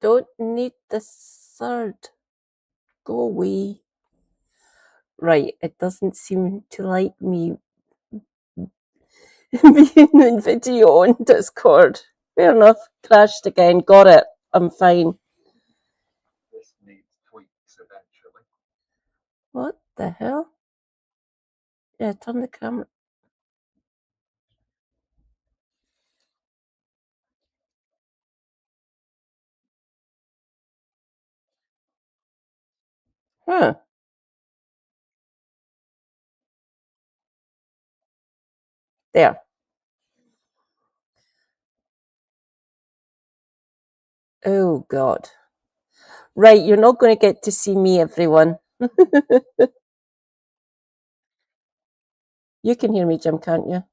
Don't need the third. Go away. Right, it doesn't seem to like me being in video on Discord. Fair enough. Crashed again. Got it. I'm fine. This needs tweaks eventually. What the hell? Yeah, turn the camera. Huh. There. Oh, God. Right, you're not going to get to see me, everyone. You can hear me, Jim, can't you?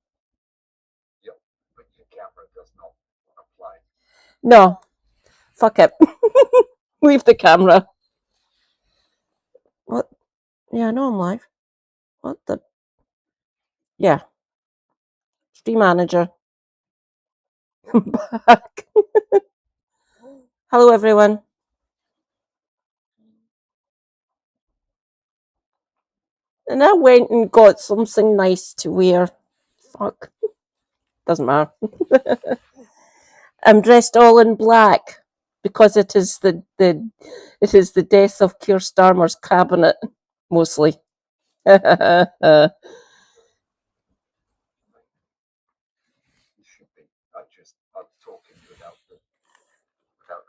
Yep, but your camera does not apply. No. Fuck it. Leave the camera. What? Yeah, I know I'm live. What the? Yeah. Stream manager. I'm back. Hello, everyone. And I went and got something nice to wear. Fuck. Doesn't matter. I'm dressed all in black because it is the death of Keir Starmer's cabinet, mostly. You should be. I was talking without the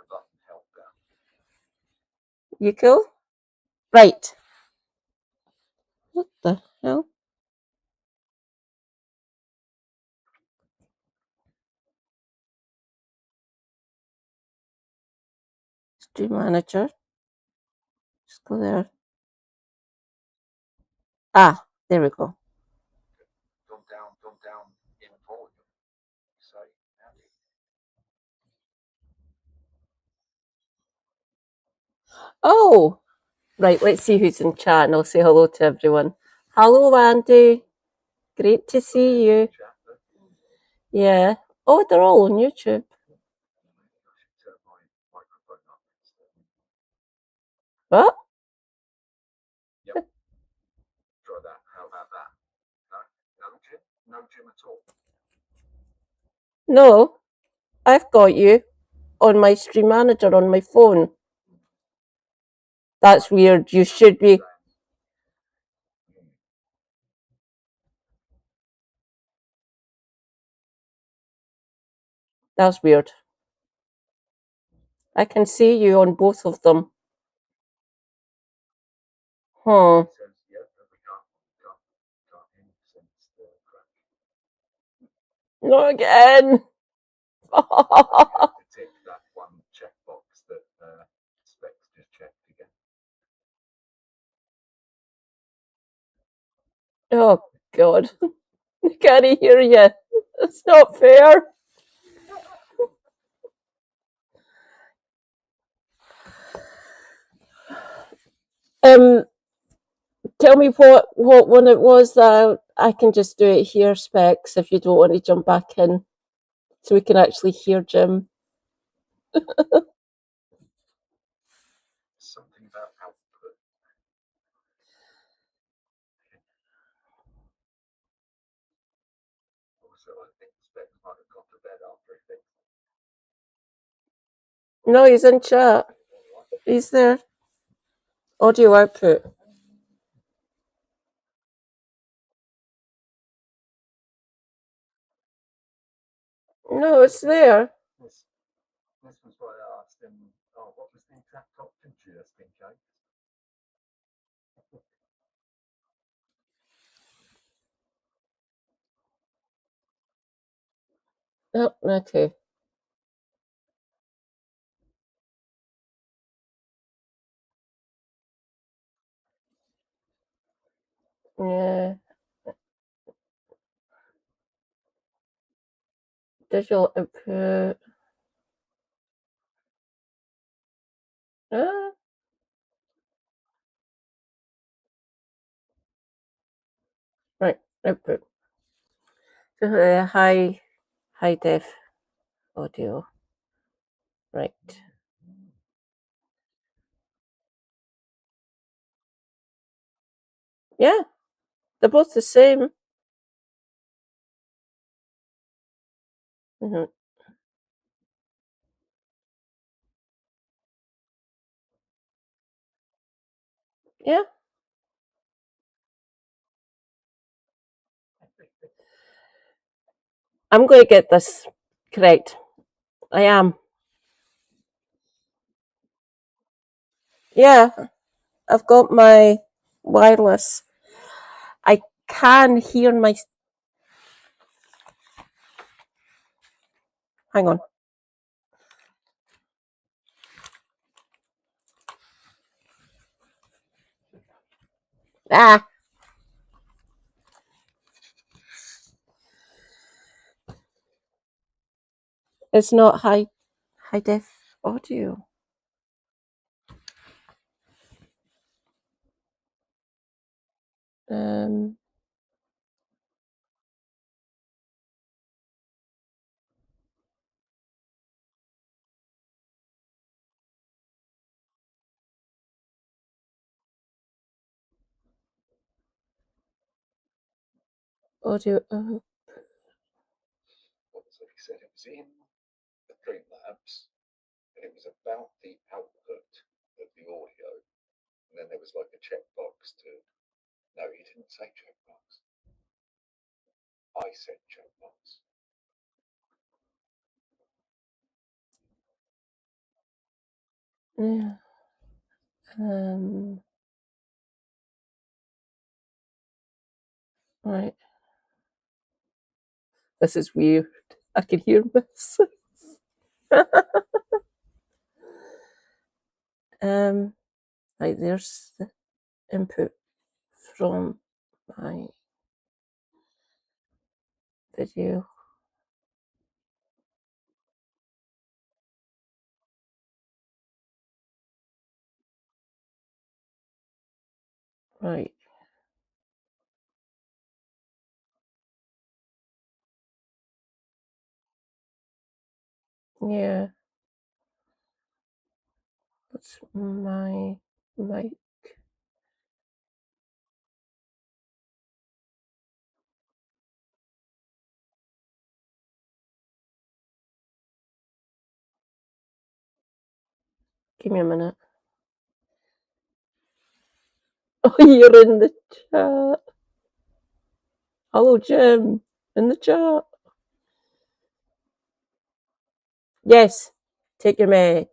button held down. You cool? Right. What the hell? Stream manager. Just go there. Ah, there we go. Come down in volume. So, Oh, right. Let's see who's in chat, and I'll say hello to everyone. Hello, Andy. Great to see you. Yeah. Oh, they're all on YouTube. What? Yep. Try that. How about that? No Jim at all. No, I've got you on my stream manager on my phone. That's weird. You should be. That's weird. I can see you on both of them. Huh. Not again. Tick that one checkbox that Specs just checked again. Oh, God. I can't hear you. It's not fair. Tell me what one it was. I can just do it here, Specs, if you don't want to jump back in, so we can actually hear Jim. Something about output. Also, I think Specs might have gone to bed after he fixed it. No, he's in chat. He's there. Audio output. No, it's there. This was why I asked him, what was the exact option, just in case? Oh, okay. Yeah. Digital output. Ah. Right, output. High def audio. Right. Yeah, they're both the same. Mhm. Yeah. I'm going to get this correct. I am. Yeah, I've got my wireless. I can hear my. Hang on. Ah. It's not high def audio. Um. Audio. What was it he said? It was in the Dream Labs, and it was about the output of the audio. And then there was like a checkbox to. No, he didn't say checkbox. I said checkbox. Yeah. Right. This is weird. I can hear this. Right, there's the input from my video. Right. Yeah. That's my mic. Give me a minute. Oh, you're in the chat. Hello, Jim. In the chat. Yes. Take your meds.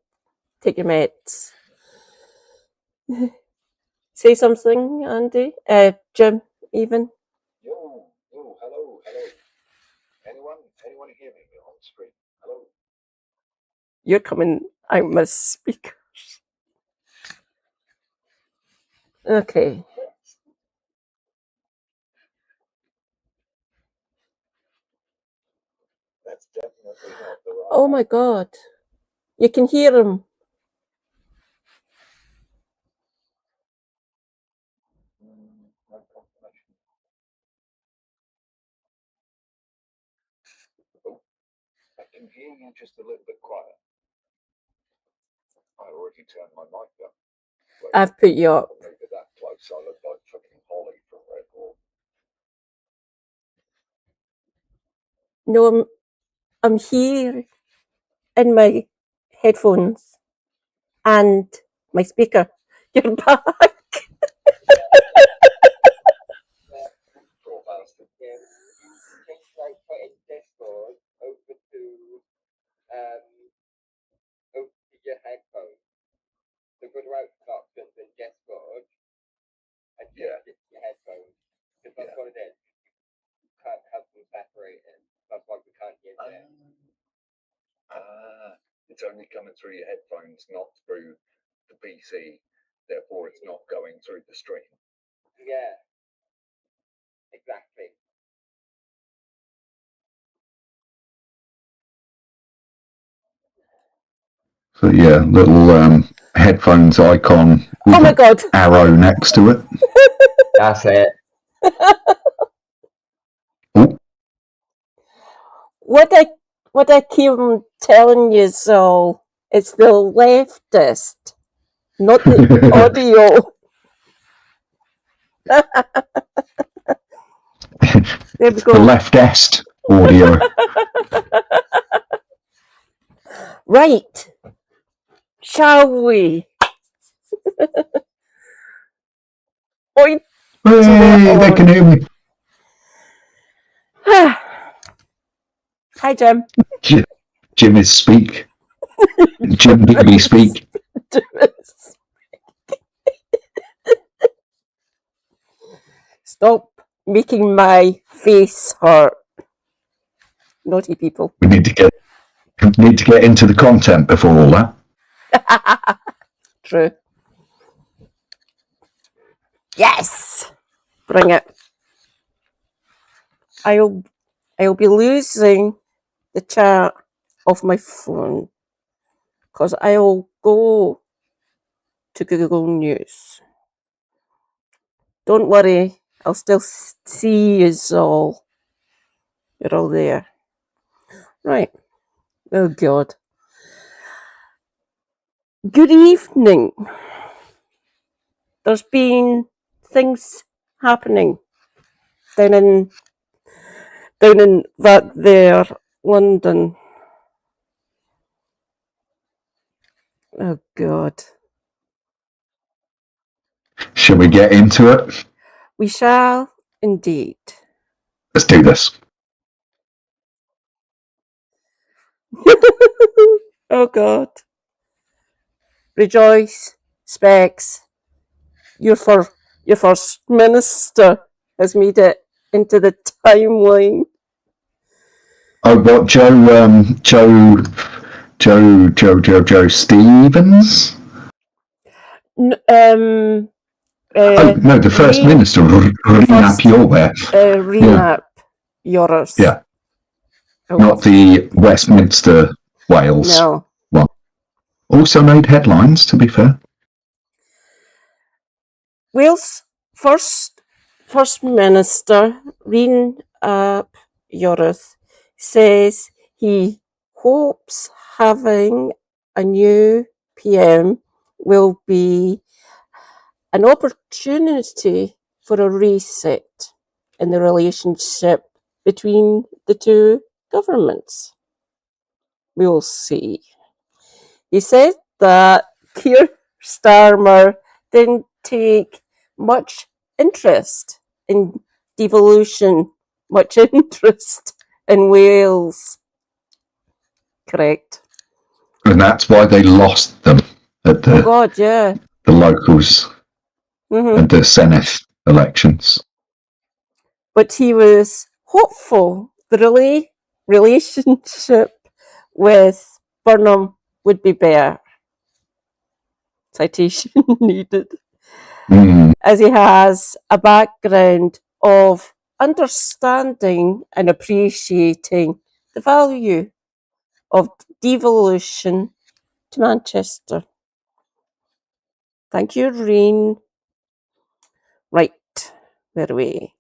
Say something, Andy. Jim, even. Yo, hello. Anyone hear me on the street? Hello. You're coming out my speakers. Okay. That's definitely not the right. Oh my God. You can hear him. No confirmation. Oh, I can hear you just a little bit quiet. I already turned my mic up. I've put you up. Maybe that close. I look like fucking Holly from Red Bull. No, I'm here in my headphones and my speaker. You're back. Poor bastard. Your headphones. So go to options and Discord and change it to your headphones. Because that's what it is. You can't have them separated. That's why we can't hear it. It's only coming through your headphones, not through the PC. Therefore, it's not going through the stream. Yeah. Exactly. So yeah, little headphones icon with Oh my God. arrow next to it. That's it. Oh, What I keep telling you, so it's the leftist, not the audio. There we The go. left-est audio. Right. Shall we? Oi. Hey, they can hear me. Hi, Jim. Jim is speak. Jim Digby speak. Stop making my face hurt. Naughty people. We need to get into the content before all that. True. Yes! Bring it. I'll be losing the chat off my phone because I'll go to Google News. Don't worry, I'll still see you all. You're all there. Right. Oh, God. Good evening. There's been things happening down in that there London. Oh, God. Shall we get into it? We shall indeed. Let's do this. Oh, God. Rejoice, Specs. Your first minister has made it into the timeline. Oh, what, Joe Stevens? Oh, no, the First Minister, Rina Pjorware. Rina Joris. Yeah. Oh, Not the Westminster Wales no. one. Also made headlines, to be fair. Wales' first minister, Rina Joris, says he hopes having a new PM will be an opportunity for a reset in the relationship between the two governments. We'll see. He said that Keir Starmer didn't take much interest in devolution, much interest in Wales. Correct. And that's why they lost them at Oh, God, yeah. the locals and the Senate elections. But he was hopeful the relationship with Burnham would be better. Citation needed. As he has a background of understanding and appreciating the value of devolution to Manchester. Thank you, Reen. Right, where are we?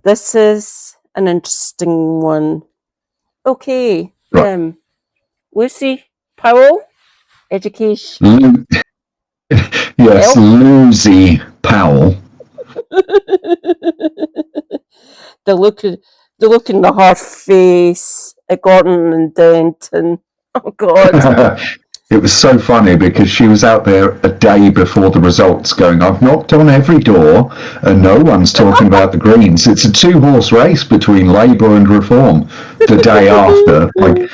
This is an interesting one. Okay, Right. Lucy Powell, education. Yes, Lucy Powell. The look in her face at Gordon and Denton. Oh, God. It was so funny because she was out there a day before the results going, I've knocked on every door and no one's talking about the Greens. It's a 2-horse race between Labour and Reform. The day after, like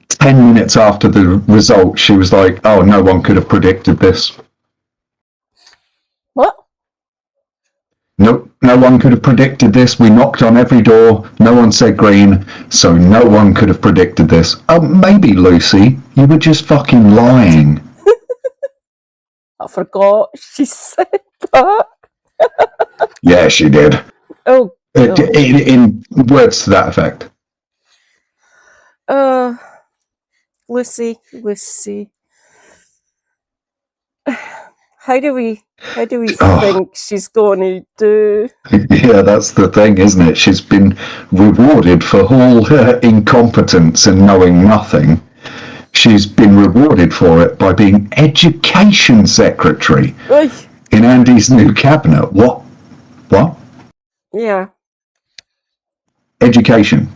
10 minutes after the result, she was like, oh, no one could have predicted this. What? No one could have predicted this. We knocked on every door. No one said Green, so no one could have predicted this. Oh, maybe, Lucy, you were just fucking lying. I forgot she said that. Yeah, she did. Oh, God. In words to that effect. Lucy. How do we think she's going to do? Yeah, that's the thing, isn't it? She's been rewarded for all her incompetence and knowing nothing. She's been rewarded for it by being Education Secretary. Oy. in Andy's new cabinet. What? Yeah. Education.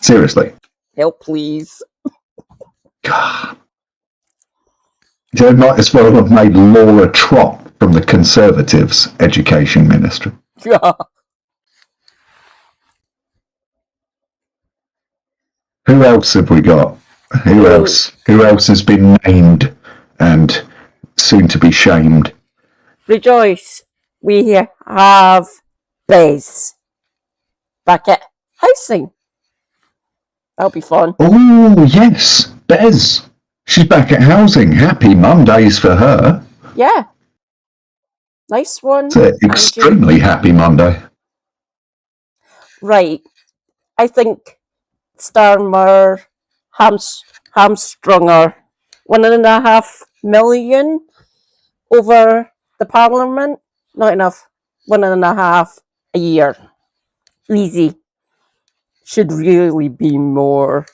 Seriously. Help, please. God. They might as well have made Laura Trott from the Conservatives Education Minister. Yeah. Who else have we got? Who else? Who else has been named and soon to be shamed? Rejoice. We have Bez back at housing. That'll be fun. Oh, yes, Bez. She's back at housing. Happy Mondays for her. Yeah. Nice one. It's an extremely happy Monday. Right. I think Starmer hamstrung her. 1.5 million over the Parliament. Not enough. 1.5 a year. Easy. Should really be more.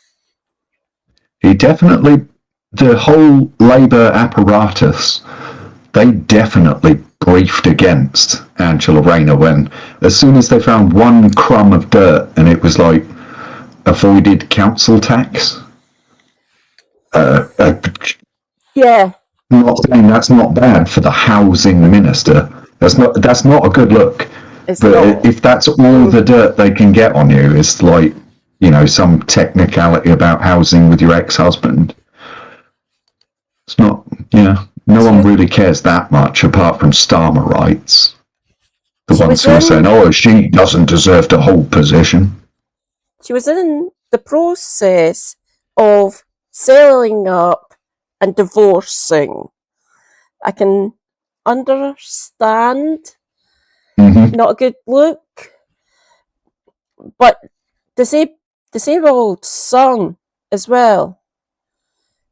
He definitely, the whole Labour apparatus, they definitely briefed against Angela Rayner when, as soon as they found one crumb of dirt, and it was like avoided council tax. Yeah. Not saying that's not bad for the housing minister. That's not a good look. It's But not. if that's all the dirt they can get on you, it's like, you know, some technicality about housing with your ex-husband. It's not, yeah. No one really cares that much apart from Starmer rights. The ones who are saying, oh, she doesn't deserve to hold position. She was in the process of selling up and divorcing. I can understand. Mm-hmm. Not a good look. But disabled son as well.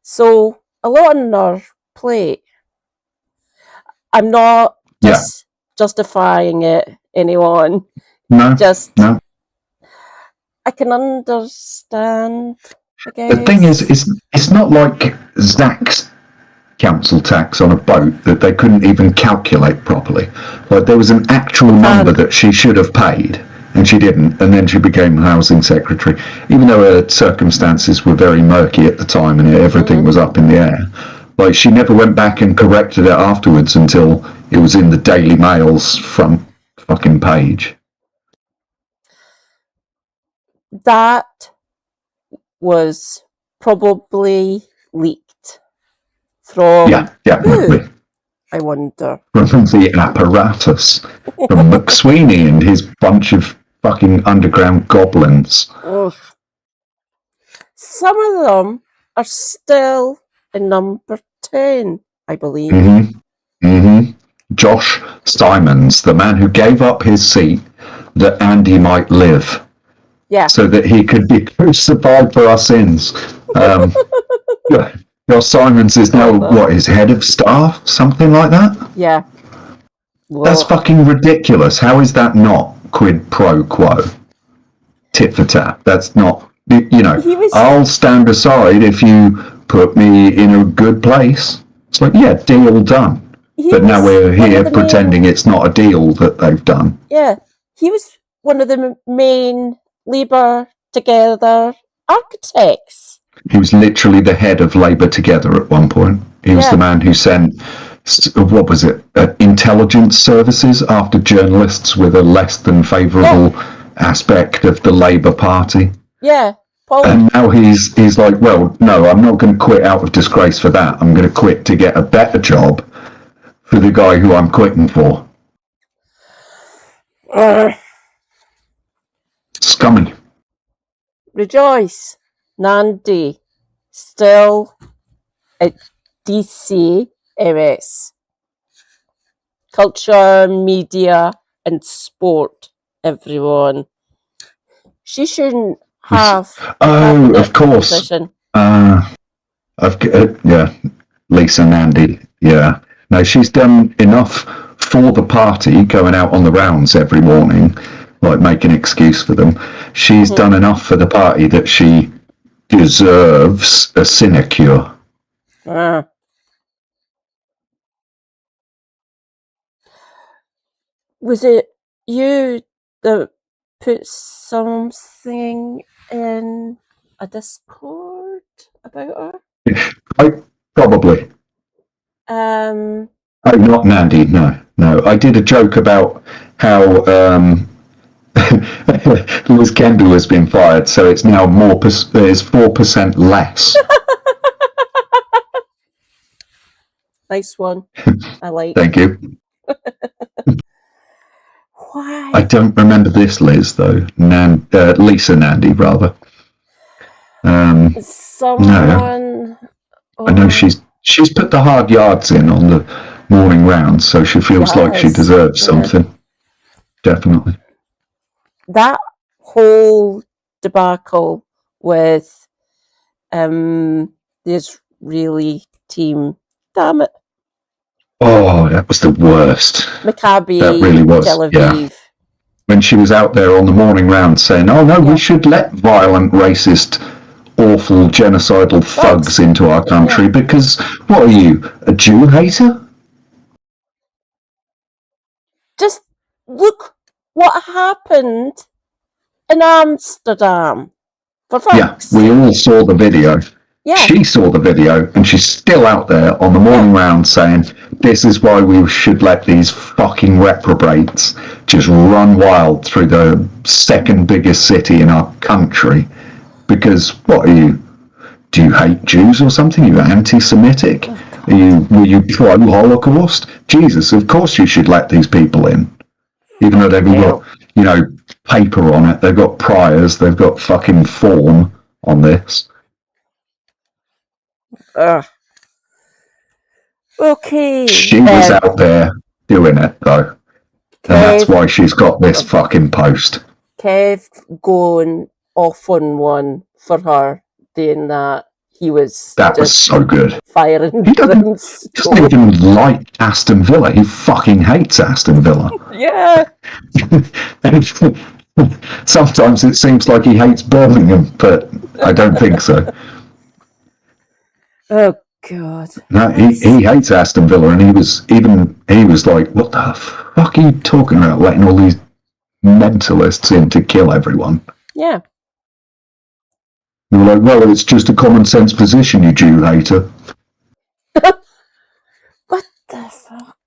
So a lot on our plate. I'm not just justifying it, anyone. No. I can understand, I guess. The thing is, it's not like Zach's council tax on a boat that they couldn't even calculate properly. Like, there was an actual number that she should have paid, and she didn't, and then she became housing secretary, even though her circumstances were very murky at the time and everything was up in the air. Like, she never went back and corrected it afterwards until it was in the Daily Mail's front fucking page. That was probably leaked from who? I wonder. From the apparatus, from McSweeney and his bunch of fucking underground goblins. Ugh. Some of them are still in number 10, I believe. Josh Simons, the man who gave up his seat that Andy might live. Yeah. So that he could be crucified for our sins. Josh Simons is now, his head of staff? Something like that? Yeah. That's fucking ridiculous. How is that not quid pro quo? Tit for tat. That's not, I'll stand aside if you put me in a good place. It's like, yeah, deal done. But now we're here pretending it's not a deal that they've done. Yeah. He was one of the main Labour Together architects. He was literally the head of Labour Together at one point. He was the man who sent, intelligence services after journalists with a less than favourable aspect of the Labour Party. Yeah. Paul. And now he's like, well, no, I'm not going to quit out of disgrace for that. I'm going to quit to get a better job for the guy who I'm quitting for. Scummy. Rejoice. Nandi. Still at DCMS. Culture, media, and sport, everyone. She shouldn't have. Oh, of course. Position. Lisa Nandy. Yeah. No, she's done enough for the party, going out on the rounds every morning, like make an excuse for them. She's done enough for the party that she deserves a sinecure. Was it you that put something in a Discord about her? Probably. Um, Oh, not Nandy. No. I did a joke about how Liz Kendall has been fired, so it's now there's 4% less. nice one. I like. Thank you. Why? I don't remember this Liz though. Lisa Nandy rather. Someone. I know she's put the hard yards in on the morning rounds, so she feels like she deserves something. Definitely. That whole debacle with the Israeli team, damn it. Oh, that was the worst. Maccabi, that really was. Tel Aviv. Yeah. When she was out there on the morning round saying, "Oh no, we should let violent, racist, awful, genocidal thugs into our country because what are you, a Jew hater?" Just look what happened in Amsterdam. For fuck's sake. We all saw the video. Yeah. She saw the video and she's still out there on the morning round saying, this is why we should let these fucking reprobates just run wild through the second biggest city in our country. Because what are you? Do you hate Jews or something? Are you anti-Semitic? Were you pro-Holocaust? Jesus, of course you should let these people in. Even though they've got, paper on it, they've got priors, they've got fucking form on this. Okay. She was out there doing it, though. And that's why she's got this fucking post. Kev going off on one for her, doing that. That was so good. Firing. He doesn't even like Aston Villa. He fucking hates Aston Villa. Yeah. Sometimes it seems like he hates Birmingham, but I don't think so. Oh God. No, he hates Aston Villa, and he was like, "What the fuck are you talking about? Letting all these mentalists in to kill everyone?" Yeah. They were like, "Well, it's just a common sense position, you Jew hater." What the fuck?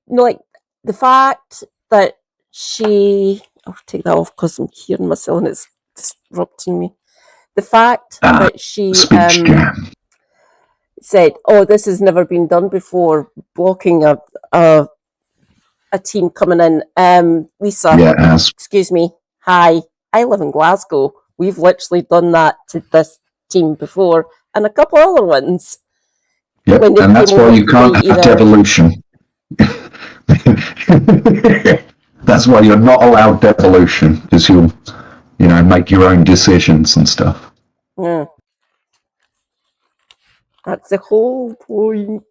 No, like the fact that I'll take that off because I'm hearing myself and it's disrupting me. The fact that she said, "Oh, this has never been done before," blocking a team coming in. Lisa, excuse me. Hi, I live in Glasgow. We've literally done that to this team before and a couple other ones. Yeah, and that's why you can't have devolution. That's why you're not allowed devolution, because you'll, make your own decisions and stuff. Yeah. That's the whole point.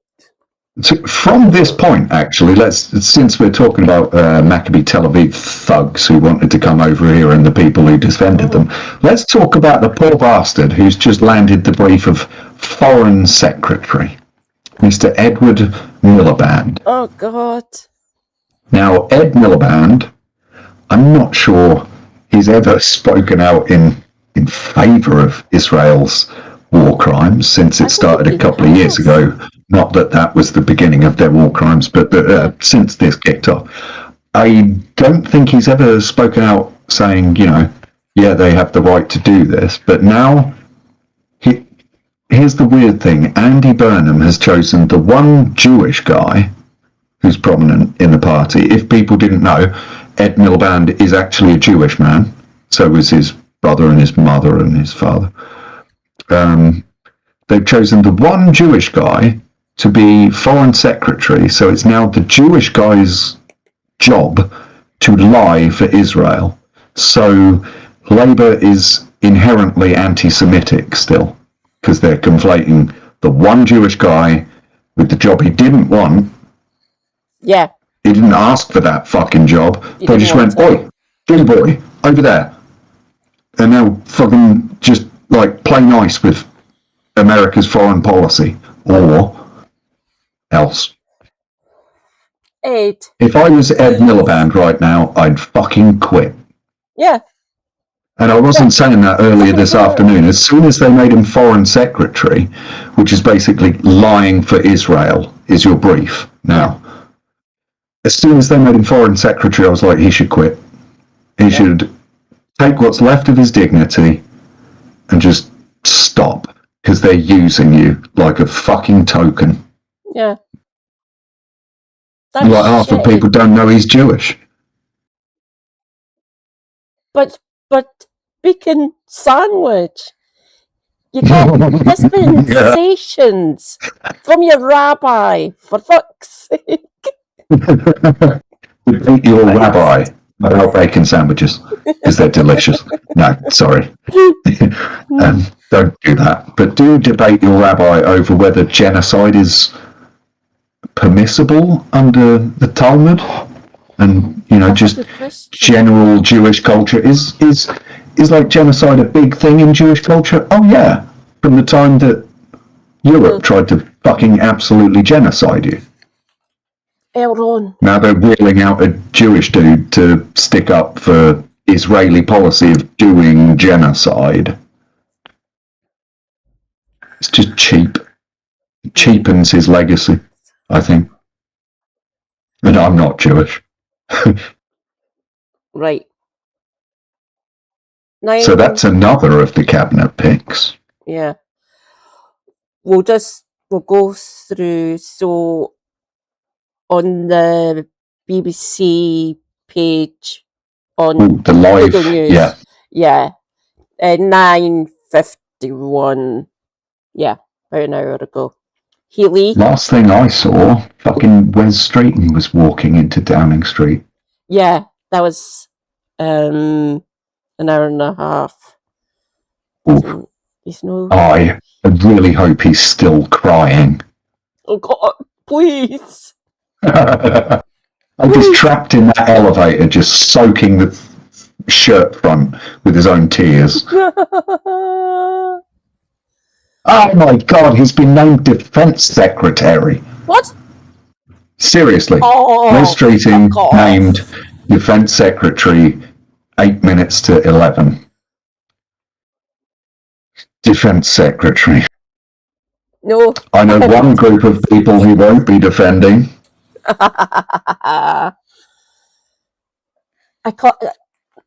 So from this point, actually, since we're talking about Maccabi Tel Aviv thugs who wanted to come over here and the people who defended them, let's talk about the poor bastard who's just landed the brief of Foreign Secretary, Mr. Edward Miliband. Oh, God. Now, Ed Miliband, I'm not sure he's ever spoken out in favour of Israel's war crimes since it started a couple of years ago. Not that was the beginning of their war crimes, but since this kicked off. I don't think he's ever spoken out saying, they have the right to do this. But now, here's the weird thing. Andy Burnham has chosen the one Jewish guy who's prominent in the party. If people didn't know, Ed Miliband is actually a Jewish man. So was his brother and his mother and his father. They've chosen the one Jewish guy to be foreign secretary. So it's now the Jewish guy's job to lie for Israel. So Labour is inherently anti-Semitic still, because they're conflating the one Jewish guy with the job he didn't want. Yeah. He didn't ask for that fucking job. They just went, "Oi, Jew boy, over there." And now fucking just play nice with America's foreign policy, or else. Ed. If I was Ed Miliband right now, I'd fucking quit. Yeah. And I wasn't saying that earlier this Yeah. afternoon. As soon as they made him foreign secretary, which is basically lying for Israel, is your brief now. As soon as they made him foreign secretary, I was like, he should quit. He should take what's left of his dignity and just stop, because they're using you like a fucking token. Yeah. That's Like half the shitty. people don't know he's Jewish. But bacon sandwich. You got dispensations from your rabbi, for fuck's sake. Debate your rabbi about bacon sandwiches, because they're delicious. No, sorry. Don't do that. But do debate your rabbi over whether genocide is permissible under the Talmud, and just general Jewish culture. Is like genocide a big thing in Jewish culture? Oh yeah, from the time that Europe tried to fucking absolutely genocide you. Elron. Now they're wheeling out a Jewish dude to stick up for Israeli policy of doing genocide. It's just cheap. It cheapens his legacy, I think. And I'm not Jewish. Right. So that's another of the cabinet picks. Yeah. We'll go through. So on the BBC page on the live Google News, yeah, 9:51, about an hour ago. Healy. Last thing I saw, fucking Wes Streeton was walking into Downing Street. Yeah, that was an hour and a half. So he's no. I really hope he's still crying. Oh God, please. I'm just trapped in that elevator, just soaking the shirt front with his own tears. Oh my God, he's been named Defence Secretary. What? Seriously. Wes Streeting named Defence Secretary 8 minutes to 11. Defence Secretary. No. I know one group of people who won't be defending.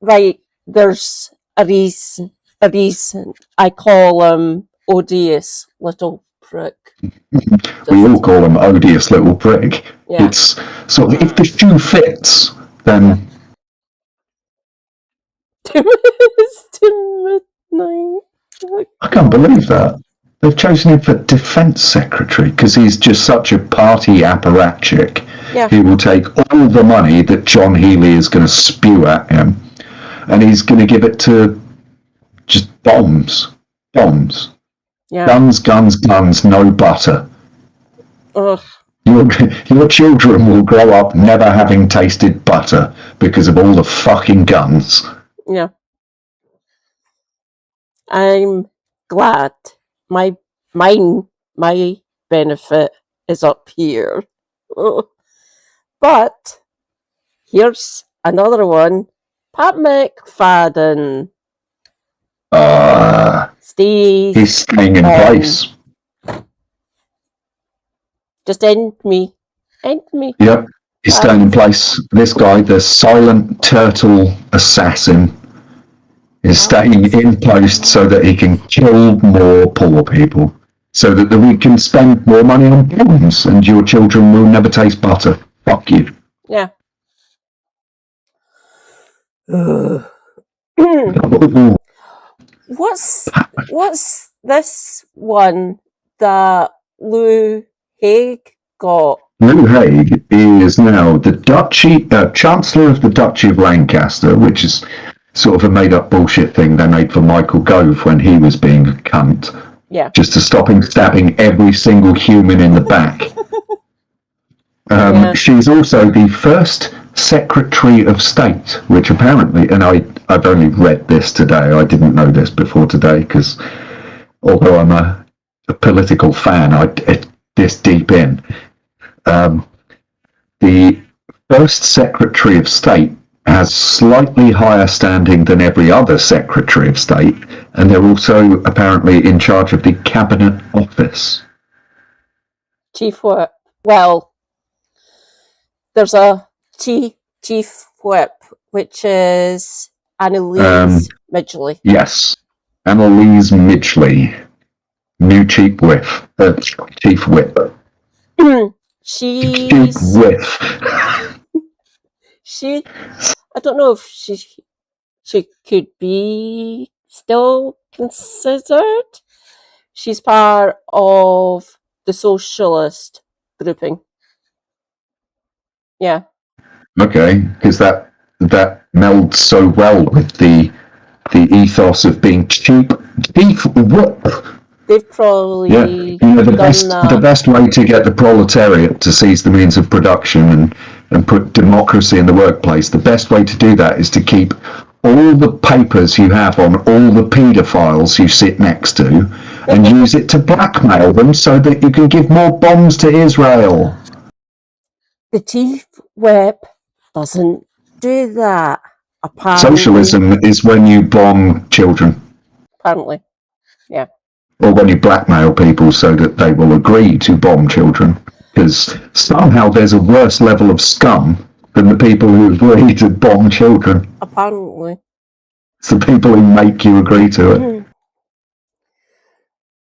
Right, there's a reason. I call him odious little prick. We all call him odious little prick. Yeah. It's sort of, if the shoe fits, then... It's to midnight. I can't believe that. They've chosen him for Defence Secretary because he's just such a party apparatchik. Yeah. He will take all the money that John Healey is going to spew at him, and he's going to give it to just bombs. Bombs. Yeah. Guns, no butter. Ugh. Your children will grow up never having tasted butter because of all the fucking guns. Yeah. I'm glad my benefit is up here. But here's another one. Pat McFadden. He's staying in place. Just end me. Yep, he's staying in place. This guy, the silent turtle assassin, is staying in post so that he can kill more poor people, so that we can spend more money on bombs and your children will never taste butter. Fuck you. Yeah. What's this one that Lou Haig got? Lou Haig is now the Chancellor of the Duchy of Lancaster, which is sort of a made-up bullshit thing they made for Michael Gove when he was being a cunt. Yeah. Just to stop him stabbing every single human in the back. She's also the first Secretary of State, which apparently, and I've only read this today, I didn't know this before today, because although I'm a political fan, this deep in. The first Secretary of State has slightly higher standing than every other Secretary of State, and they're also apparently in charge of the Cabinet Office. Chief Whip. Well, there's a Chief Whip, which is Annalise Midgley. Yes, Annalise Midgley, new Chief Whip. Chief Whip. She's... Chief Whip. I don't know if she could be still considered. She's part of the socialist grouping. Yeah. Okay, because that melds so well with the ethos of being cheap. Chief Whip. They've probably the best way to get the proletariat to seize the means of production and put democracy in the workplace, the best way to do that is to keep all the papers you have on all the paedophiles you sit next to and use it to blackmail them so that you can give more bombs to Israel. The Chief Whip doesn't do that. Apparently. Socialism is when you bomb children. Apparently, yeah. Or when you blackmail people so that they will agree to bomb children. Because somehow there's a worse level of scum than the people who agree to bomb children. Apparently. It's the people who make you agree to it.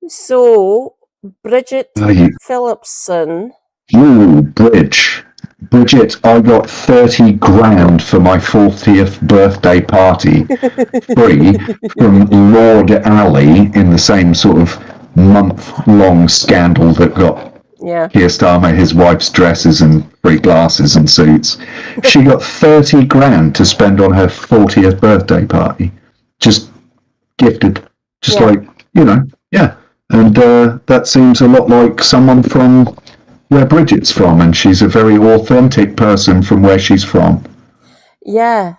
So, Bridget Phillipson. Ooh, Bridget, I got 30 grand for my 40th birthday party, free, from Lord Alley in the same sort of month-long scandal that got Keir Starmer his wife's dresses and free glasses and suits. She got 30 grand to spend on her 40th birthday party. Just gifted. Just like, And that seems a lot like someone from where Bridget's from, and she's a very authentic person from where she's from. Yeah.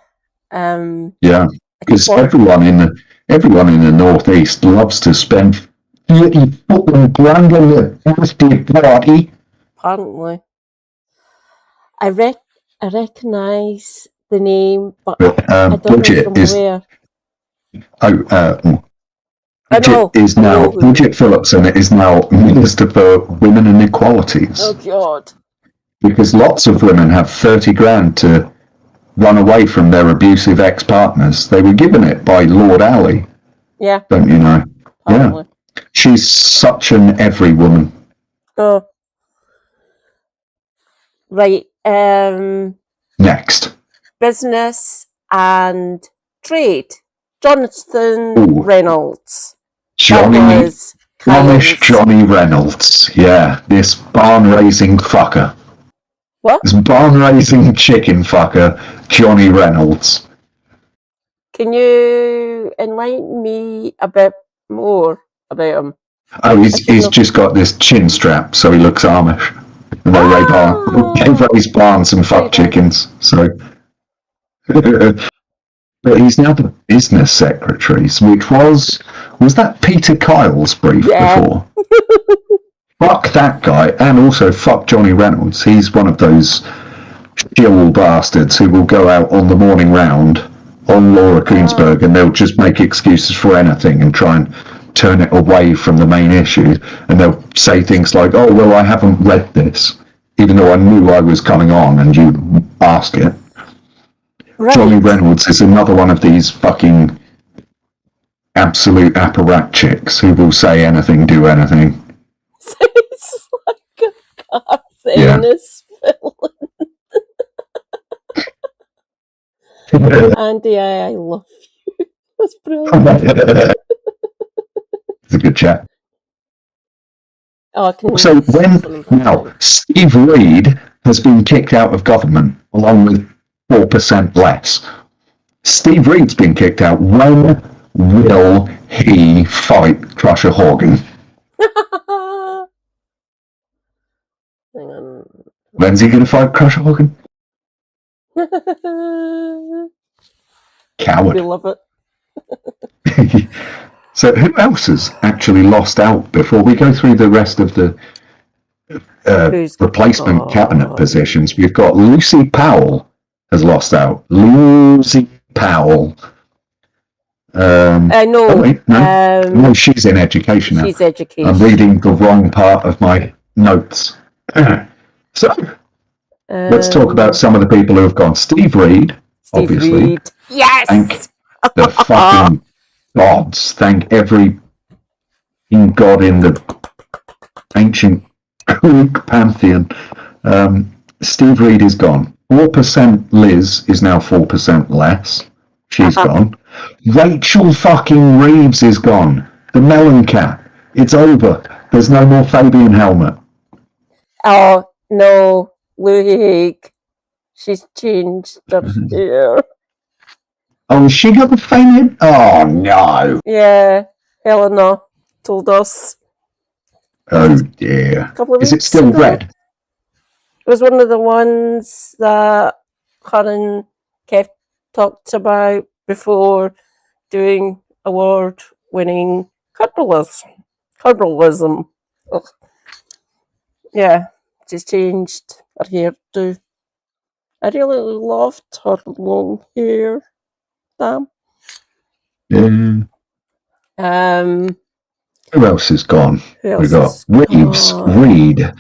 Because everyone in the Northeast loves to spend 30 fucking grand on their birthday party. Apparently. I recognise the name, but I don't Bridget know from where. Bridget Phillipson is now Minister for Women and Equalities. Oh, God. Because lots of women have 30 grand to run away from their abusive ex-partners. They were given it by Lord Alley. Yeah. Don't you know? Probably. Yeah. She's such an every woman. Oh. Right. Next. Business and trade. Jonathan Reynolds. Johnny Reynolds. Yeah, this barn-raising fucker. What? This barn-raising chicken fucker, Johnny Reynolds. Can you enlighten me a bit more about him? Oh, he's just got this chin strap, so he looks Amish. And they raise barns and fuck chickens, so... But he's now the business secretary, which was that Peter Kyle's brief before? Fuck that guy, and also fuck Johnny Reynolds. He's one of those shill bastards who will go out on the morning round on Laura Koonsberg and they'll just make excuses for anything and try and turn it away from the main issue. And they'll say things like, oh, well, I haven't read this, even though I knew I was coming on and you ask it. Right. Johnny Reynolds is another one of these fucking absolute apparatchiks who will say anything, do anything. It's like a Carthenus villain. Andy, I love you. That's brilliant. It's a good chat. Oh, so now Steve Reed has been kicked out of government along with 4% less. Steve Reed's been kicked out. When will he fight Crusher Horgan? Hang on. When's he going to fight Crusher Horgan? Coward. We love it. So who else has actually lost out before we go through the rest of the Who's replacement gone? cabinet positions. We've got Lucy Powell has lost out. Lucy Powell. I know. Oh wait, no, she's in education now. She's education. I'm reading the wrong part of my notes. So, let's talk about some of the people who have gone. Steve Reed, obviously. Reed. Yes! Thank the fucking gods. Thank every god in the ancient Greek pantheon. Steve Reed is gone. 4% Liz is now 4% less. She's gone. Rachel fucking Reeves is gone. The Melon Cat. It's over. There's no more Fabian Helmet. Oh, no. Look. She's changed her hair. Oh, has she got the Fabian? Oh, no. Yeah. Helena told us. Oh, dear. A couple of Is it weeks still ago. red? It was one of the ones that her and Kev talked about before doing award-winning herbalism. Ugh. Yeah, she's changed her hairdo. I really loved her long hair. Damn. Yeah. Who else is gone? Who We else got is Reeves, gone? Reed,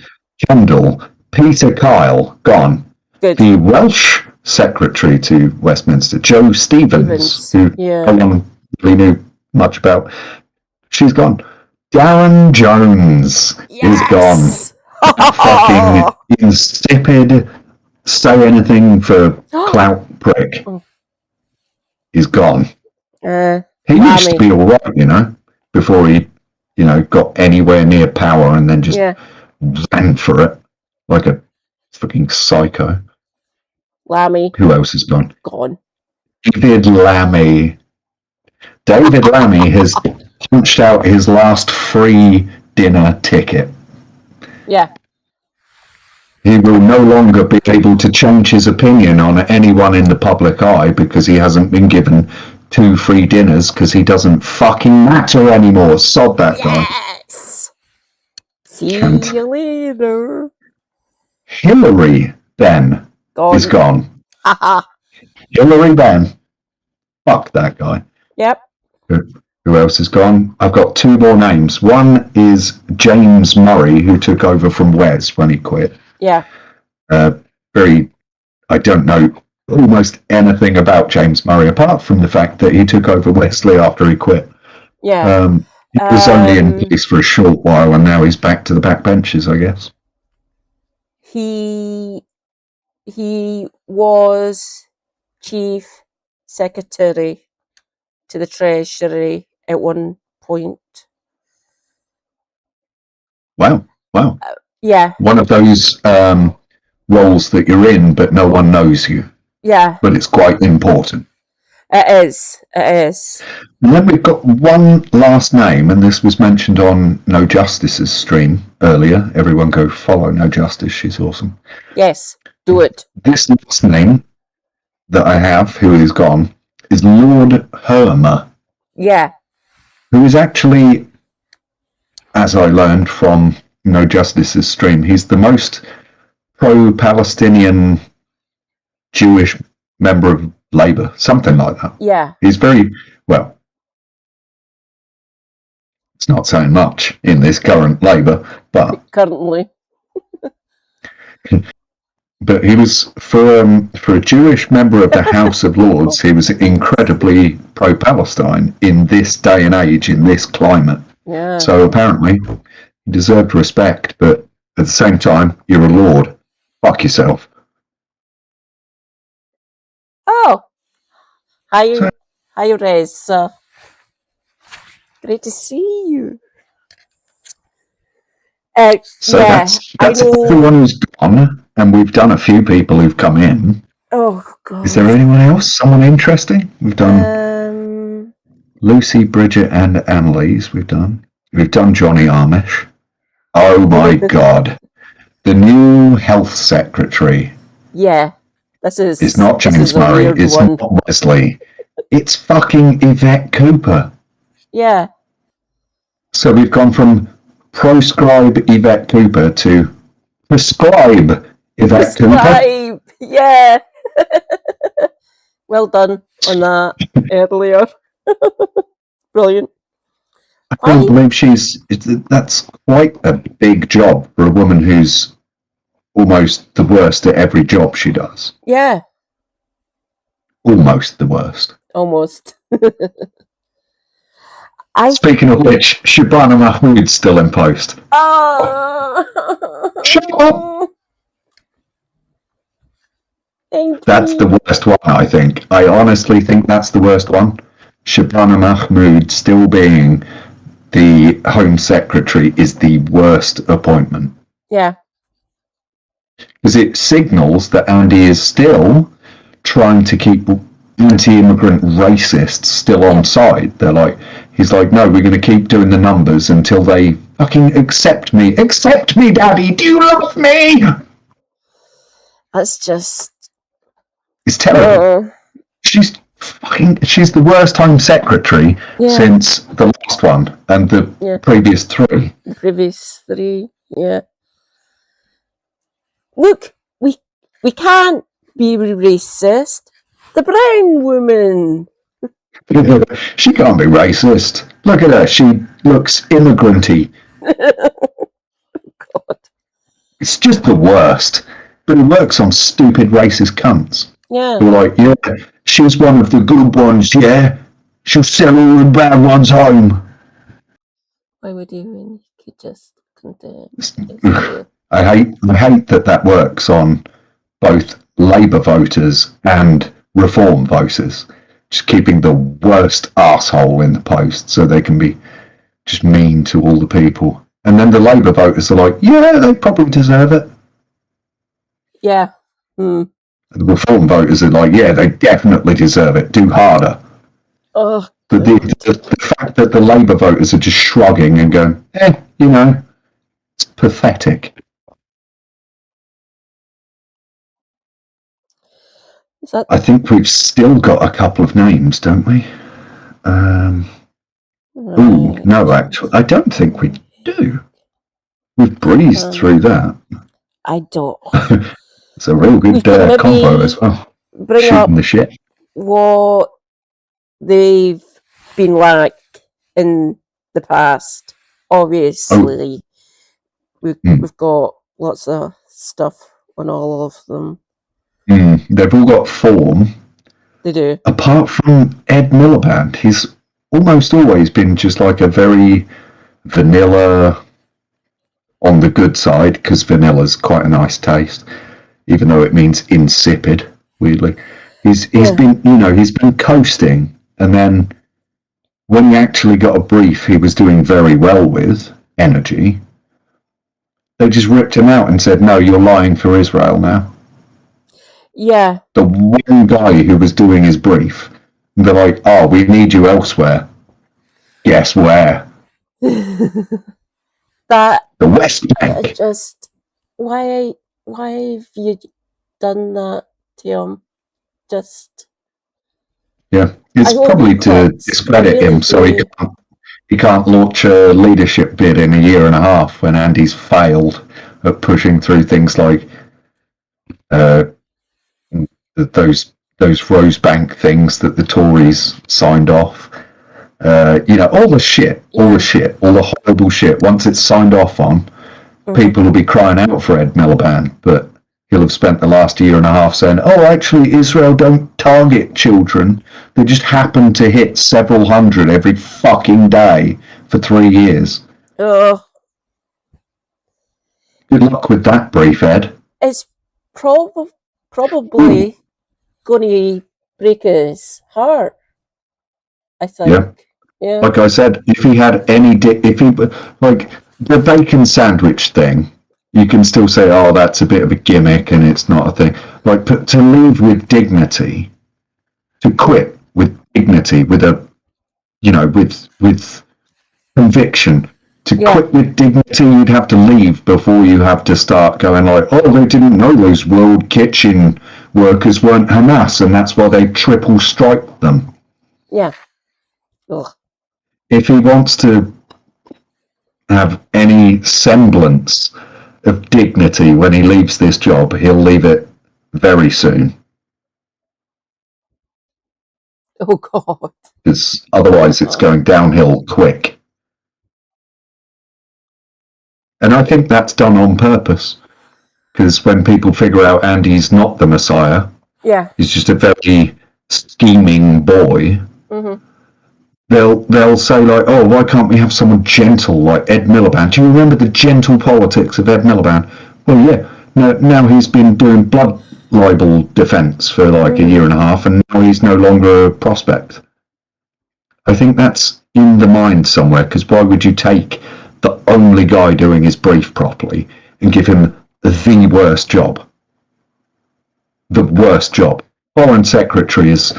Kendall, Peter Kyle, gone. Good. The Welsh secretary to Westminster, Joe Stevens, who Yeah. no one really knew much about, she's gone. Darren Jones is gone. Fucking insipid, say anything for clout prick. He's gone. He used to be all right, you know, before he, you know, got anywhere near power and then just ran for it like a fucking psycho. Lammy. Who else is gone? Gone. David Lammy. David Lammy has punched out his last free dinner ticket. Yeah. He will no longer be able to change his opinion on anyone in the public eye because he hasn't been given 2 free dinners because he doesn't fucking matter anymore. Sod that guy. Yes. See you later. Hillary Benn is gone. Hillary Benn. Fuck that guy. Yep. Who else is gone? I've got 2 more names. One is James Murray, who took over from Wes when he quit. Yeah. I don't know almost anything about James Murray apart from the fact that he took over Wesley after he quit. Yeah. He was only in place for a short while and now he's back to the back benches, I guess. He was chief secretary to the Treasury at one point. Wow. Yeah. One of those roles that you're in but no one knows you. Yeah. But it's quite important. It is. And then we've got one last name, and this was mentioned on No Justice's stream earlier. Everyone go follow No Justice, she's awesome. Yes, do it. This last name that I have, who is gone, is Lord Hermer. Yeah. Who is actually, as I learned from No Justice's stream, he's the most pro-Palestinian Jewish member of Labour, something like that. Yeah. He's very, well, it's not saying much in this current Labour, but currently. But he was, for a Jewish member of the House of Lords, he was incredibly pro-Palestine in this day and age, in this climate. Yeah. So apparently, he deserved respect, but at the same time, you're a lord. Fuck yourself. Oh. Hi, Rez. Great to see you. So yeah, that's everyone who's gone, and we've done a few people who've come in. Oh, God. Is there anyone else? Someone interesting? We've done Lucy, Bridget, and Annalise. We've done Johnny Amish. Oh my God. The new health secretary. Yeah. It's not James Murray. It's not Wesley. It's fucking Yvette Cooper. Yeah. So we've gone from proscribe Yvette Cooper to Prescribe, Yvette Cooper. Prescribe, yeah. Well done on that earlier. Brilliant. I can't believe that's quite a big job for a woman who's almost the worst at every job she does. Yeah. Almost the worst. Almost. Speaking of which, Shabana Mahmood's still in post. Oh. Shut up! Thank That's you. the worst one, I think. I honestly think that's the worst one. Shabana Mahmood still being the Home Secretary is the worst appointment. Yeah. Because it signals that Andy is still trying to keep anti-immigrant racists still on side. He's like, no, we're going to keep doing the numbers until they fucking accept me. Accept me, Daddy! Do you love me? That's just... It's terrible. She's the worst Home Secretary since the last one and the previous three. The previous three, yeah. Look, we can't be racist. The brown woman. She can't be racist. Look at her. She looks immigranty. God. It's just the worst. But it works on stupid racist cunts. Yeah. Who are like, yeah, she's one of the good ones, yeah? She'll sell all the bad ones home. Why would you when you could just condemn? I hate that works on both Labour voters and Reform voters. Just keeping the worst arsehole in the post so they can be just mean to all the people. And then the Labour voters are like, yeah, they probably deserve it. Yeah. Mm. The Reform voters are like, yeah, they definitely deserve it. Do harder. Oh, the fact that the Labour voters are just shrugging and going, it's pathetic. I think we've still got a couple of names, don't we? Ooh, no, actually, I don't think we do. We've breezed through that. I don't. It's a real good combo as well. Bring Shooting up the shit. what they've been like in the past. Obviously, we've got lots of stuff on all of them. They've all got form. They do. Apart from Ed Miliband, he's almost always been just like a very vanilla, on the good side, because vanilla's quite a nice taste, even though it means insipid, weirdly. He's been coasting, and then when he actually got a brief he was doing very well with, energy, they just ripped him out and said, no, you're lying for Israel now. Yeah. The one guy who was doing his brief, they're like, oh, we need you elsewhere. Guess where? That the West Bank. Just why have you done that to him? Just it's probably to discredit him, so he can't launch a leadership bid in a year and a half when Andy's failed at pushing through things like those Rosebank things that the Tories signed off. All the horrible shit. Once it's signed off on, people will be crying out for Ed Miliband, but he'll have spent the last year and a half saying, oh, actually, Israel don't target children. They just happen to hit several hundred every fucking day for 3 years. Oh. Good luck with that brief, Ed. It's probably going to break his heart, I think. Yeah. Like I said, if he had like the bacon sandwich thing, you can still say, oh, that's a bit of a gimmick and it's not a thing. Like, but to leave with dignity, to quit with dignity, with with conviction, to quit with dignity, you'd have to leave before you have to start going like, oh, they didn't know those World Kitchen workers weren't Hamas and that's why they triple striked them. Yeah. Ugh. If he wants to have any semblance of dignity when he leaves this job. He'll leave it very soon. Oh, God. Because otherwise it's going downhill quick. And I think that's done on purpose. Because when people figure out Andy's not the Messiah, Yeah. he's just a very scheming boy, they'll say, like, oh, why can't we have someone gentle like Ed Miliband? Do you remember the gentle politics of Ed Miliband? Well, yeah. Now he's been doing blood libel defence for like a year and a half, and now he's no longer a prospect. I think that's in the mind somewhere, because why would you take the only guy doing his brief properly and give him the worst job? The worst job. Foreign Secretary is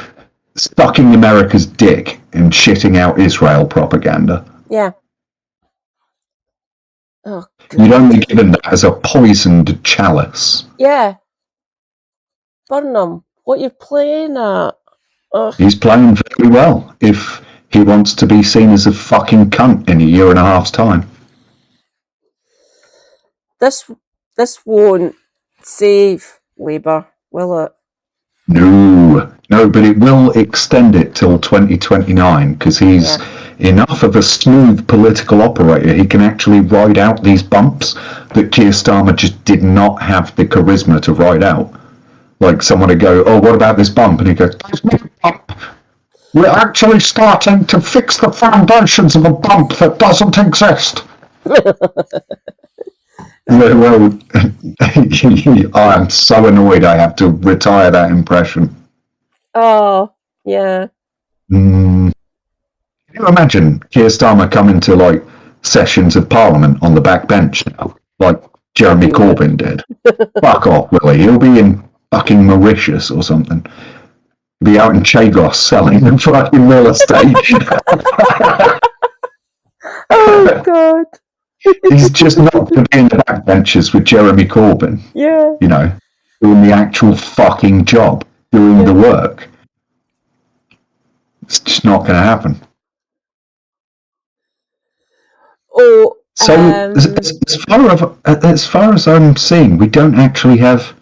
sucking America's dick and shitting out Israel propaganda. Yeah. Oh, God. You'd only given that as a poisoned chalice. Yeah. Burnham, what you playing at? Ugh. He's playing very well if he wants to be seen as a fucking cunt in a year and a half's time. This won't save Labour, will it? No, but it will extend it till 2029 because he's enough of a smooth political operator. He can actually ride out these bumps that Keir Starmer just did not have the charisma to ride out. Like someone would go, oh, what about this bump? And he goes, there's no bump. We're actually starting to fix the foundations of a bump that doesn't exist. Well, I am so annoyed I have to retire that impression. Oh, yeah. Can you imagine Keir Starmer coming to like sessions of Parliament on the back bench now, like Jeremy Corbyn did? Fuck off, will he? He'll be in fucking Mauritius or something. He'll be out in Chagos selling fucking real estate. Oh, God. He's just not going to be in the backbenches with Jeremy Corbyn. Yeah. You know, doing the actual fucking job, doing the work. It's just not going to happen. Oh, so as far as I'm seeing, we don't actually have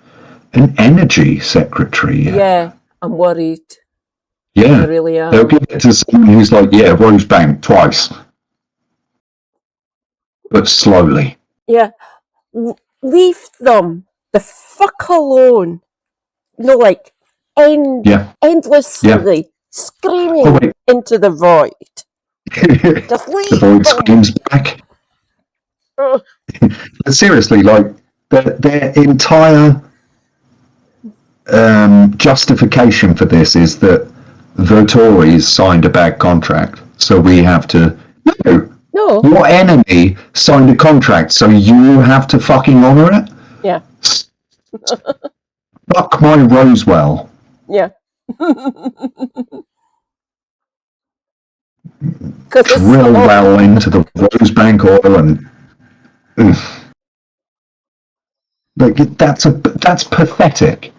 an energy secretary yet. Yeah, I'm worried. Yeah, I really am. They'll give it to someone who's like, yeah, Rosebank twice. But slowly. Yeah. Leave them the fuck alone. No, like, endlessly screaming into the void. Just leave the void them. screams back. But seriously, like, their entire justification for this is that the Tories signed a bad contract, so we have to... No. Your enemy signed a contract, so you have to fucking honour it? Yeah. Fuck my Rosewell. Yeah. Drill well into the Rosebank oil and... Like, that's pathetic.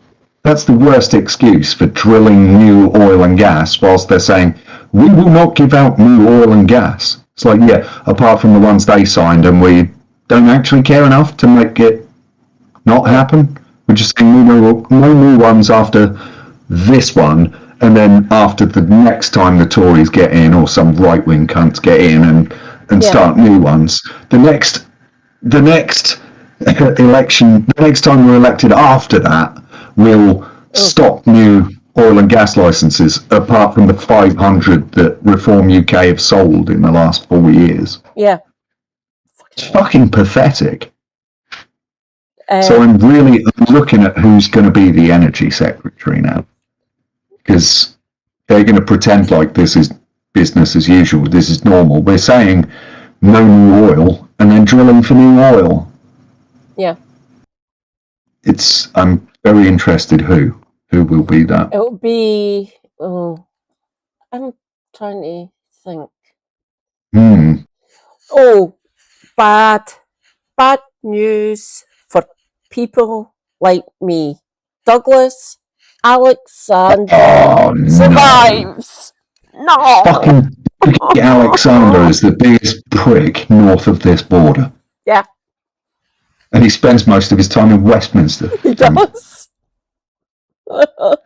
That's the worst excuse for drilling new oil and gas whilst they're saying, we will not give out new oil and gas. It's like, yeah, apart from the ones they signed, and we don't actually care enough to make it not happen. We're just saying no new ones after this one, and then after the next time the Tories get in, or some right-wing cunts get in and start new ones. The next election, the next time we're elected after that, we'll stop new oil and gas licenses, apart from the 500 that Reform UK have sold in the last 4 years. Yeah. It's fucking pathetic. So I'm looking at who's going to be the energy secretary now. Because they're going to pretend like this is business as usual, this is normal. We're saying no new oil, and then drilling for new oil. Yeah. I'm very interested who will be that. It'll be... Oh, I'm trying to think. Oh, bad news for people like me. Douglas Alexander survives. No. Fucking Alexander is the biggest prick north of this border. Yeah. And he spends most of his time in Westminster. He does.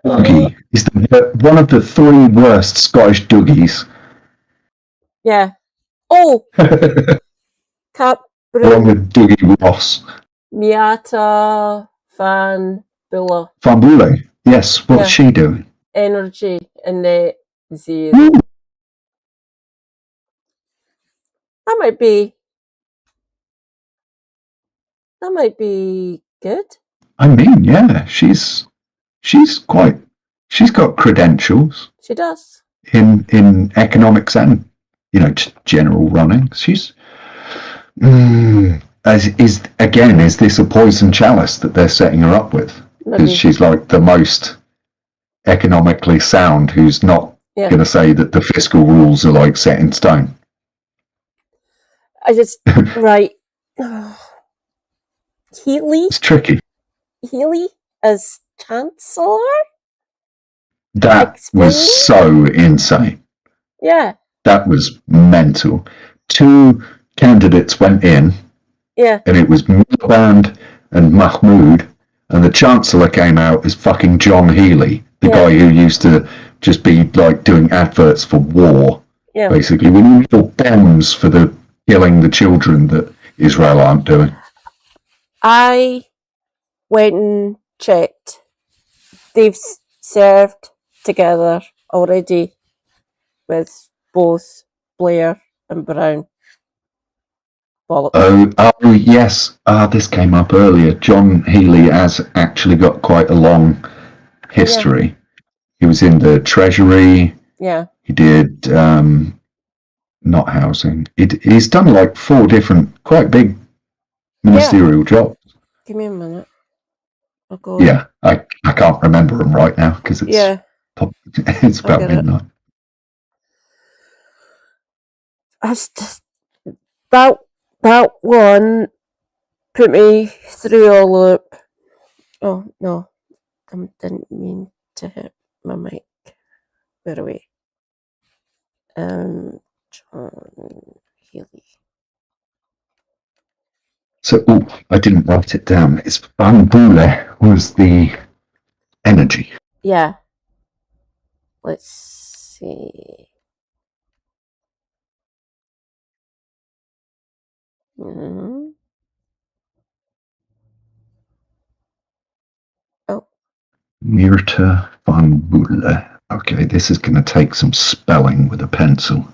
Dougie is one of the 3 worst Scottish Dougies. Yeah. Oh, Along Captain with Dougie Ross. Miata Van Buller. Van Boule. Yes, what's Yeah. she doing? Energy in the zero. Woo. That might be good. I mean, yeah, she's got credentials She does. in economics and just general running. She's is this a poison chalice that they're setting her up with? Because Maybe. she's like the most economically sound, who's not Yeah. going to say that the fiscal rules are like set in stone. I just right. Healy It's tricky. as Chancellor? That was so insane. Yeah. That was mental. 2 candidates went in, Yeah. and it was Miliband and Mahmood, and the Chancellor came out as fucking John Healey, the Yeah. guy who used to just be like doing adverts for war. Yeah. Basically, we need more bombs for the killing the children that Israel aren't doing. I went and checked. They've served together already with both Blair and Brown. Bollocks. Oh yes, this came up earlier. John Healey has actually got quite a long history. Yeah. He was in the Treasury. Yeah. He did not housing. He's done like 4 different quite big ministerial jobs. Give me a minute. I'll go. Yeah, I can't remember them right now because it's it's about midnight. That one put me through a loop. Oh no, I didn't mean to hit my mic. Where are we? John Healey. So, I didn't write it down. It's Van Boule was the energy. Yeah. Let's see. Mm-hmm. Oh. Mirta Van Boule. Okay, this is going to take some spelling with a pencil.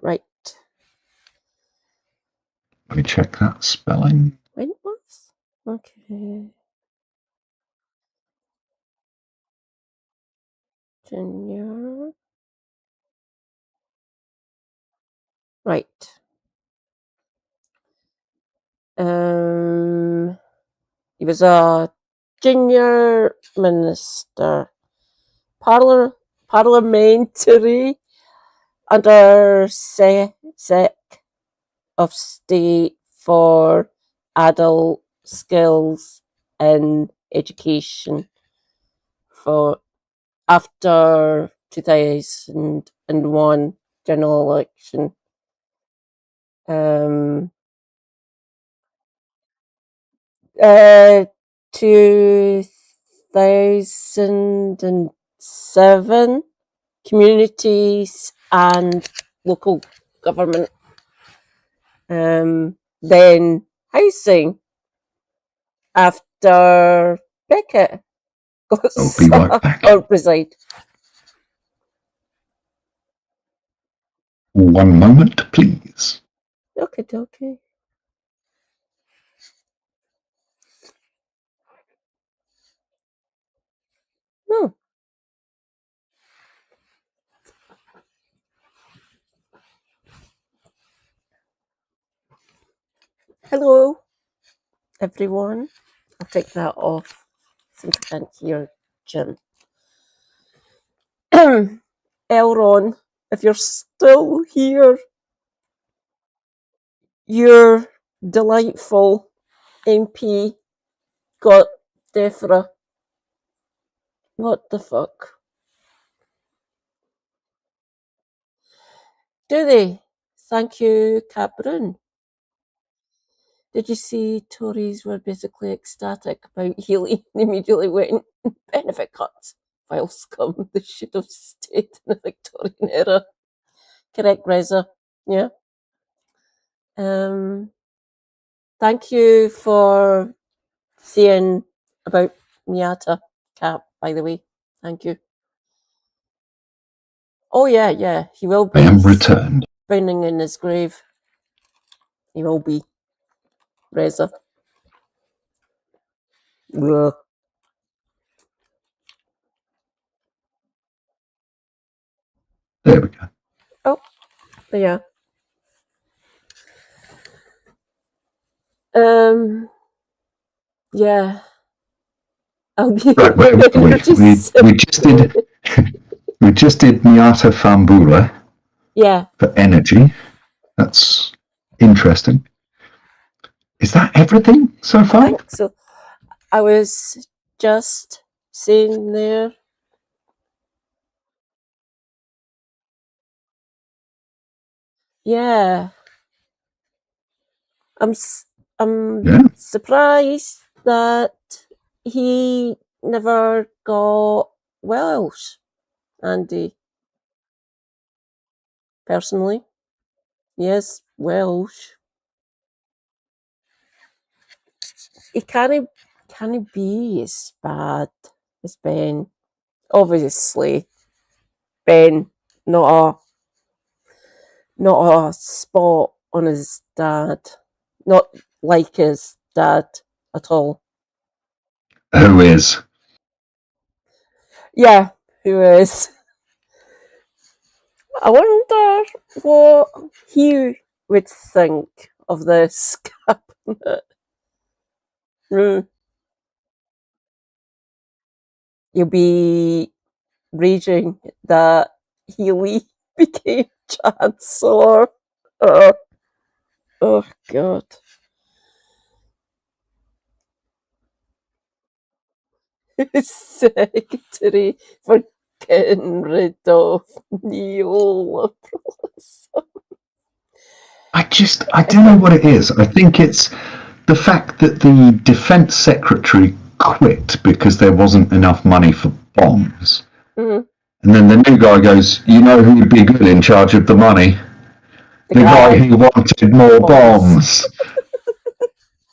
Right. Let me check that spelling. Wentworth? Okay. Junior. Right. He was a junior minister, parliamentary under Sec of State for Adult Skills in Education for after 2001 general election. 2007 communities and local government. Then housing after Beckett got I'll be right back. or reside. 1 moment, please. Okay. Oh. Hello, everyone. I'll take that off since I can't hear Jim. Elron, if you're still here, you're delightful MP got DEFRA. What the fuck? Do they? Thank you, Capron. Did you see Tories were basically ecstatic about Healy and immediately went, benefit cuts? Vile scum, they should have stayed in the Victorian era. Correct, Reza. Yeah. Thank you for saying about Miata, Cap, by the way. Thank you. Oh, yeah. He will I be am returned. spinning in his grave. He will be. Reza. Ugh. There we go. Oh, yeah. Yeah. I'll be Right, where were we? We just did Miata Fambula Yeah. for energy. That's interesting. Is that everything so I far? think so. I was just saying there. Yeah. I'm Yeah. surprised that he never got Welsh, Andy. Personally. Yes, Welsh. He can't be as bad as Ben. Obviously, Ben not a spot on his dad. Not like his dad at all. Who is? Yeah, who is? I wonder what he would think of this cabinet. You'll be raging that Healy became Chancellor. Oh God. Secretary for getting rid of neoliberalism. I don't know what it is. I think it's the fact that the defense secretary quit because there wasn't enough money for bombs. Mm-hmm. And then the new guy goes, you know who would be good in charge of the money? The guy who wanted more bombs.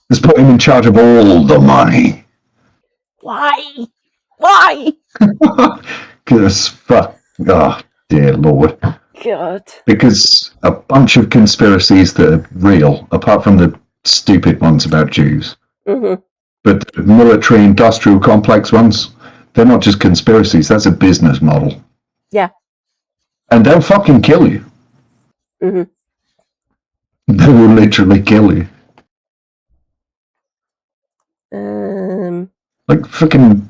Let's put him in charge of all the money. Why? Because, oh, dear Lord. God. Because a bunch of conspiracies that are real, apart from the stupid ones about Jews. Mm-hmm. But the military-industrial complex ones, they're not just conspiracies, that's a business model. Yeah. And they'll fucking kill you. Mm-hmm. They will literally kill you. Like freaking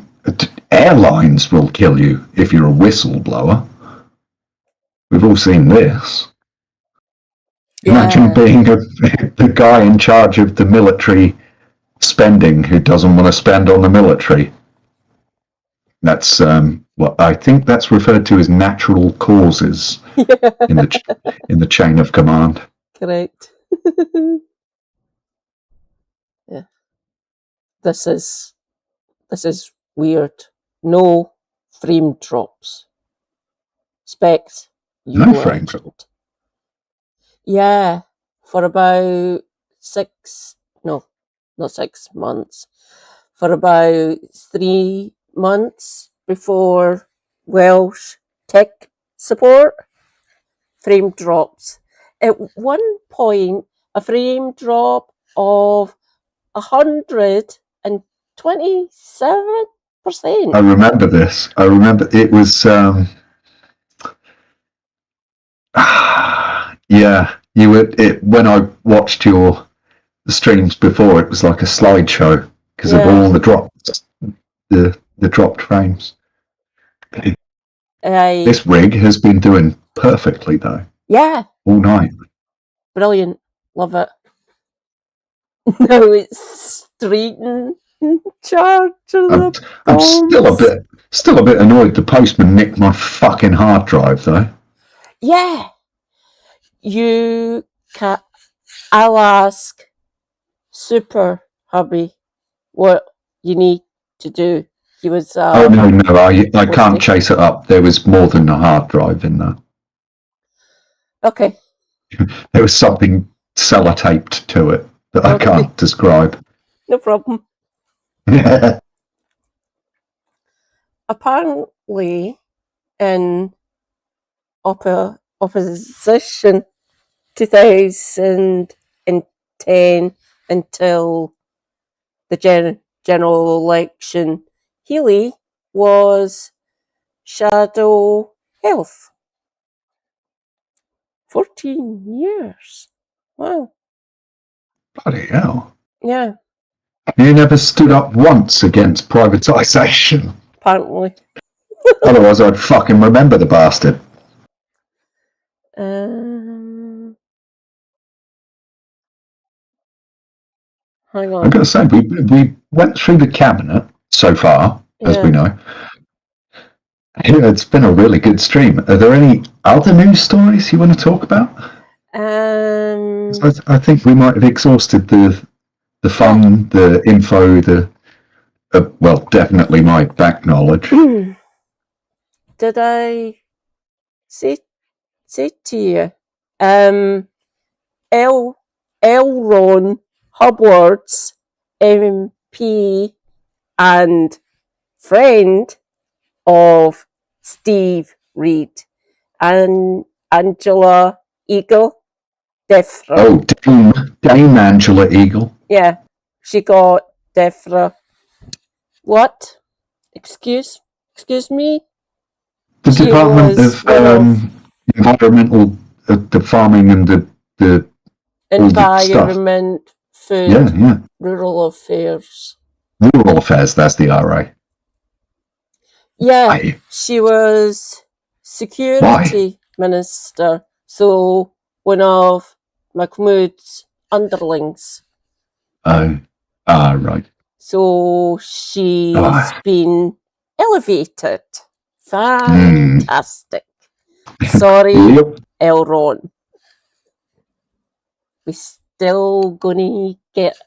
airlines will kill you if you're a whistleblower. We've all seen this. Yeah. Imagine being the guy in charge of the military spending who doesn't want to spend on the military. That's what I think that's referred to as natural causes in the chain of command. Correct. Yeah. This is weird. No frame drops. Specs. No frame drop. Yeah, for about 6 months. For about 3 months before Welsh tech support, frame drops. At one point, a frame drop of 127%. I remember this. I remember it was. Yeah, you would. When I watched the streams before, it was like a slideshow because of all the drops, the dropped frames. This rig has been doing perfectly though. Yeah. All night. Brilliant. Love it. Now it's Streeton in charge of I'm, the I'm still a bombs. bit annoyed the postman nicked my fucking hard drive though. Yeah. You can. I'll ask Super Hubby what you need to do. He was Oh no, I can't posted. chase it up. There was more than a hard drive in there. Okay. There was something sellotaped to it that I Okay. can't describe. No problem. Apparently, in opposition 2010 until the general election, Healy was shadow health. 14 years. Wow. Bloody hell. Yeah, You never stood up once against privatisation. apparently. Otherwise, I'd fucking remember the bastard. Hang I'm on. going to say, we went through the cabinet so far, as we Yeah. know. It's been a really good stream. Are there any other news stories you want to talk about? I think we might have exhausted the fun, the info, well, definitely my back knowledge. Did I say to you, Ron Hubbard's MP and friend of Steve Reid and Angela Eagle. Defra. Oh, Dame Angela Eagle. Yeah, she got Defra. What? Excuse me? The She Department was of one of Environmental, the farming and the all the stuff. Environment, Food, Yeah. Rural Affairs. Rural Affairs, that's the RA. Yeah, Why? she was Security Minister, so one of Mahmoud's underlings. Oh, right. So she's been elevated. Fantastic. Sorry, Yep. Elron. We still gonna get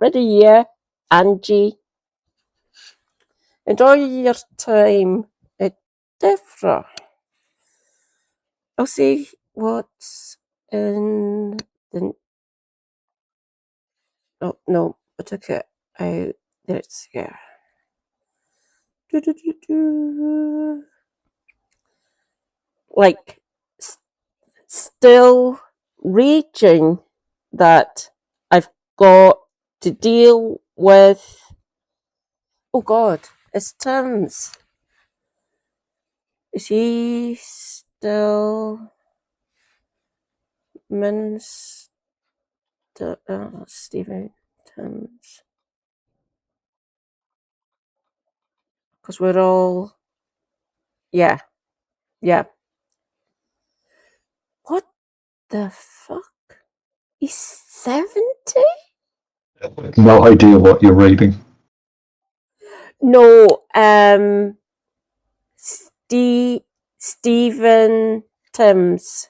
rid of you, Angie. Enjoy your time at Defra. I'll see what's in the... Oh, no, I took it out. There it's here. Like, still raging that I've got to deal with... Oh God, it's Tim's. Is he still Minister? Stephen Timms. Because we're all... Yeah. What the fuck? He's 70? No idea what you're reading. No, Stephen Timms.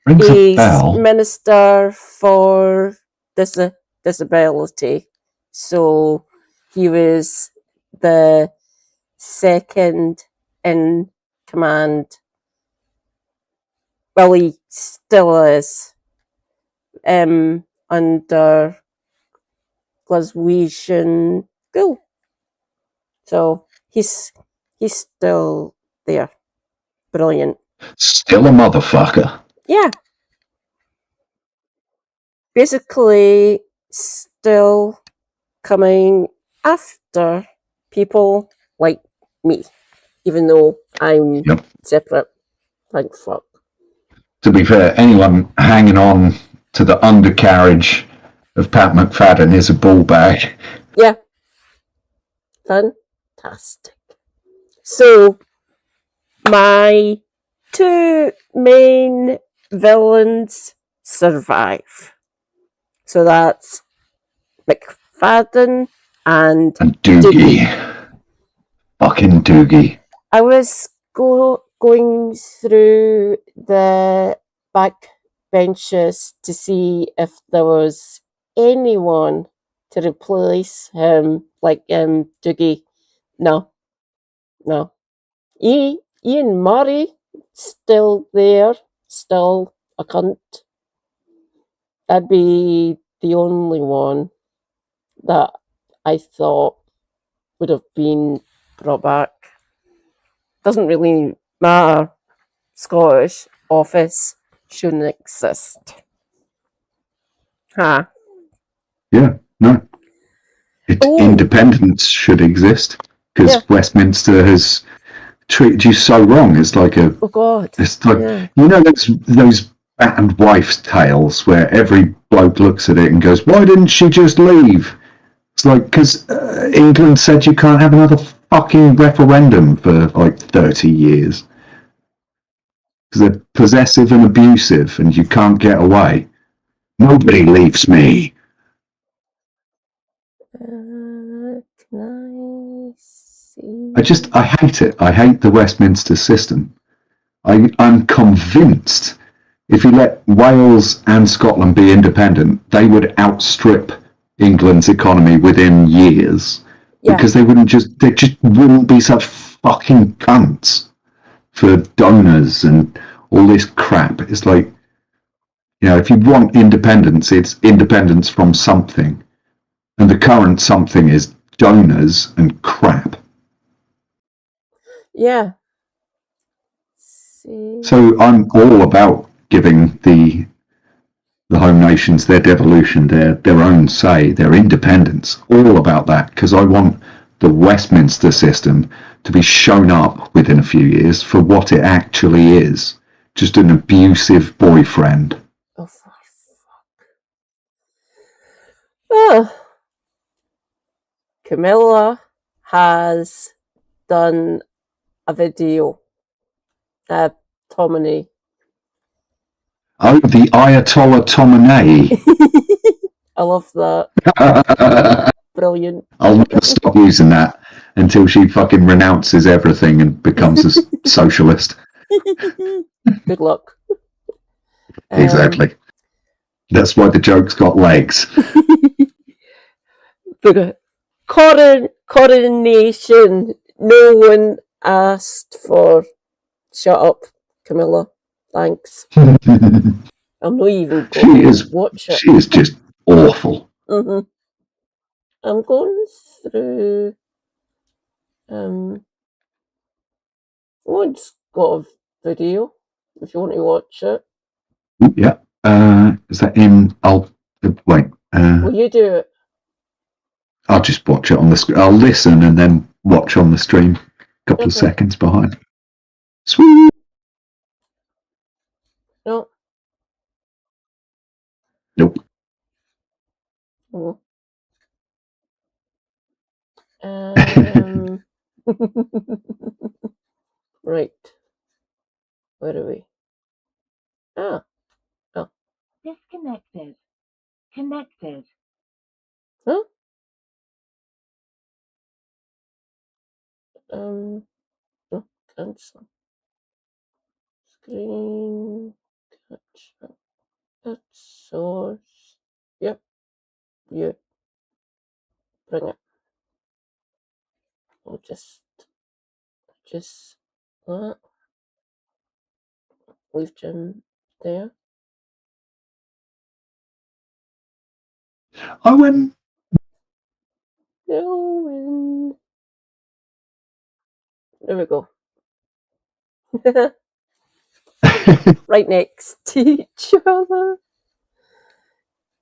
Rings a He's bell. Minister for Disability. So he was the second in command. Well, he still is. Under Glaswegian School. So he's still there. Brilliant. Still a motherfucker. Yeah. Basically, still coming after people like me, even though I'm separate. Thank fuck. To be fair, anyone hanging on to the undercarriage of Pat McFadden is a ball bag. Yeah. Fantastic. So, my two main villains survive. So that's McFadden and Doogie. Fucking Doogie. I was going through the back benches to see if there was anyone to replace him, like Doogie. No. Ian Murray, still there, still a cunt. That'd be the only one that I thought would have been brought back. Doesn't really matter. Scottish Office shouldn't exist. Huh. Yeah, no. Independence should exist because Westminster has treated you so wrong. It's like oh God. It's like you know those battened wife's tales where every bloke looks at it and goes, "Why didn't she just leave?" It's like because England said you can't have another fucking referendum for like 30 years because they're possessive and abusive, and you can't get away. Nobody leaves me. Can I see? I hate it. I hate the Westminster system. I'm convinced if you let Wales and Scotland be independent, they would outstrip England's economy within years because they just wouldn't be such fucking cunts for donors and all this crap. It's like, you know, if you want independence, it's independence from something. And the current something is donors and crap. Yeah. See. So I'm all about giving the home nations their devolution, their own say, their independence, all about that, because I want the Westminster system to be shown up within a few years for what it actually is, just an abusive boyfriend. Oh, for fuck. Oh. Camilla has done a video. Tomini. Oh, the Ayatollah Tominay. I love that. Brilliant. I'll never stop using that until she fucking renounces everything and becomes a socialist. Good luck. Exactly. That's why the joke's got legs. The coronation. No one asked for. Shut up, Camilla. Thanks. I'm not even going to watch it. She is just awful. Mm-hmm. I'm going through. It's got a video if you want to watch it. Yeah. Is that in? I'll wait. Will you do it? I'll just watch it on the screen. I'll listen and then watch on the stream. A couple of seconds behind. Sweet. No. Nope. Oh. Right. Where are we? Oh. Disconnected. Connected. Huh? Cancel. Screen capture. That's source. Yep. You. Bring it. We'll just that. Leave Jim there. Owen. Owen. There we go. Right next to each other.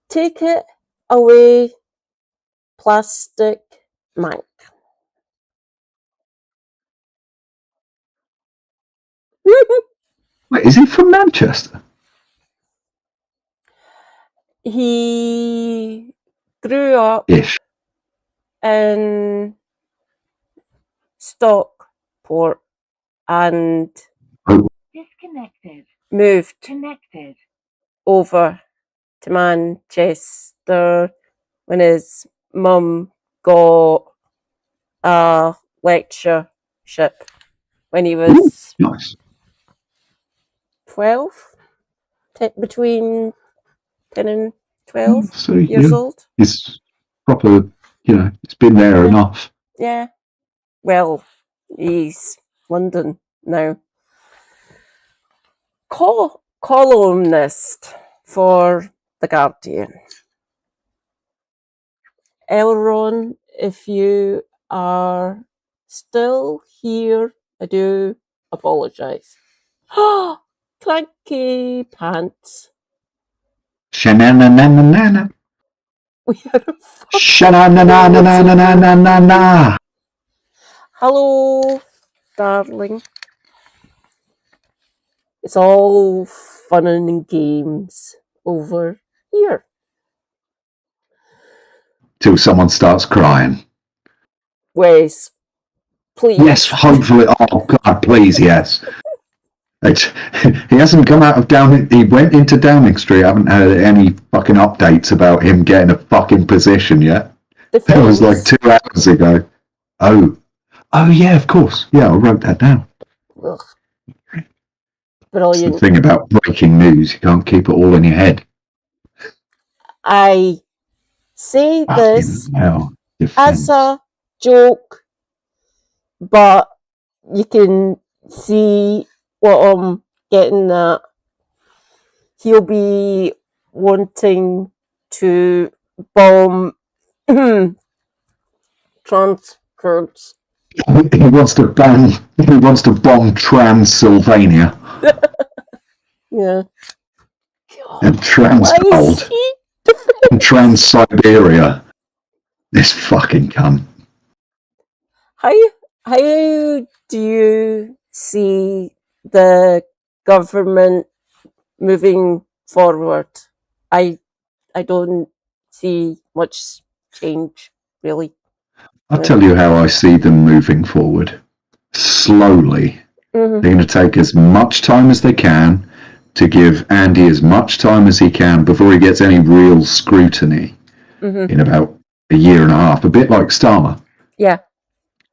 Take it away, plastic Mike. Wait, is he from Manchester? He grew up in Stockport and Disconnected. moved Connected. over to Manchester when his mum got a lectureship when he was Nice. 12, between 10 and 12 So, years old. It's proper, it's been there Yeah. enough. Yeah. Well, he's London now. Columnist for The Guardian. Elron, if you are still here, I do apologise. Cranky pants. Shananananana. We are fucking Shananananananana. Hello, darling. It's all fun and games over here. Till someone starts crying. Wes, please. Yes, hopefully. Oh, God, please, yes. He hasn't come out of Downing. He went into Downing Street. I haven't heard any fucking updates about him getting a fucking position yet. That was like 2 hours ago. Oh, yeah, of course. Yeah, I wrote that down. Ugh. It's Brilliant. the thing about breaking news. You can't keep it all in your head. I say this Hell, as a joke, but you can see what I'm getting at. He'll be wanting to bomb transcripts. He wants to bomb Transylvania Yeah. and Transgold and Trans-Siberia. This fucking cunt. How do you see the government moving forward? I don't see much change, really. I'll tell you how I see them moving forward. Slowly. Mm-hmm. They're going to take as much time as they can to give Andy as much time as he can before he gets any real scrutiny in about a year and a half. A bit like Starmer. Yeah.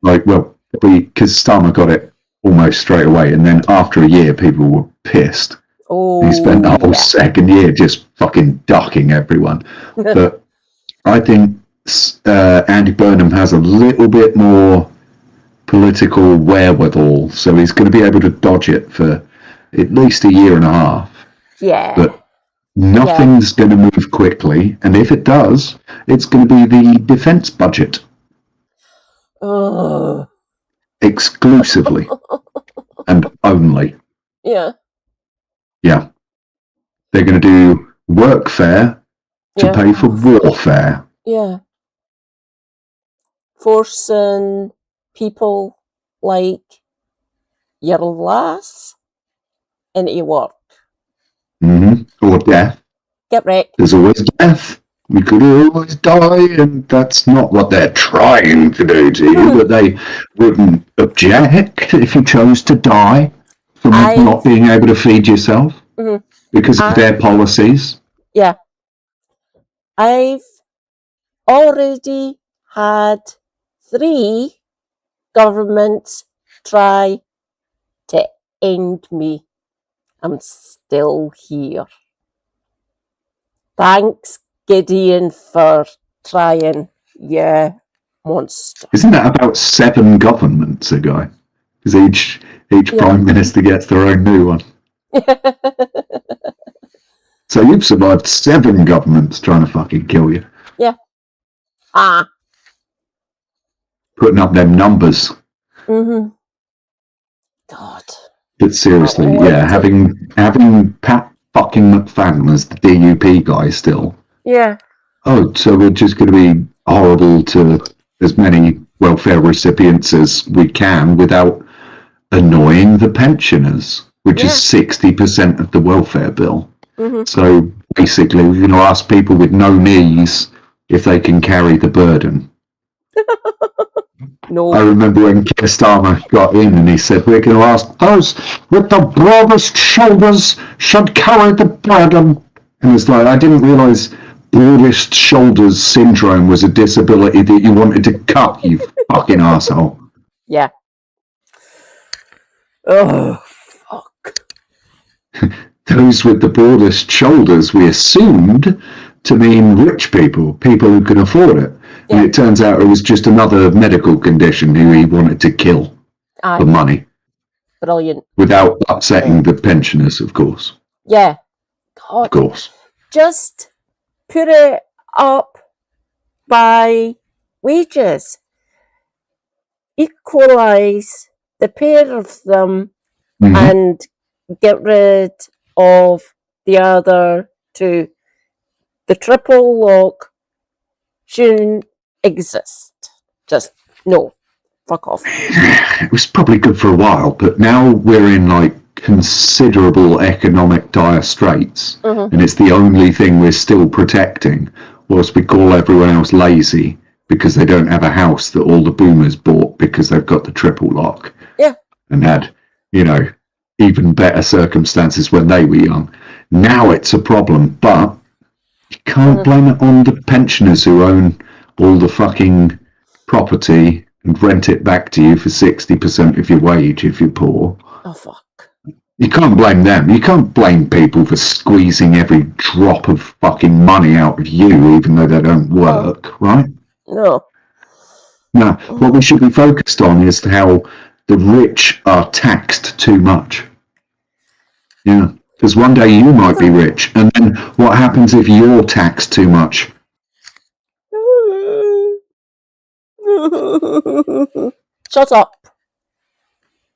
Because Starmer got it almost straight away, and then after a year, people were pissed. Oh, he spent the whole second year just fucking ducking everyone. But I think Andy Burnham has a little bit more political wherewithal, so he's going to be able to dodge it for at least a year and a half. Yeah. But nothing's going to move quickly, and if it does, it's going to be the defence budget. Exclusively. And only. Yeah. Yeah. They're going to do workfare to pay for warfare. Yeah. Forcing people like your lass into work. Or death. Get wrecked. There's always death. We could always die, and that's not what they're trying to do to you, but they wouldn't object if you chose to die from not being able to feed yourself because of their policies. Yeah. I've already had 3 governments try to end me. I'm still here. Thanks, Gideon, for trying. Yeah, monster. Isn't that about 7 governments ago? Because each prime minister gets their own new one. So you've survived 7 governments trying to fucking kill you. Yeah. Putting up them numbers. God. But seriously, having Pat fucking McFadden as the DUP guy still. Yeah. Oh, so we're just going to be horrible to as many welfare recipients as we can without annoying the pensioners, which is 60% of the welfare bill. So basically, we're going to ask people with no knees if they can carry the burden. No. I remember when Keir Starmer got in and he said, we're going to ask those with the broadest shoulders should carry the burden. And it's like, I didn't realise broadest shoulders syndrome was a disability that you wanted to cut, you fucking asshole. Yeah. Oh, fuck. Those with the broadest shoulders we assumed to mean rich people who can afford it. Yeah. And it turns out it was just another medical condition who he wanted to kill Aye. for money. Brilliant. Without upsetting the pensioners, of course. Yeah. God. Of course. Just put it up by wages. Equalise the pair of them and get rid of the other two. The triple lock shouldn't exist. Just no. Fuck off. It was probably good for a while, but now we're in like considerable economic dire straits, and it's the only thing we're still protecting, whilst we call everyone else lazy because they don't have a house that all the boomers bought because they've got the triple lock. Yeah. And had, even better circumstances when they were young. Now it's a problem, but you can't blame it on the pensioners who own all the fucking property and rent it back to you for 60% of your wage if you're poor. Oh, fuck. You can't blame them. You can't blame people for squeezing every drop of fucking money out of you, even though they don't work, right? No. No, what we should be focused on is how the rich are taxed too much. Yeah, because one day you might be rich, and then what happens if you're taxed too much? Shut up.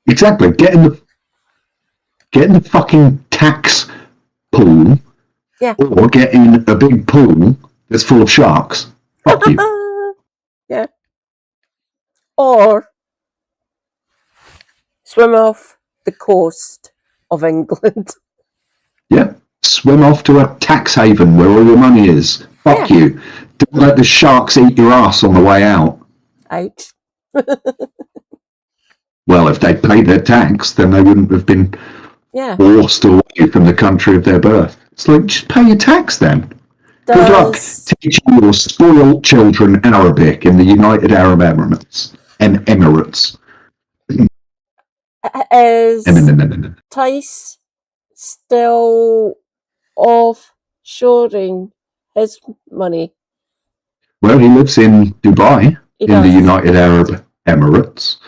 Exactly. Get in the fucking tax pool, or get in a big pool that's full of sharks. Fuck you. Yeah. Or swim off the coast of England. Yeah. Swim off to a tax haven where all your money is. Fuck you. Don't let the sharks eat your ass on the way out. Ouch. Well, if they'd paid their tax, then they wouldn't have been forced away from the country of their birth. It's like, just pay your tax then. Good luck teaching your spoiled children Arabic in the United Arab Emirates. Is Tice still offshoring his money? Well, he lives in Dubai, the United Arab Emirates.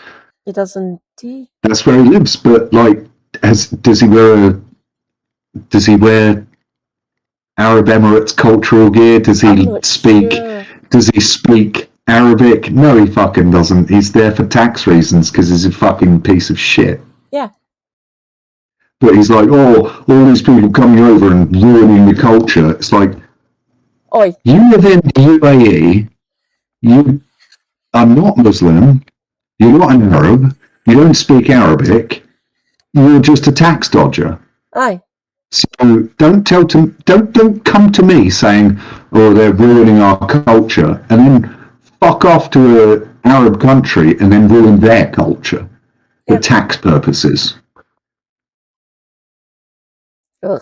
He does indeed. That's where he lives, but like, does he wear Arab Emirates cultural gear? Does he speak Arabic? No, he fucking doesn't. He's there for tax reasons because he's a fucking piece of shit. Yeah. But he's like, all these people coming over and ruining the culture. It's like, oi, you live in the UAE, you are not Muslim, you're not an Arab, you don't speak Arabic, you're just a tax dodger. Aye. So don't come to me saying, oh, they're ruining our culture, and then fuck off to an Arab country and then ruin their culture for tax purposes. Ugh.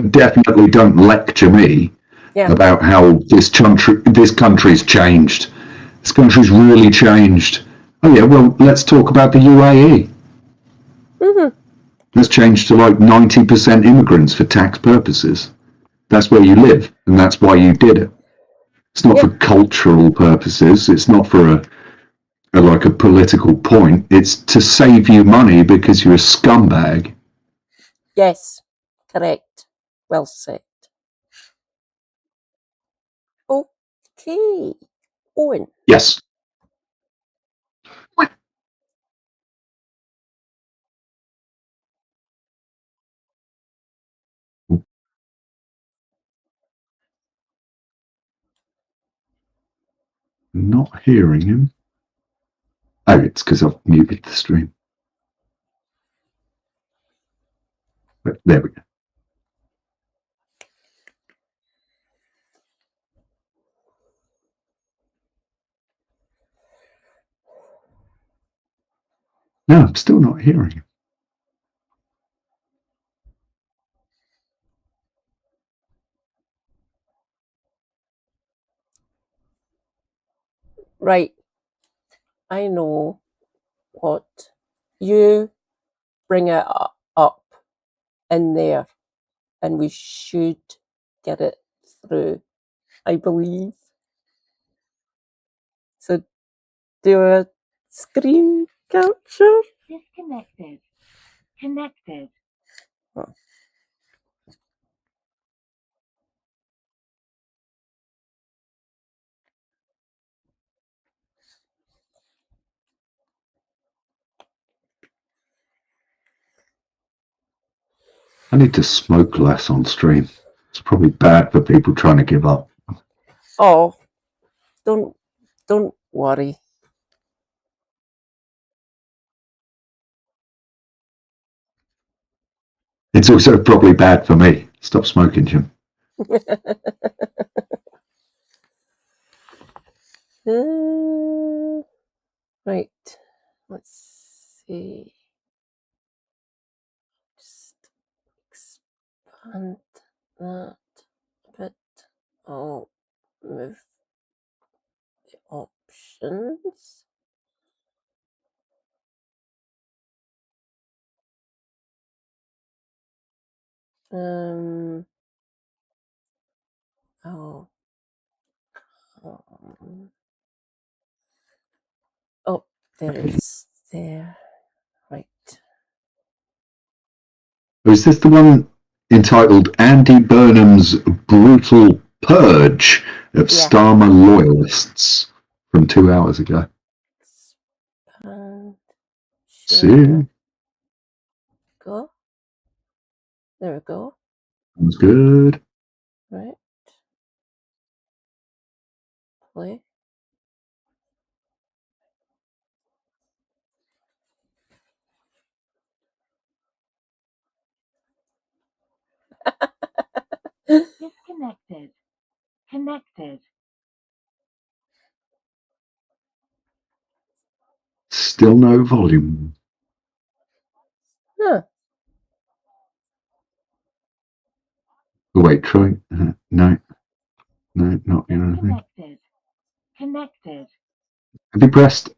Definitely don't lecture me about how this country's changed. This country's really changed. Oh yeah, well, let's talk about the UAE. It's changed to like 90% immigrants for tax purposes. That's where you live, and that's why you did it. It's not for cultural purposes. It's not for a political point. It's to save you money because you're a scumbag. Yes, correct. Well said. Okay. Owen. Yes. Not hearing him. Oh, it's because I've muted the stream. But there we go. No, I'm still not hearing him. Right. I know what. You bring it up in there, and we should get it through, I believe. So do a screen capture. Disconnected. Connected. Oh. I need to smoke less on stream. It's probably bad for people trying to give up. Oh, don't worry. It's also probably bad for me. Stop smoking, Jim. Right. Let's see. Just expand that a bit. I'll move the options. Oh. Oh, there it is. There. Right. Is this the one entitled Andy Burnham's Brutal Purge of Yeah. Starmer Loyalists from 2 hours ago? Expand. See? Share. Go. There we go. Sounds good. Right. Play. Disconnected. Connected. Still no volume. Huh. Oh, wait, try. No, not anything. Disconnected. Connected. Have you pressed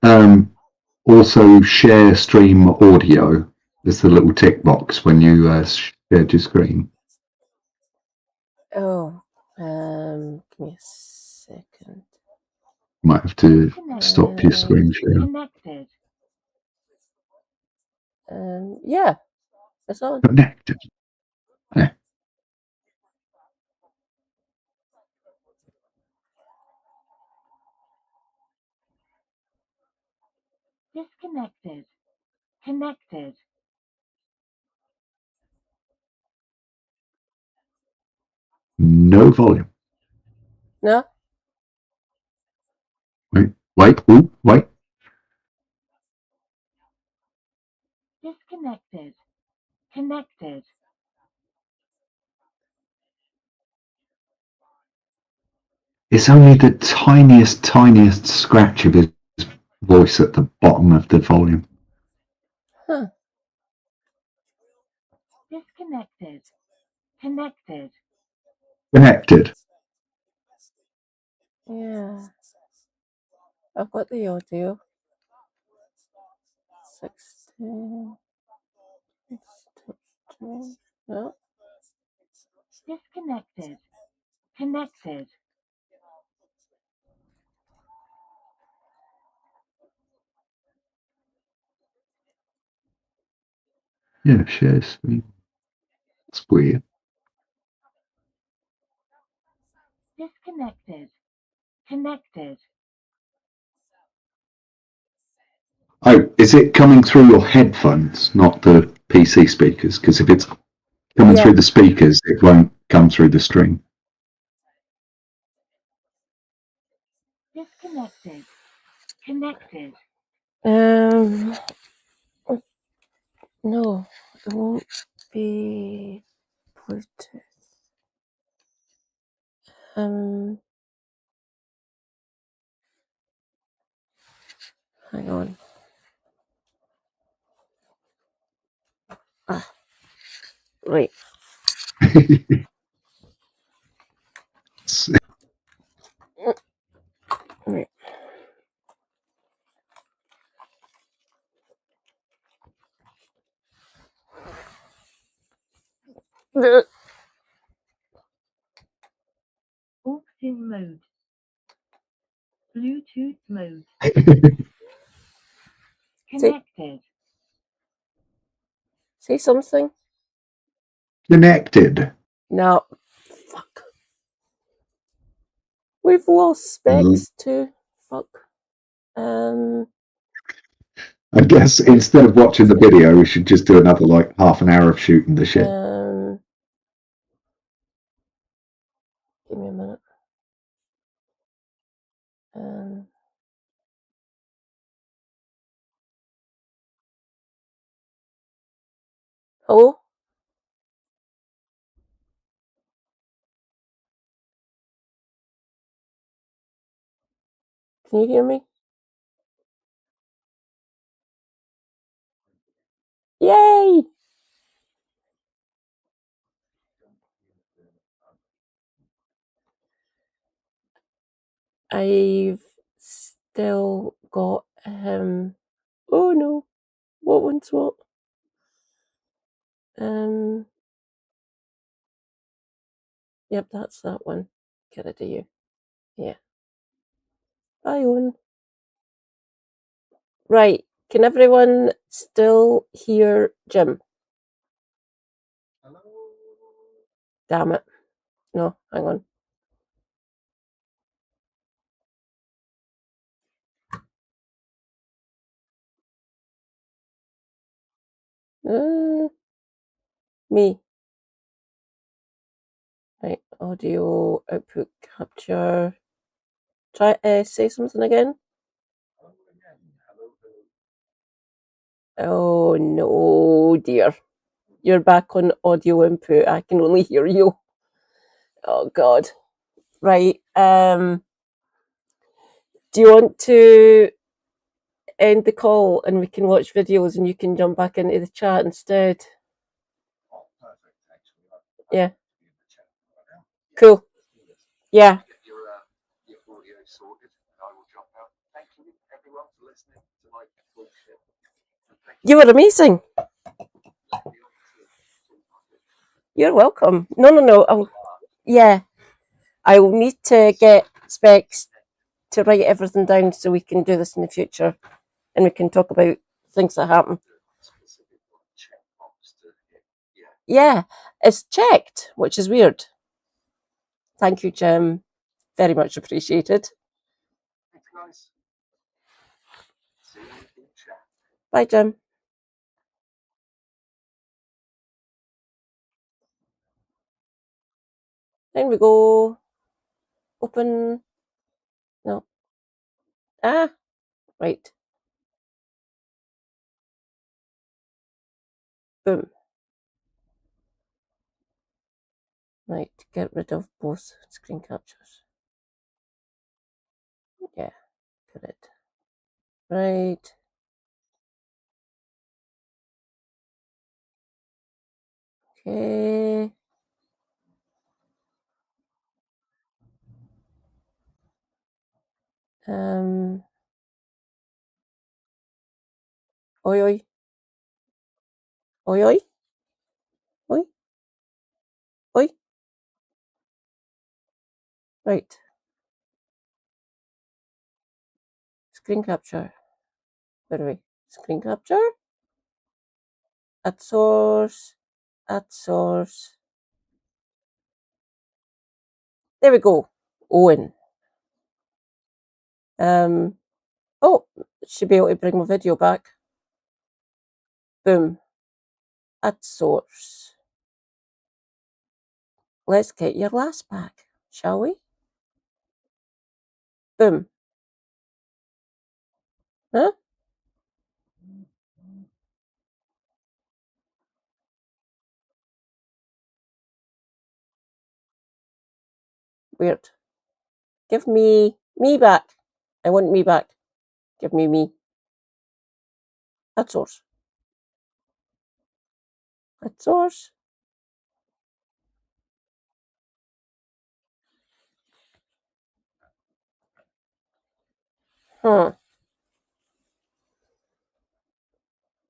also share stream audio? There's the little tick box when you shared your screen. Oh. Give me a second. Might have to stop your screen share. Connected. Yeah. It's on. Connected. Yeah. Disconnected. Connected. No volume. No? Wait, ooh, wait. Disconnected. Connected. It's only the tiniest scratch of his voice at the bottom of the volume. Huh. Disconnected. Connected. Connected. Yeah. I've got the audio. 16. 16. No? Disconnected. Connected. Yeah, share screen. It's weird. Disconnected. Connected. Oh, is it coming through your headphones, not the PC speakers? Because if it's coming Yeah. through the speakers, it won't come through the stream. Disconnected. Connected. No, it won't be Bluetooth. Hang on. Right. Right. Auxin mode. Bluetooth mode. Connected. Say something. Connected. No. Fuck. We've lost specs too. Fuck. I guess instead of watching the video, we should just do another like half an hour of shooting the shit. Give me a minute. Hello? Can you hear me? Yay! I've still got him. Oh no. What one's what? Yep, that's that one. Get rid of you. Yeah. Bye, Owen. Right. Can everyone still hear Jim? Hello. Damn it. No, hang on. Me. Right, audio output capture. Try say something again. Hello again. Hello, Oh hello. no, dear. You're back on audio input. I can only hear you. Oh God. Right. Do you want to end the call and we can watch videos and you can jump back into the chat instead? Oh, perfect. Actually, Yeah. to be in the chat right now. Cool. Yeah. Get your audio sorted, and I will jump out. Thank you, everyone, for listening to my bullshit. You were amazing. You're welcome. No. Yeah. I will need to get specs to write everything down so we can do this in the future and we can talk about things that happen. Yeah, it's checked, which is weird. Thank you, Jim. Very much appreciated. Thanks, guys. See you in chat. Bye, Jim. There we go. Open. No. Ah, right. Boom. Right, get rid of both screen captures. Yeah, got it. Right. Okay. Oi, oi. Oi, oi. Oi. Oi. Right. Screen capture. Where are we? Screen capture. Add source. Add source. There we go. Owen. Oh, should be able to bring my video back. Boom. Add source. Let's get your last back, shall we? Boom. Huh? Weird. Give me back. I want me back. Give me. Add source. Add source. Huh.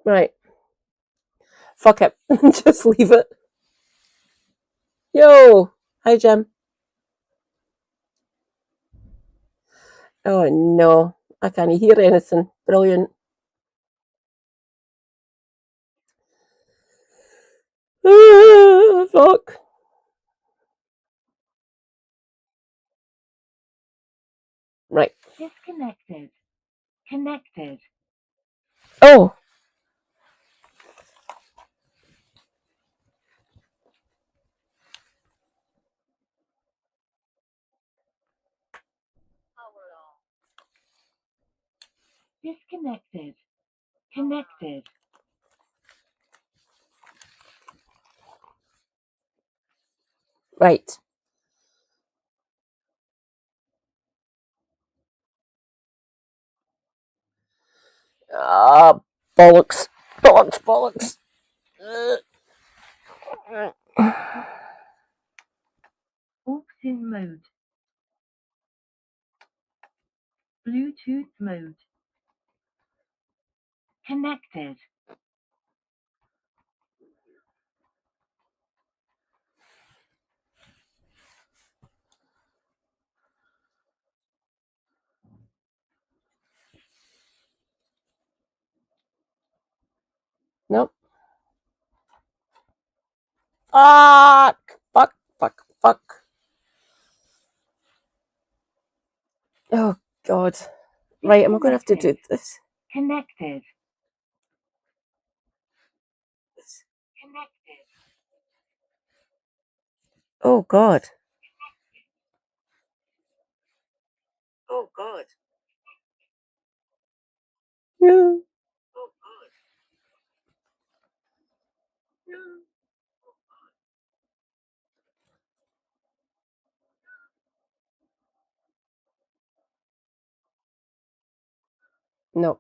Right. Fuck it. Just leave it. Yo! Hi, Jim. Oh, no. I can't hear anything. Brilliant. Fuck. Right. Disconnected. Connected. Oh! Disconnected. Connected. Right. Bollocks. Bollocks, bollocks. Aux in mode. Bluetooth mode. Connected. Nope. Fuck. Fuck, fuck, fuck. Oh, God. Right, am I going to have to do this? Connected. Connected. Oh, God. Oh God. No. Oh God. No. No.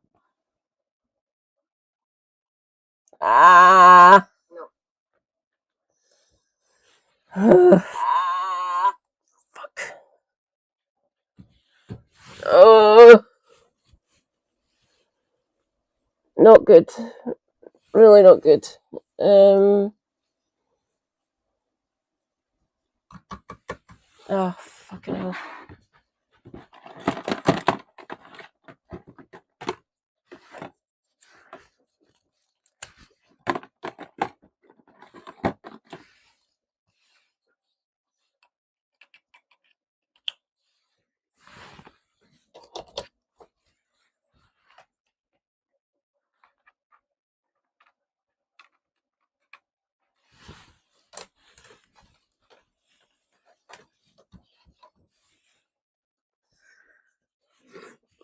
Ah. No. Fuck. Oh. Not good. Really not good. Oh, fucking hell.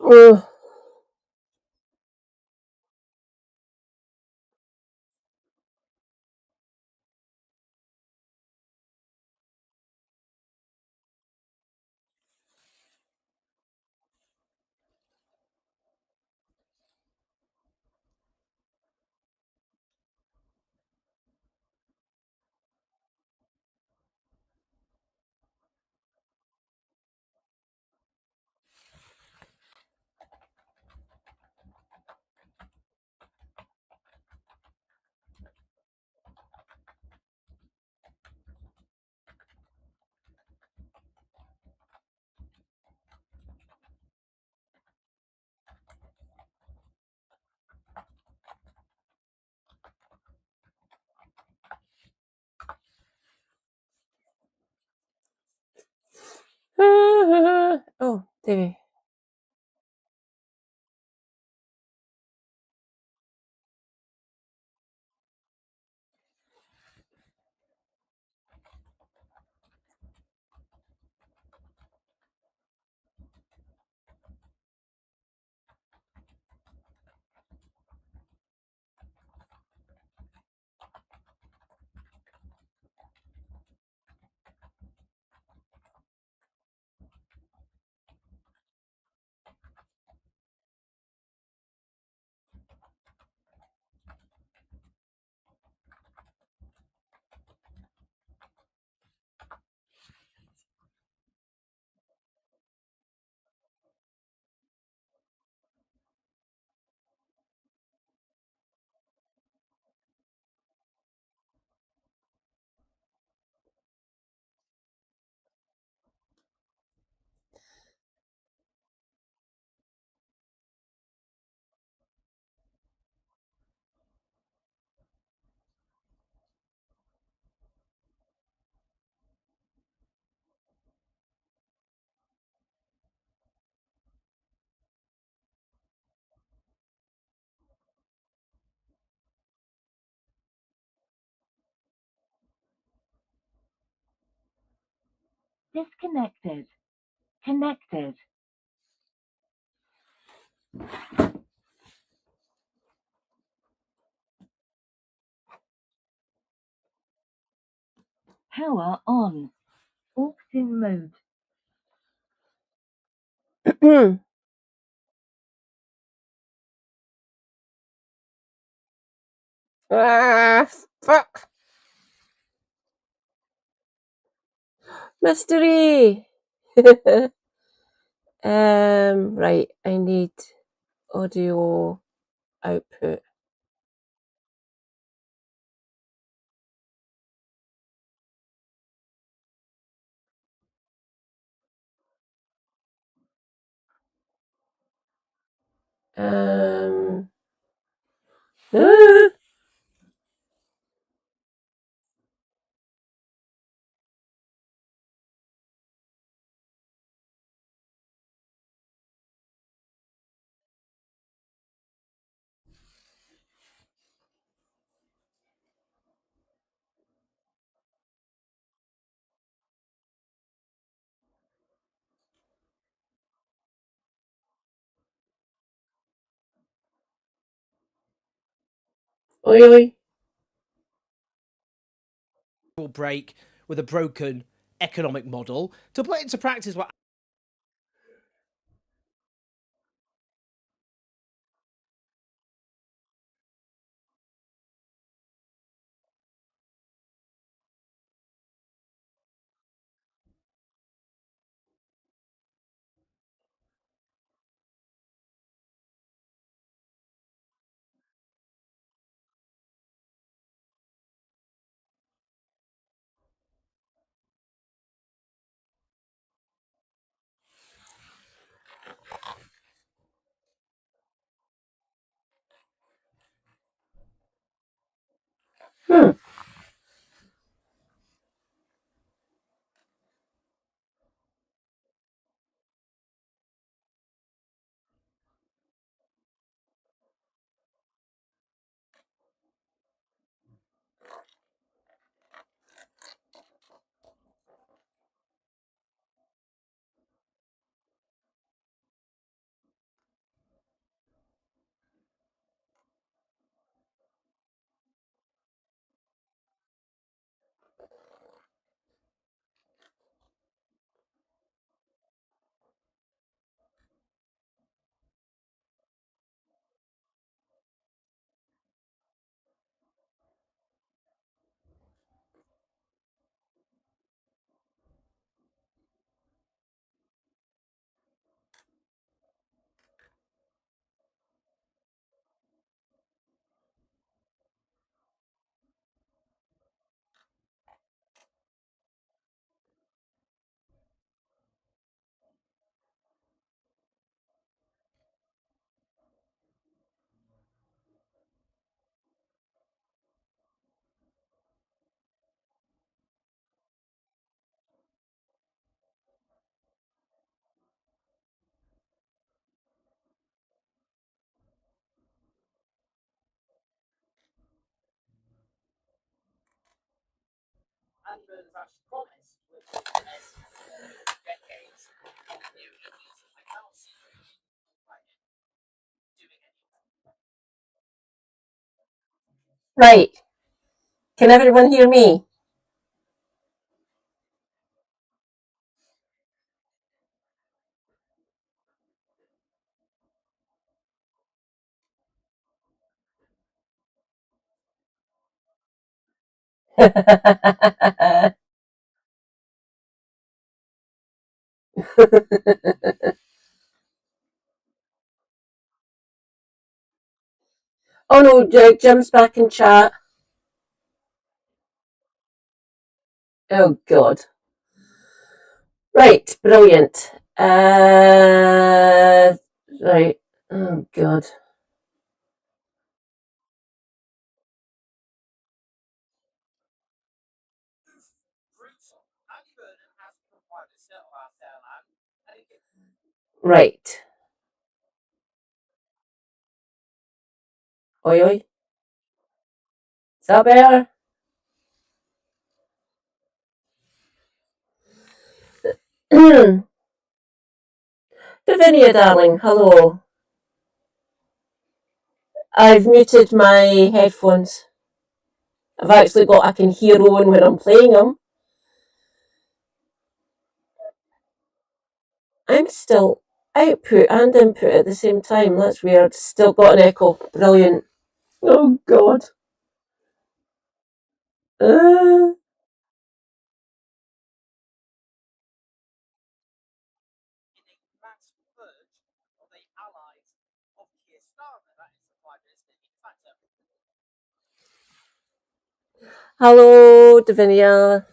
Ugh. Oh, Davey. Disconnected. Connected. Power on. Auxin mode. Fuck. Mystery. Right, I need audio output. Ah. Oi, oi. Break with a broken economic model to put into practice what Right. Can everyone hear me? Oh no, Jim's back in chat. Oh god. Right, brilliant. Right. Oh god. Right. Oi, oi. Is that better? Davinia, darling, hello. I've muted my headphones. I've actually got I can hear Owen when I'm playing them. I'm still output and input at the same time. That's weird. Still got an echo. Brilliant. Oh, God. Hello, Davinia.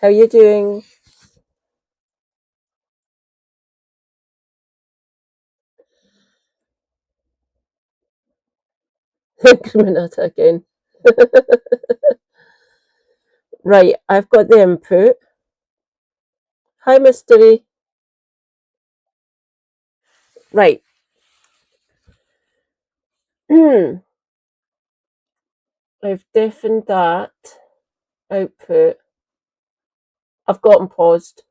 How you doing? Criminata again. Right, I've got the input. Hi, Mystery. Right. I've deafened that output. I've got them paused.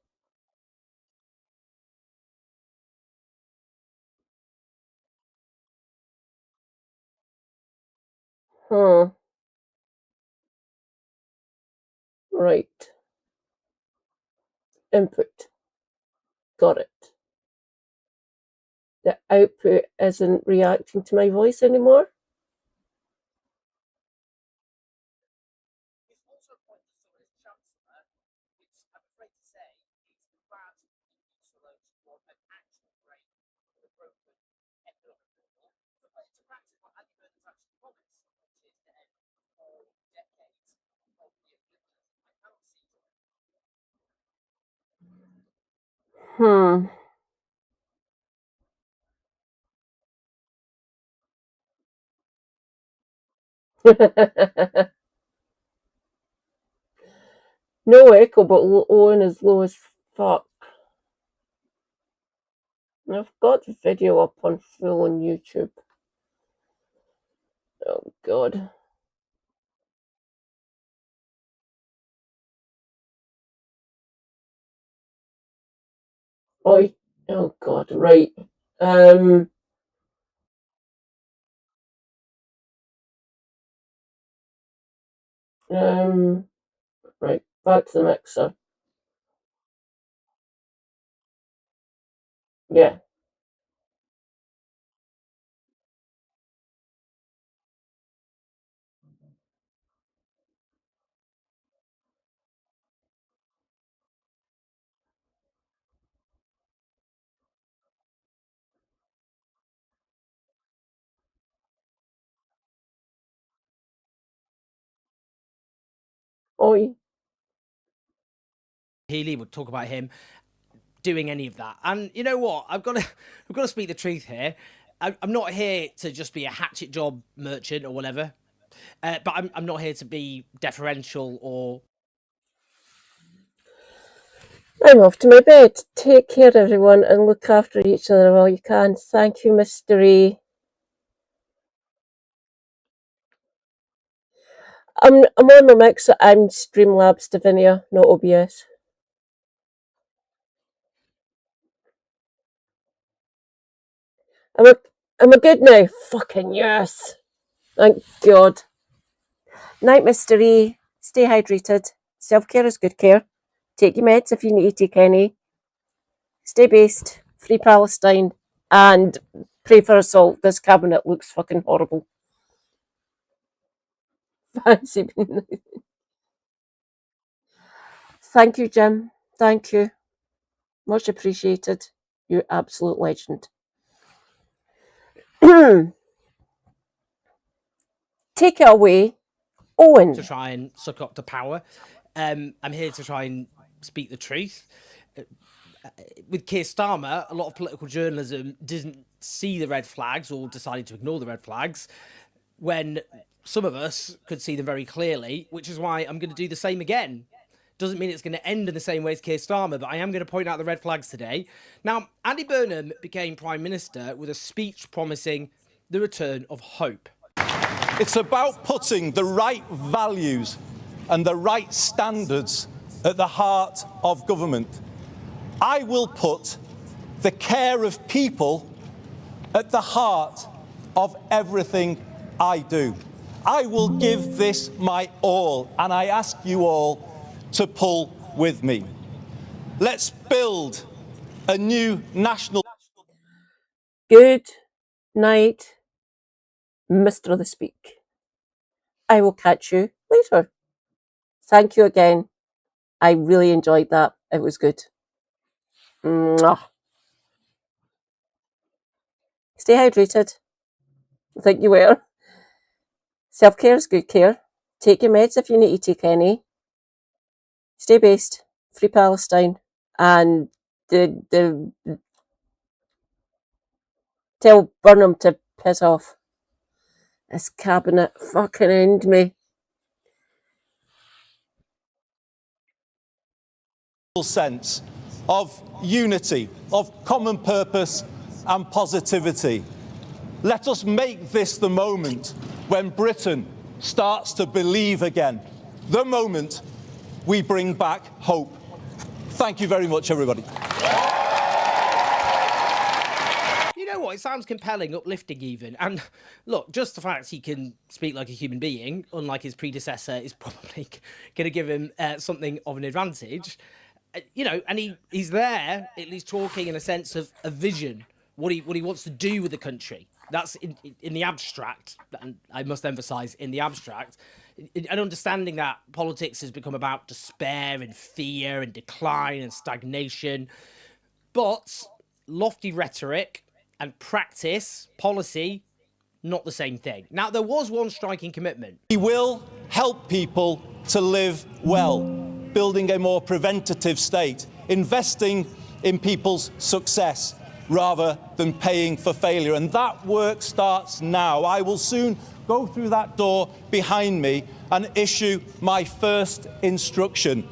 Right. Input. Got it. The output isn't reacting to my voice anymore. No echo, but Owen is low as fuck. I've got the video up on full on YouTube. Oh, God. Oh, God, right. Right, back to the mixer. Yeah. Oi. Healy would talk about him doing any of that. And you know what? I've got to speak the truth here. I'm not here to just be a hatchet job merchant or whatever. But I'm not here to be deferential or... I'm off to my bed. Take care, everyone, and look after each other while you can. Thank you, Mystery. I'm on my mixer. I'm Streamlabs Davinia, not OBS. Am I good now? Fucking yes. Thank God. Night, Mystery. Stay hydrated. Self-care is good care. Take your meds if you need to take any. Stay based. Free Palestine. And pray for us all. This cabinet looks fucking horrible. Fancy being... Thank you, Jim. Thank you. Much appreciated. You absolute legend. Take it away, Owen. To try and suck up to power. I'm here to try and speak the truth. With Keir Starmer, a lot of political journalism didn't see the red flags or decided to ignore the red flags when some of us could see them very clearly, which is why I'm going to do the same again. Doesn't mean it's going to end in the same way as Keir Starmer, but I am going to point out the red flags today. Now, Andy Burnham became Prime Minister with a speech promising the return of hope. It's about putting the right values and the right standards at the heart of government. I will put the care of people at the heart of everything I do. I will give this my all, and I ask you all to pull with me. Let's build a new national... Good night, Mr. The Speak. I will catch you later. Thank you again. I really enjoyed that. It was good. Mwah. Stay hydrated. I think you were. Self-care is good care. Take your meds if you need to take any. Stay based. Free Palestine. And tell Burnham to piss off. This cabinet fucking end me. sense of unity, of common purpose and positivity. Let us make this the moment when Britain starts to believe again, the moment we bring back hope. Thank you very much, everybody. You know what? It sounds compelling, uplifting even. And look, just the fact he can speak like a human being, unlike his predecessor, is probably going to give him something of an advantage. You know, and he's there, at least talking in a sense of a vision, what he wants to do with the country. That's in the abstract, and I must emphasise in the abstract, and understanding that politics has become about despair and fear and decline and stagnation. But lofty rhetoric and practice, policy, not the same thing. Now, there was one striking commitment. We will help people to live well, building a more preventative state, investing in people's success rather than paying for failure. And that work starts now. I will soon go through that door behind me and issue my first instruction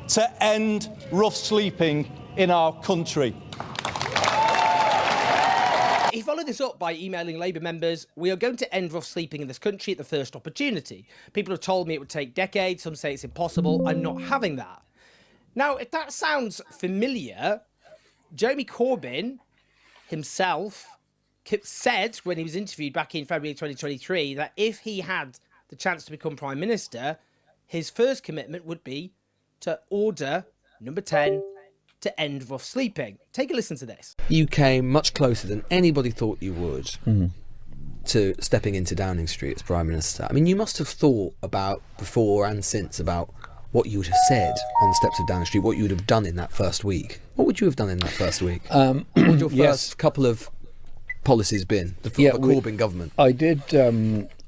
to end rough sleeping in our country. He followed this up by emailing Labour members, "We are going to end rough sleeping in this country at the first opportunity. People have told me it would take decades. Some say it's impossible. I'm not having that." Now, if that sounds familiar, Jeremy Corbyn himself said when he was interviewed back in February 2023 that if he had the chance to become Prime Minister, his first commitment would be to order number 10 to end rough sleeping. Take a listen to this. You came much closer than anybody thought you would to stepping into Downing Street as Prime Minister. I mean, you must have thought about before and since about what you would have said on the steps of Downing Street, what you would have done in that first week. What would you have done in that first week? What would your first couple of policies been, the Corbyn government? I did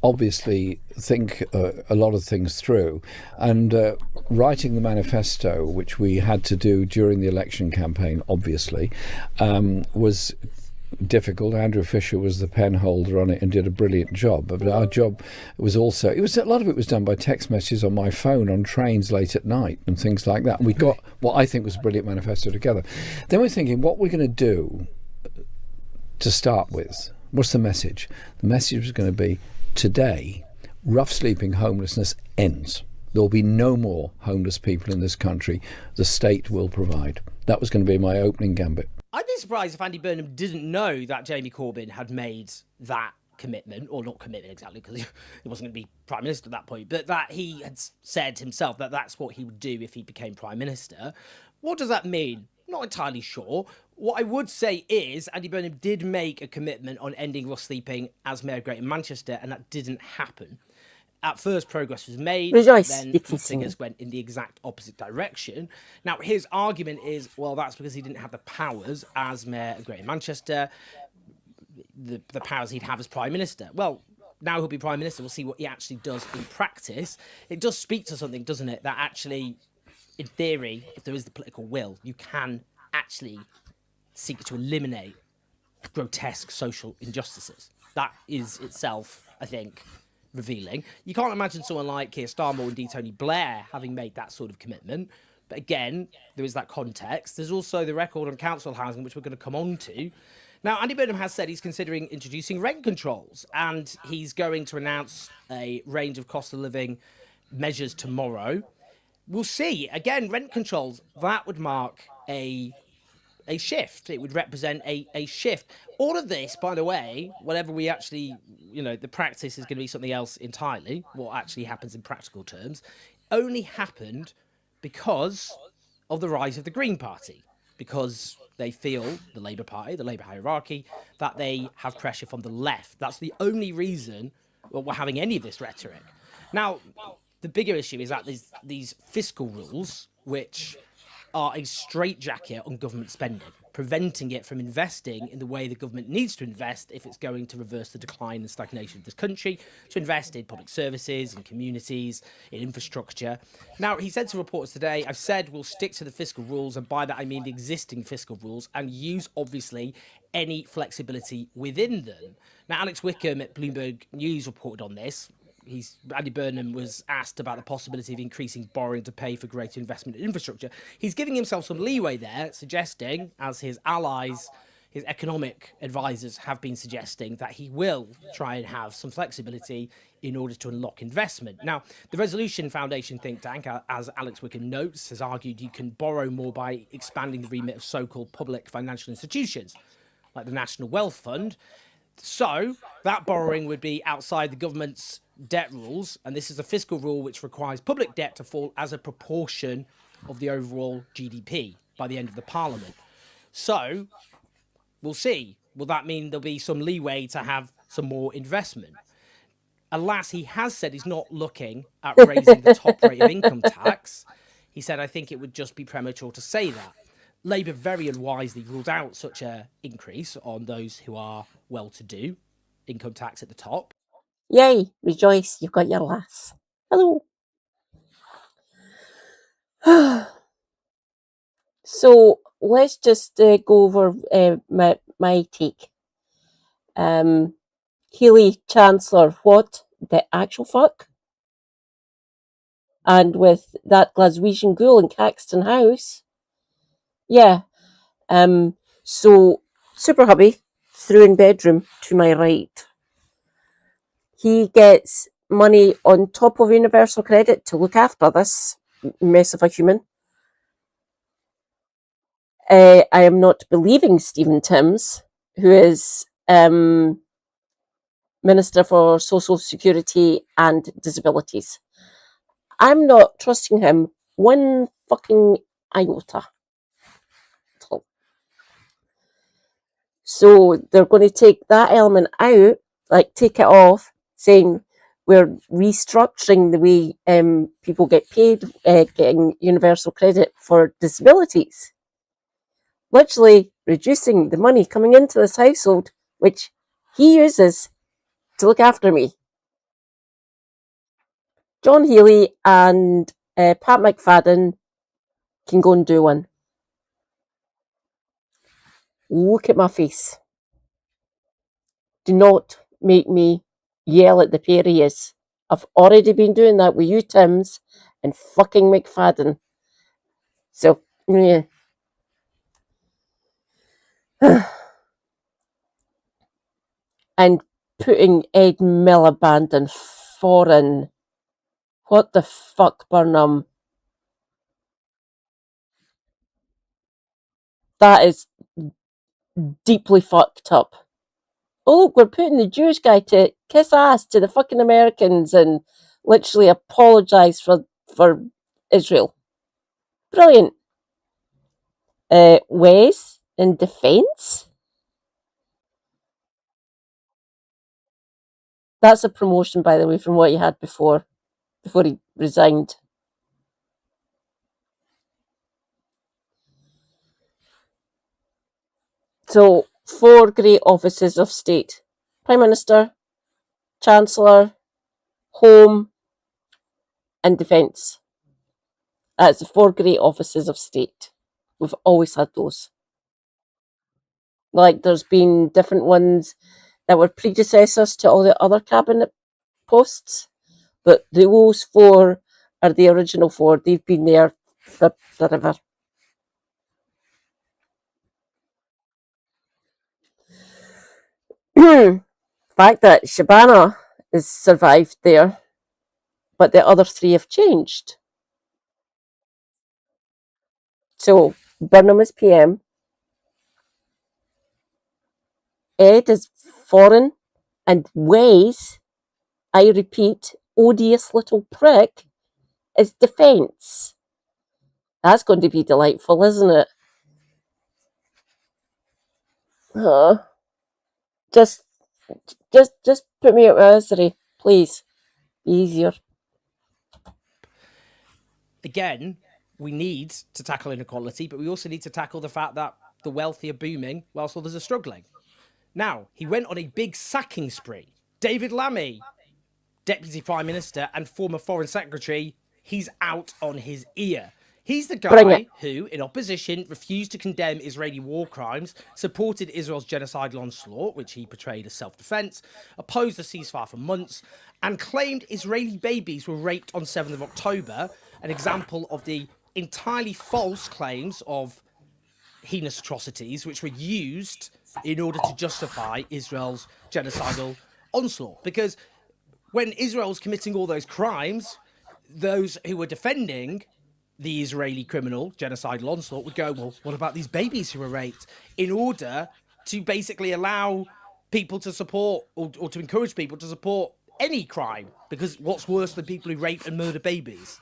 obviously think a lot of things through, and writing the manifesto, which we had to do during the election campaign, obviously, was difficult. Andrew Fisher was the pen holder on it and did a brilliant job. But our job was also, a lot of it was done by text messages on my phone on trains late at night and things like that. And we got what I think was a brilliant manifesto together. Then we're thinking, what we're going to do to start with. What's the message? The message was going to be, today, rough sleeping homelessness ends. There will be no more homeless people in this country. The state will provide. That was going to be my opening gambit. I'd be surprised if Andy Burnham didn't know that Jeremy Corbyn had made that commitment, or not commitment exactly, because he wasn't going to be Prime Minister at that point, but that he had said himself that that's what he would do if he became Prime Minister. What does that mean? Not entirely sure. What I would say is Andy Burnham did make a commitment on ending rough sleeping as Mayor of Greater Manchester, and that didn't happen. At first, progress was made, then figures went in the exact opposite direction. Now, his argument is, well, that's because he didn't have the powers as Mayor of Greater Manchester, the powers he'd have as Prime Minister. Well, now he'll be Prime Minister, we'll see what he actually does in practice. It does speak to something, doesn't it, that actually, in theory, if there is the political will, you can actually seek to eliminate grotesque social injustices. That is itself, I think, revealing. You can't imagine someone like Keir Starmer or indeed Tony Blair having made that sort of commitment. But again, there is that context. There's also the record on council housing, which we're going to come on to. Now, Andy Burnham has said he's considering introducing rent controls, and he's going to announce a range of cost of living measures tomorrow. We'll see. Again, rent controls, that would mark a a shift. It would represent a shift. All of this, by the way, whatever we actually, the practice is going to be something else entirely. What actually happens in practical terms only happened because of the rise of the Green Party, because they feel, the Labour Party, the Labour hierarchy, that they have pressure from the left. That's the only reason we're having any of this rhetoric. Now, the bigger issue is that these fiscal rules, which are a straitjacket on government spending, preventing it from investing in the way the government needs to invest if it's going to reverse the decline and stagnation of this country, to invest in public services, in communities, in infrastructure. Now, he said to reporters today, I've said we'll stick to the fiscal rules, and by that I mean the existing fiscal rules, and use, obviously, any flexibility within them. Now, Alex Wickham at Bloomberg News reported on this. Andy Burnham was asked about the possibility of increasing borrowing to pay for greater investment in infrastructure. He's giving himself some leeway there, suggesting, as his allies, his economic advisors have been suggesting, that he will try and have some flexibility in order to unlock investment. Now, the Resolution Foundation think tank, as Alex Wickham notes, has argued you can borrow more by expanding the remit of so-called public financial institutions, like the National Wealth Fund. So that borrowing would be outside the government's debt rules, and this is a fiscal rule which requires public debt to fall as a proportion of the overall GDP by the end of the Parliament. So we'll see. Will that mean there'll be some leeway to have some more investment? Alas, he has said he's not looking at raising the top rate of income tax. He said, I think it would just be premature to say that. Labour very unwisely ruled out such an increase on those who are well-to-do, income tax at the top. Yay, rejoice, you've got your lass. Hello. So let's just go over my take. Healy Chancellor, what the actual fuck? And with that Glaswegian ghoul in Caxton House, yeah. So Super Hubby, through in bedroom to my right. He gets money on top of universal credit to look after this mess of a human. I am not believing Stephen Timms, who is Minister for Social Security and Disabilities. I'm not trusting him one fucking iota. So they're going to take that element out, like take it off, saying we're restructuring the way people get paid, getting universal credit for disabilities. Literally reducing the money coming into this household, which he uses to look after me. John Healy and Pat McFadden can go and do one. Look at my face. Do not make me yell at the pair of yous. I've already been doing that with you, Timms, and fucking McFadden. So, yeah. And putting Ed Miliband in foreign. What the fuck, Burnham? That is deeply fucked up. Oh, look, we're putting the Jewish guy to kiss ass to the fucking Americans and literally apologise for Israel. Brilliant. Wes in defence? That's a promotion, by the way, from what he had before he resigned. So, 4 great offices of state. Prime Minister, Chancellor, Home, and Defence. That's the 4 great offices of state. We've always had those. Like, there's been different ones that were predecessors to all the other cabinet posts, but those 4 are the original 4. They've been there forever. The fact that Shabana has survived there, but the other 3 have changed. So Burnham is PM, Ed is foreign and Wes, I repeat, odious little prick, is defence. That's going to be delightful, isn't it? Just put me out of misery, please. Be easier. Again, we need to tackle inequality, but we also need to tackle the fact that the wealthy are booming whilst others are struggling. Now, he went on a big sacking spree. David Lammy, Deputy Prime Minister and former Foreign Secretary, he's out on his ear. He's the guy who, in opposition, refused to condemn Israeli war crimes, supported Israel's genocidal onslaught, which he portrayed as self-defense, opposed the ceasefire for months, and claimed Israeli babies were raped on 7th of October, an example of the entirely false claims of heinous atrocities which were used in order to justify Israel's genocidal onslaught. Because when Israel was committing all those crimes, those who were defending the Israeli criminal genocidal onslaught would go, well, what about these babies who were raped? In order to basically allow people to support or to encourage people to support any crime. Because what's worse than people who rape and murder babies?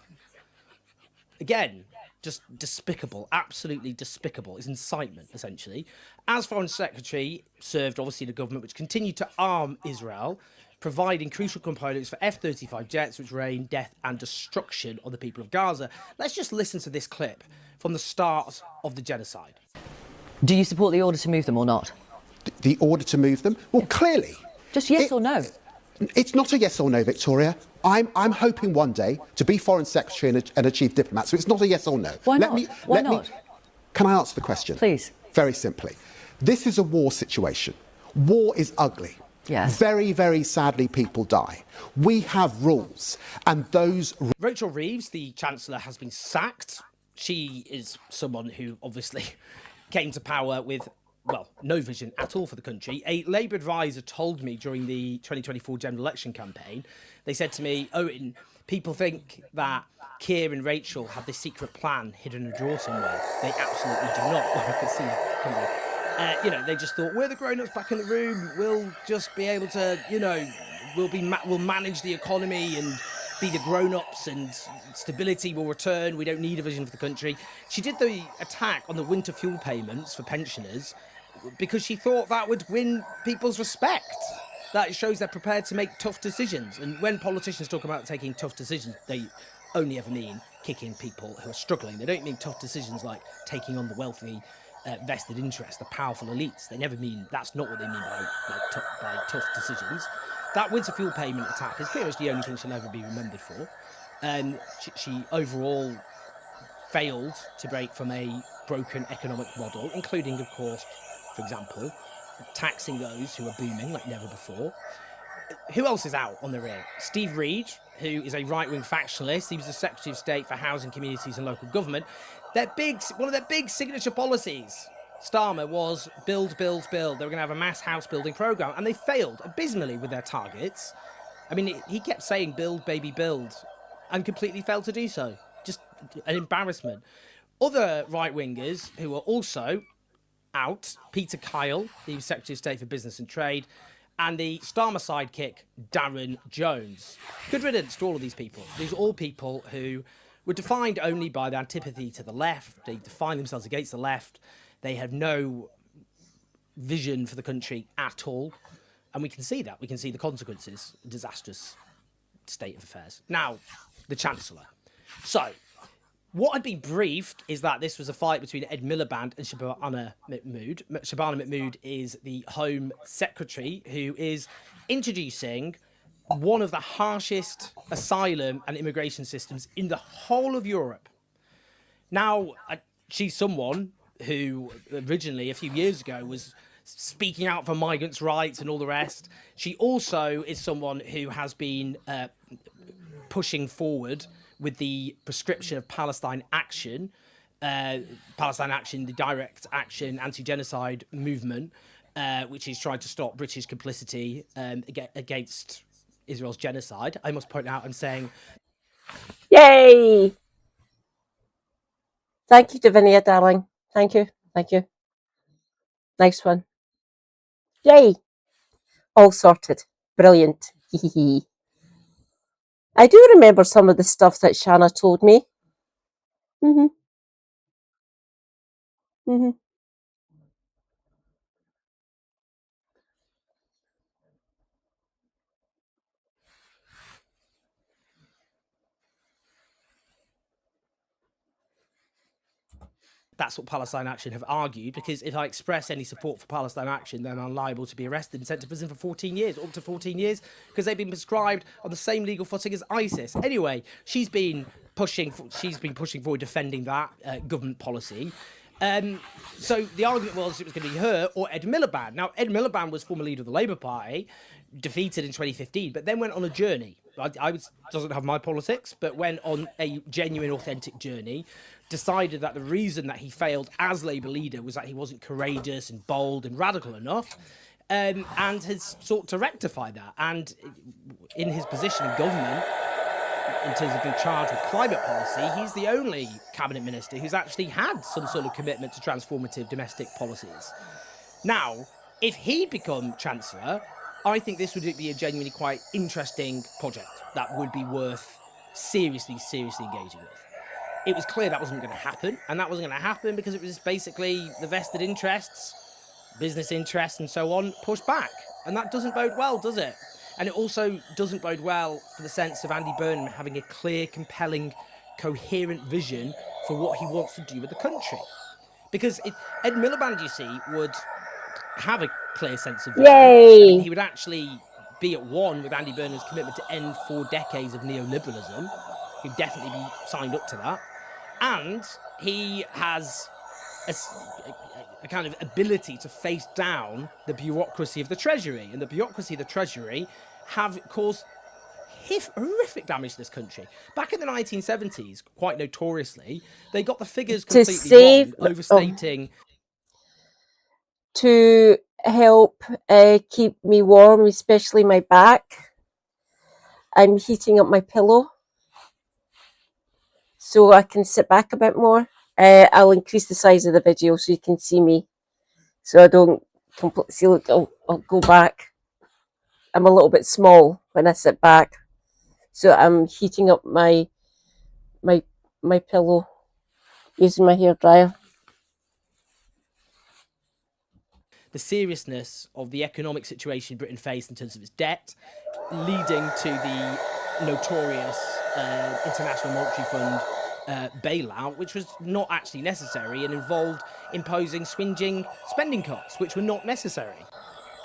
Again, just despicable, absolutely despicable. It's incitement, essentially. As Foreign Secretary, served obviously in a government which continued to arm Israel, providing crucial components for F-35 jets, which rain death and destruction on the people of Gaza. Let's just listen to this clip from the start of the genocide. Do you support the order to move them or not? The order to move them? Well, clearly. Just yes or no? It's not a yes or no, Victoria. I'm hoping one day to be Foreign Secretary and a Chief Diplomat, so it's not a yes or no. Why not? Why not? Can I answer the question? Please. Very simply. This is a war situation. War is ugly. Yes. Very, very sadly, people die. We have rules, and those... Rachel Reeves, the Chancellor, has been sacked. She is someone who obviously came to power with, well, no vision at all for the country. A Labour advisor told me during the 2024 general election campaign, they said to me, Owen, people think that Keir and Rachel have this secret plan hidden in a drawer somewhere. They absolutely do not. Well, I can see that coming. They just thought, we're the grown-ups back in the room. We'll just be able to, we'll manage the economy and be the grown-ups and stability will return. We don't need a vision for the country. She did the attack on the winter fuel payments for pensioners because she thought that would win people's respect. That shows they're prepared to make tough decisions. And when politicians talk about taking tough decisions, they only ever mean kicking people who are struggling. They don't mean tough decisions like taking on the wealthy, vested interests, the powerful elites. They never mean, that's not what they mean by tough decisions. That winter fuel payment attack is pretty much the only thing she'll ever be remembered for. She overall failed to break from a broken economic model, including, of course, for example, taxing those who are booming like never before. Who else is out on the rear? Steve Reed, who is a right-wing factionalist. He was the Secretary of State for Housing, Communities and Local Government. One of their big signature policies, Starmer, was build, build, build. They were going to have a mass house building programme, and they failed abysmally with their targets. I mean, he kept saying build, baby, build, and completely failed to do so. Just an embarrassment. Other right-wingers who were also out, Peter Kyle, the Secretary of State for Business and Trade, and the Starmer sidekick, Darren Jones. Good riddance to all of these people. These are all people who were defined only by their antipathy to the left. They define themselves against the left. They have no vision for the country at all. And we can see that. We can see the consequences. Disastrous state of affairs. Now, the Chancellor. So, what I'd been briefed is that this was a fight between Ed Miliband and Shabana Mahmood. Shabana Mahmood is the Home Secretary who is introducing one of the harshest asylum and immigration systems in the whole of Europe. Now, she's someone who originally, a few years ago, was speaking out for migrants' rights and all the rest. She also is someone who has been pushing forward with the prescription of Palestine Action, the direct action anti-genocide movement, which is trying to stop British complicity against Israel's genocide. I must point out, I'm saying... Yay! Thank you, Davinia, darling. Thank you. Thank you. Nice one. Yay! All sorted. Brilliant. I do remember some of the stuff that Shanna told me. Mm-hmm. Mm-hmm. That's what Palestine Action have argued, because if I express any support for Palestine Action, then I'm liable to be arrested and sent to prison for 14 years, up to 14 years, because they've been prescribed on the same legal footing as ISIS. Anyway, she's been pushing forward defending that government policy. So the argument was it was going to be her or Ed Miliband. Now, Ed Miliband was former leader of the Labour Party, defeated in 2015, but then went on a journey. Doesn't have my politics, but went on a genuine, authentic journey, decided that the reason that he failed as Labour leader was that he wasn't courageous and bold and radical enough, and has sought to rectify that. And in his position in government, in terms of being charged with climate policy, he's the only cabinet minister who's actually had some sort of commitment to transformative domestic policies. Now, if he'd become Chancellor, I think this would be a genuinely quite interesting project that would be worth seriously engaging with. It was clear that wasn't going to happen, and that wasn't going to happen because it was basically the vested interests, business interests and so on, pushed back. And that doesn't bode well, does it? And it also doesn't bode well for the sense of Andy Burnham having a clear, compelling, coherent vision for what he wants to do with the country. Because Ed Miliband, you see, would have a clear sense of vision. Yay! I mean, he would actually be at one with Andy Burnham's commitment to end 4 decades of neoliberalism. He'd definitely be signed up to that. And he has a kind of ability to face down the bureaucracy of the Treasury. And the bureaucracy of the Treasury have caused horrific damage to this country. Back in the 1970s, quite notoriously, they got the figures completely wrong, overstating. To help keep me warm, especially my back, I'm heating up my pillow so I can sit back a bit more. I'll increase the size of the video so you can see me, so I don't completely see. Look, I'll go back. I'm a little bit small when I sit back, so I'm heating up my pillow using my hairdryer. The seriousness of the economic situation Britain faced in terms of its debt, leading to the notorious International Monetary Fund bailout, which was not actually necessary and involved imposing swinging spending cuts, which were not necessary.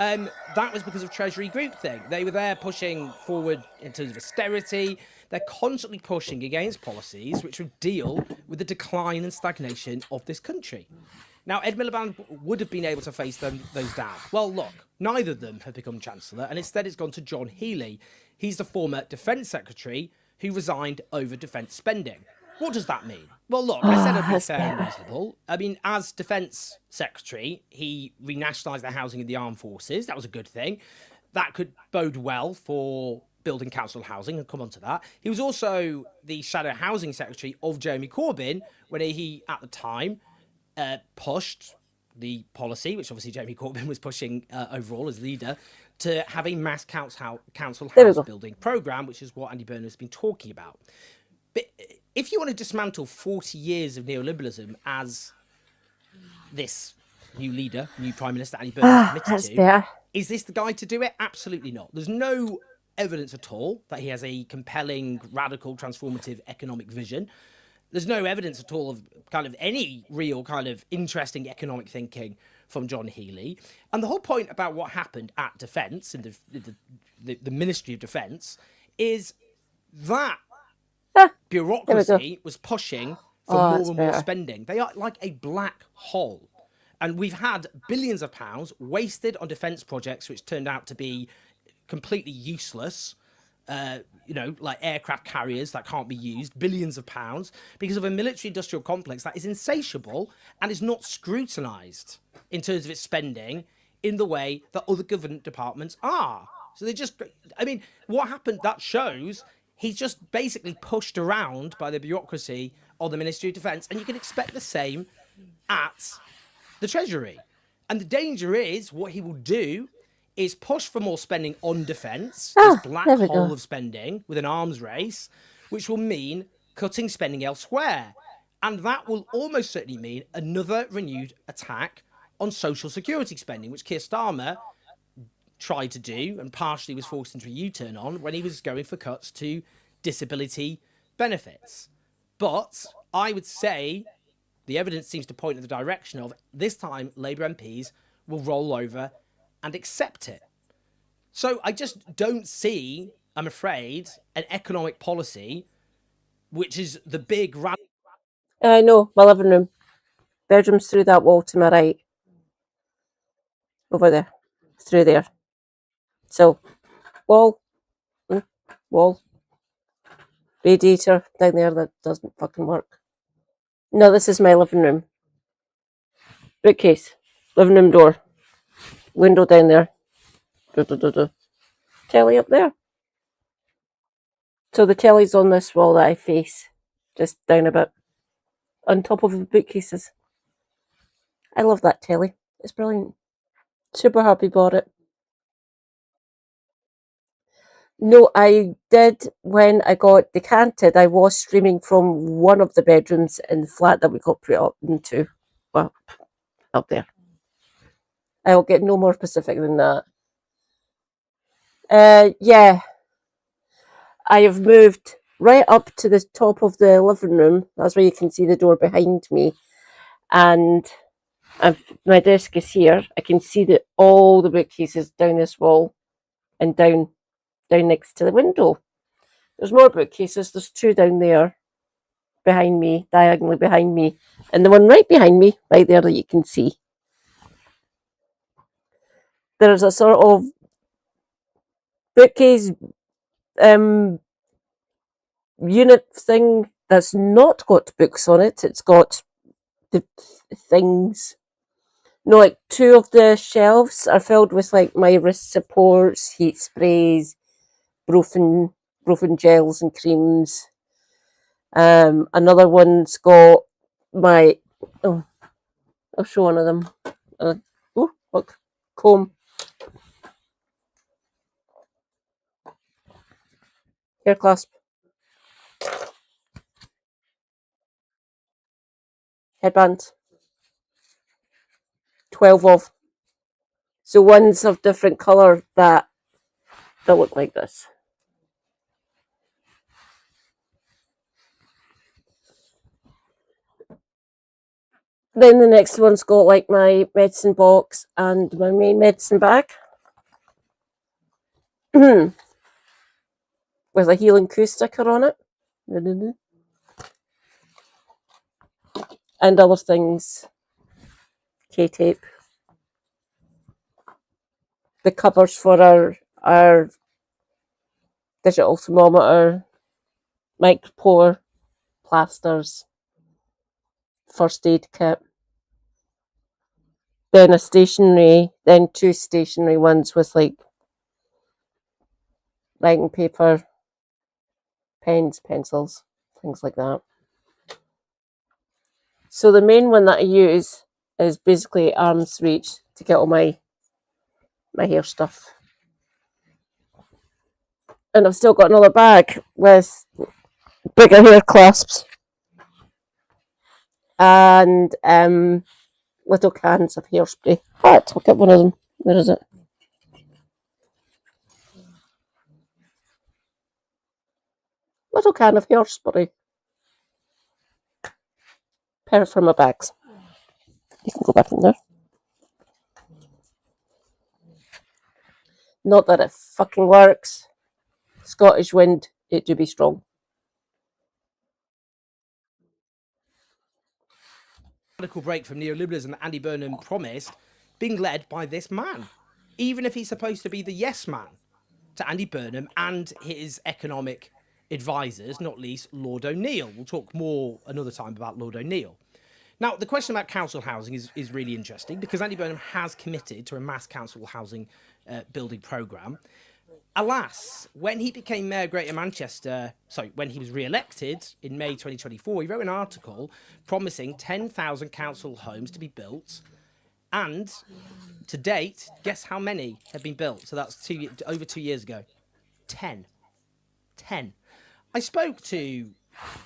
That was because of Treasury groupthink. They were there pushing forward in terms of austerity. They're constantly pushing against policies which would deal with the decline and stagnation of this country. Now, Ed Miliband would have been able to face those down. Well, look, neither of them have become Chancellor, and instead it's gone to John Healey. He's the former Defence Secretary who resigned over defence spending. What does that mean? Well, look, I said it'd be fair and reasonable. I mean, as Defence Secretary, he renationalised the housing of the armed forces. That was a good thing. That could bode well for building council housing, and come on to that. He was also the Shadow Housing Secretary of Jeremy Corbyn when he, at the time, pushed the policy, which obviously Jeremy Corbyn was pushing overall as leader, to have a mass council house building programme, which is what Andy Burnham has been talking about. But if you want to dismantle 40 years of neoliberalism, as this new leader, new Prime Minister Andy Burnham is committed to, is this the guy to do it? Absolutely not. There's no evidence at all that he has a compelling, radical, transformative economic vision. There's no evidence at all of kind of any real kind of interesting economic thinking from John Healey. And the whole point about what happened at Defence, in the Ministry of Defence, is that bureaucracy was pushing for more and more spending. They are like a black hole. And we've had billions of pounds wasted on defence projects which turned out to be completely useless. Like aircraft carriers that can't be used, billions of pounds, because of a military-industrial complex that is insatiable and is not scrutinised in terms of its spending in the way that other government departments are. So they just, I mean, what happened, that shows he's just basically pushed around by the bureaucracy of the Ministry of Defence, and you can expect the same at the Treasury. And the danger is what he will do is push for more spending on defence, this black there we hole go. of spending with an arms race, which will mean cutting spending elsewhere. And that will almost certainly mean another renewed attack on social security spending, which Keir Starmer tried to do and partially was forced into a U-turn on when he was going for cuts to disability benefits. But I would say the evidence seems to point in the direction of this time Labour MPs will roll over and accept it. So I just don't see, I'm afraid, an economic policy which is the big... I know, my living room. Bedroom's through that wall to my right. Over there. Through there. So, wall. Wall. Radiator down there that doesn't fucking work. No, this is my living room. Bookcase. Living room door. Window down there. Telly up there. So the telly's on this wall that I face. Just down a bit. On top of the bookcases. I love that telly. It's brilliant. Super happy bought it. No, I did when I got decanted. I was streaming from one of the bedrooms in the flat that we got put up into. Well, up there. I'll get no more specific than that. Yeah. I have moved right up to the top of the living room. That's where you can see the door behind me. And my desk is here. I can see all the bookcases down this wall and down next to the window. There's more bookcases. There's two down there behind me, diagonally behind me, and the one right behind me, right there that you can see. There's a sort of bookcase unit thing that's not got books on it. It's got the things. No, like two of the shelves are filled with like my wrist supports, heat sprays, Brofen gels and creams. Another one's got my I'll show one of them. Oh, look, comb, hair clasp, headband. 12 of. So one's of different colour that look like this. Then the next one's got like my medicine box and my main medicine bag. With a Healing Coup sticker on it. And other things. K-tape. The covers for our digital thermometer, micropore, plasters, first aid kit. Then then two stationary ones with like writing paper, pens, pencils, things like that. So the main one that I use is basically arm's reach to get all my hair stuff. And I've still got another bag with bigger hair clasps and little cans of hairspray. Right, I'll get one of them. Where is it? Little can of hairspray. Pair for my bags. You can go back in there. Not that it fucking works. Scottish wind, it do be strong. Radical break from neoliberalism that Andy Burnham promised, being led by this man, even if he's supposed to be the yes man to Andy Burnham and his economic advisors, not least Lord O'Neill. We'll talk more another time about Lord O'Neill. Now, the question about council housing is really interesting because Andy Burnham has committed to a mass council housing building programme. Alas, when he became Mayor of Greater Manchester, when he was re-elected in May 2024, he wrote an article promising 10,000 council homes to be built And to date, guess how many have been built? So that's over 2 years ago. 10. 10. I spoke to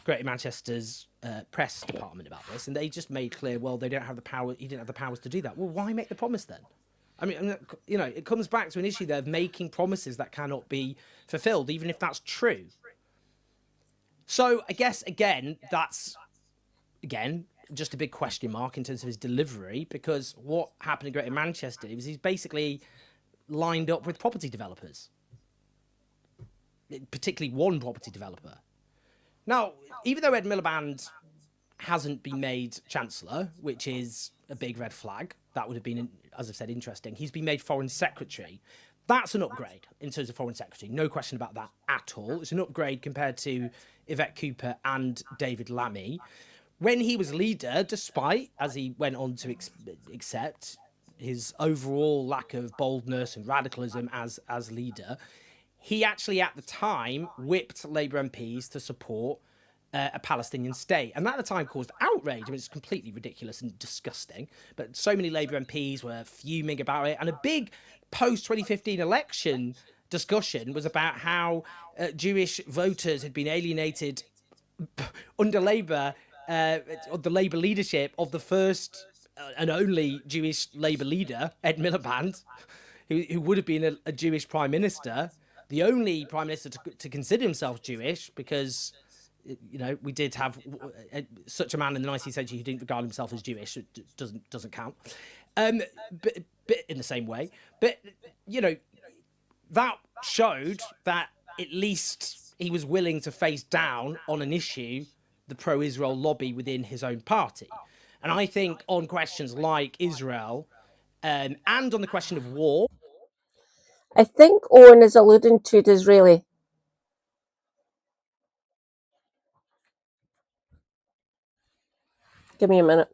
Greater Manchester's press department about this, and they just made clear, well, they don't have the power. He didn't have the powers to do that. Well, why make the promise then? I mean, you know, it comes back to an issue there of making promises that cannot be fulfilled, even if that's true. So I guess, again, that's, again, just a big question mark in terms of his delivery, because what happened in Greater Manchester was he's basically lined up with property developers, particularly one property developer. Now, even though Ed Miliband hasn't been made Chancellor, which is a big red flag, that would have been, as I've said, interesting. He's been made Foreign Secretary. That's an upgrade in terms of Foreign Secretary. No question about that at all. It's an upgrade compared to Yvette Cooper and David Lammy. When he was leader, despite, as he went on to accept, his overall lack of boldness and radicalism as leader, he actually at the time whipped Labour MPs to support a Palestinian state. And that at the time caused outrage. I mean, it's completely ridiculous and disgusting. But so many Labour MPs were fuming about it. And a big post-2015 election discussion was about how Jewish voters had been alienated under Labour, the Labour leadership of the first and only Jewish Labour leader, Ed Miliband, who would have been a Jewish prime minister, the only prime minister to consider himself Jewish, because, you know, we did have such a man in the 19th century who didn't regard himself as Jewish. It doesn't count. But in the same way. But, you know, that showed that at least he was willing to face down on an issue the pro-Israel lobby within his own party. And I think on questions like Israel and on the question of war... I think Owen is alluding to Disraeli. Give me a minute.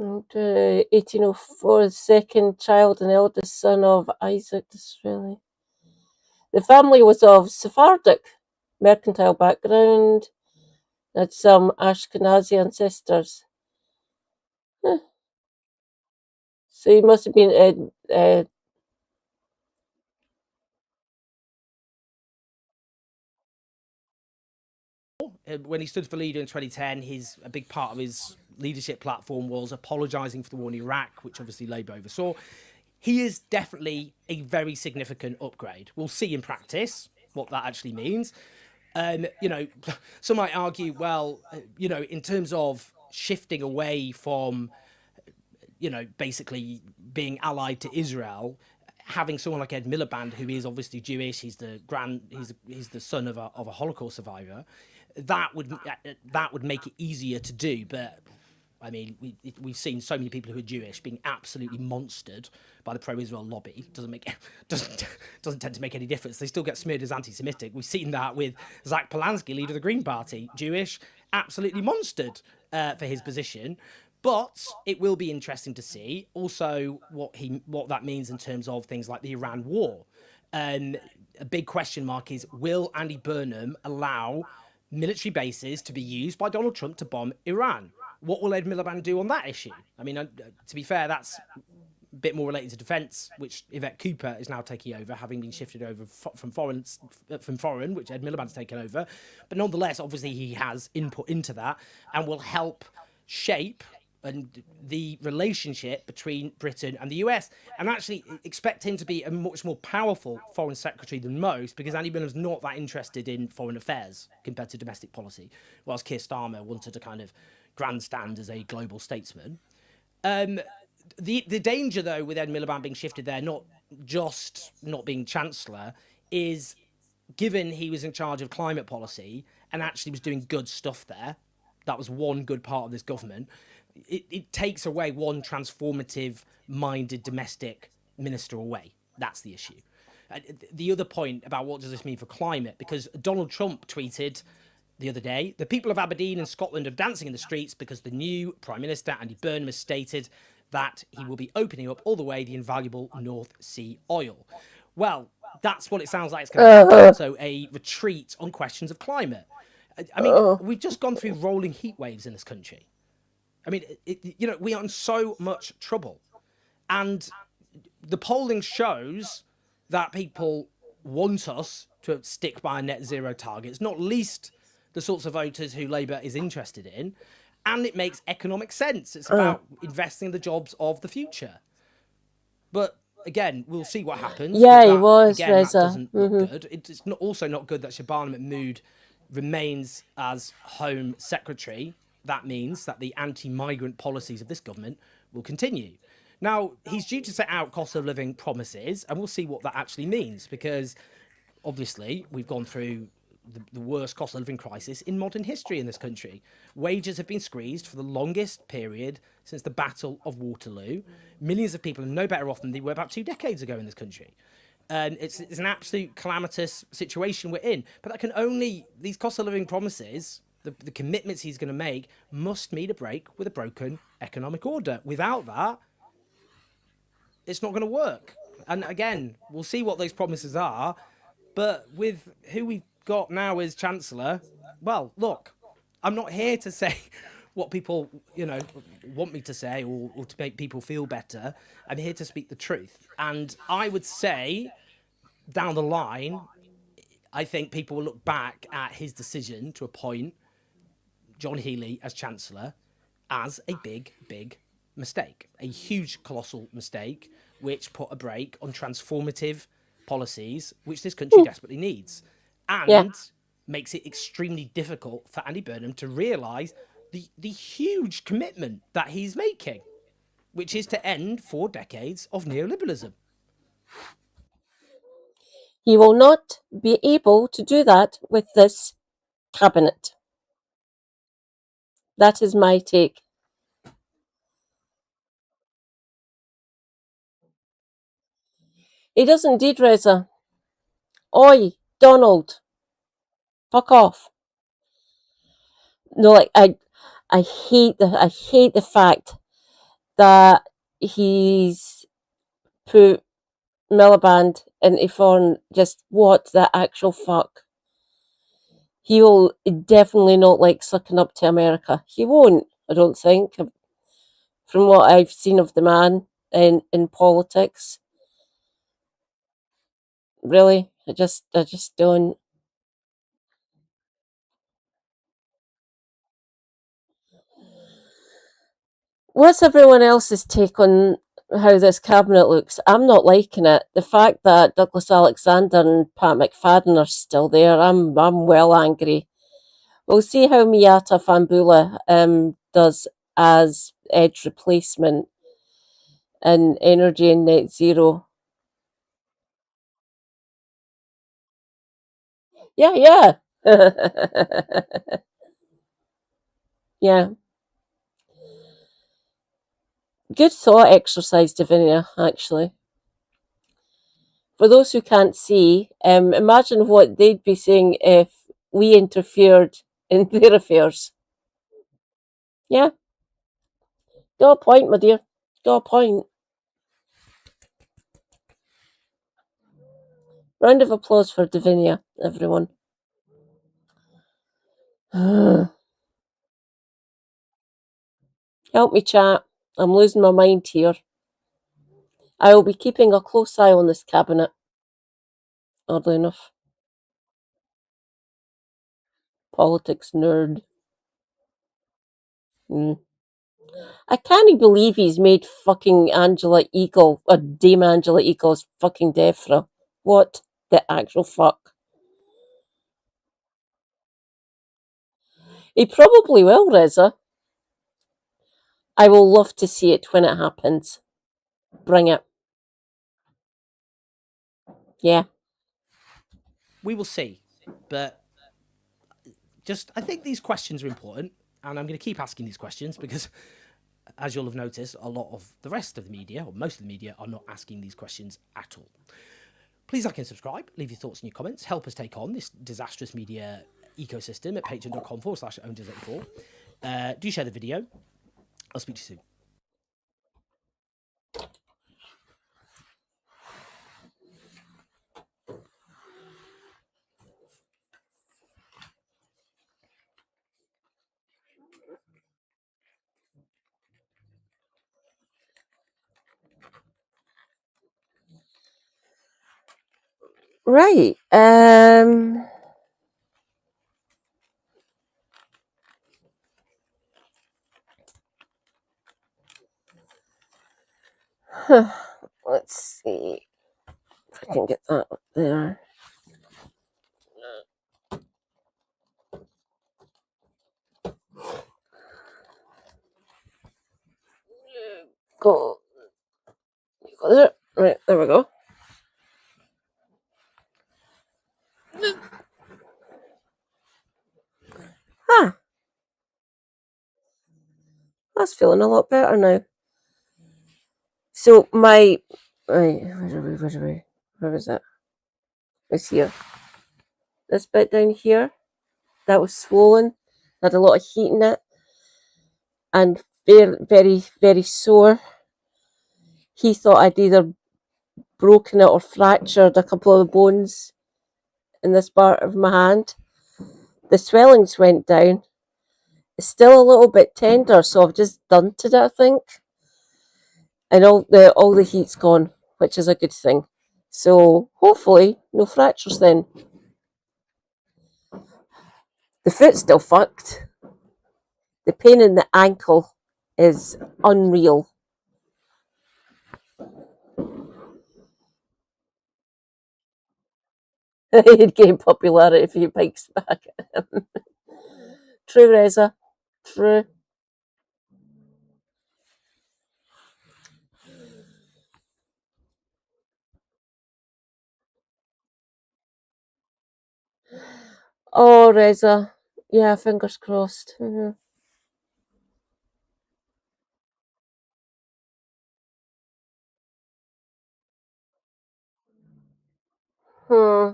Okay, 1804, the second child and eldest son of Isaac Disraeli. The family was of Sephardic mercantile background, had some Ashkenazi ancestors. So he must have been when he stood for leader in 2010, a big part of his leadership platform was apologising for the war in Iraq, which obviously Labour oversaw. He is definitely a very significant upgrade. We'll see in practice what that actually means. You know, some might argue, well, you know, in terms of shifting away from, you know, basically being allied to Israel, having someone like Ed Miliband, who is obviously Jewish, he's the son of a Holocaust survivor, that would make it easier to do. But I mean, we've seen so many people who are Jewish being absolutely monstered by the pro-Israel lobby. Doesn't tend to make any difference. They still get smeared as anti-Semitic. We've seen that with Zach Polanski, leader of the Green Party, Jewish, absolutely monstered for his position. But it will be interesting to see also what that means in terms of things like the Iran war. A big question mark is, will Andy Burnham allow military bases to be used by Donald Trump to bomb Iran? What will Ed Miliband do on that issue? I mean, to be fair, that's bit more related to defence, which Yvette Cooper is now taking over, having been shifted over from foreign, which Ed Miliband's taken over. But nonetheless, obviously, he has input into that and will help shape and the relationship between Britain and the US, and actually expect him to be a much more powerful foreign secretary than most, because Andy Burnham's not that interested in foreign affairs compared to domestic policy, whilst Keir Starmer wanted to kind of grandstand as a global statesman. The danger, though, with Ed Miliband being shifted there, not just not being Chancellor, is given he was in charge of climate policy and actually was doing good stuff there, that was one good part of this government, it takes away one transformative-minded domestic minister away. That's the issue. The other point about what does this mean for climate, because Donald Trump tweeted the other day, the people of Aberdeen and Scotland are dancing in the streets because the new Prime Minister, Andy Burnham, has stated that he will be opening up all the way the invaluable North Sea oil. Well, that's what it sounds like it's going to happen. So a retreat on questions of climate. I mean, we've just gone through rolling heat waves in this country. I mean, we are in so much trouble. And the polling shows that people want us to stick by net zero targets, not least the sorts of voters who Labour is interested in. And it makes economic sense. It's about investing in the jobs of the future. But again, we'll see what happens. Yeah, that, he was, again, Reza. that doesn't look good. It's also not good that Shabana Mahmood remains as Home Secretary. That means that the anti-migrant policies of this government will continue. Now, he's due to set out cost of living promises, and we'll see what that actually means, because obviously we've gone through the worst cost of living crisis in modern history in this country. Wages have been squeezed for the longest period since the Battle of Waterloo. Millions of people are no better off than they were about 2 decades ago in this country. And it's an absolute calamitous situation we're in. But that can only, these cost of living promises, the commitments he's going to make, must meet a break with a broken economic order. Without that, it's not going to work. And again, we'll see what those promises are. But with who we've got now as Chancellor, well, look, I'm not here to say what people, want me to say or to make people feel better. I'm here to speak the truth. And I would say, down the line, I think people will look back at his decision to appoint John Healey as Chancellor as a big, big mistake. A huge, colossal mistake, which put a brake on transformative policies which this country desperately needs. And makes it extremely difficult for Andy Burnham to realise the huge commitment that he's making, which is to end 4 decades of neoliberalism. He will not be able to do that with this cabinet. That is my take. He does indeed, Reza. Oi, Donald. Fuck off. No, like I hate the fact that he's put Miliband into foreign. Just what the actual fuck? He will definitely not like sucking up to America. He won't, I don't think. From what I've seen of the man in politics. Really, I just don't. What's everyone else's take on how this cabinet looks? I'm not liking it. The fact that Douglas Alexander and Pat McFadden are still there, I'm well angry. We'll see how Miata Fambula does as Ed's replacement in energy and net zero. Yeah. Yeah. Good thought exercise, Davinia, actually. For those who can't see, imagine what they'd be saying if we interfered in their affairs. Yeah. Got a point, my dear. Got a point. Round of applause for Davinia, everyone. Help me, chat. I'm losing my mind here. I will be keeping a close eye on this cabinet, oddly enough. Politics nerd. I can't believe he's made fucking Angela Eagle, or Dame Angela Eagle's fucking Defra. What the actual fuck? He probably will, Reza. I will love to see it when it happens. Bring it. Yeah. We will see. But I think these questions are important, and I'm going to keep asking these questions because, as you'll have noticed, a lot of the rest of the media, or most of the media, are not asking these questions at all. Please like and subscribe, leave your thoughts and your comments, help us take on this disastrous media ecosystem at patreon.com/owners84. Do share the video. I'll speak to you soon. Right. Let's see if I can get that up there. Go. You got it? Right, there we go. Ah. That's feeling a lot better now. So my... Right, where was it? It's here. This bit down here, that was swollen, had a lot of heat in it, and very, very, very sore. He thought I'd either broken it or fractured a couple of the bones in this part of my hand. The swellings went down. It's still a little bit tender, so I've just dunted it, I think. And all the heat's gone, which is a good thing. So hopefully no fractures then. The foot's still fucked. The pain in the ankle is unreal. He'd gain popularity if he bikes back at him. True, Reza. True. Oh, Reza. Yeah, fingers crossed. Hmm. Hmm.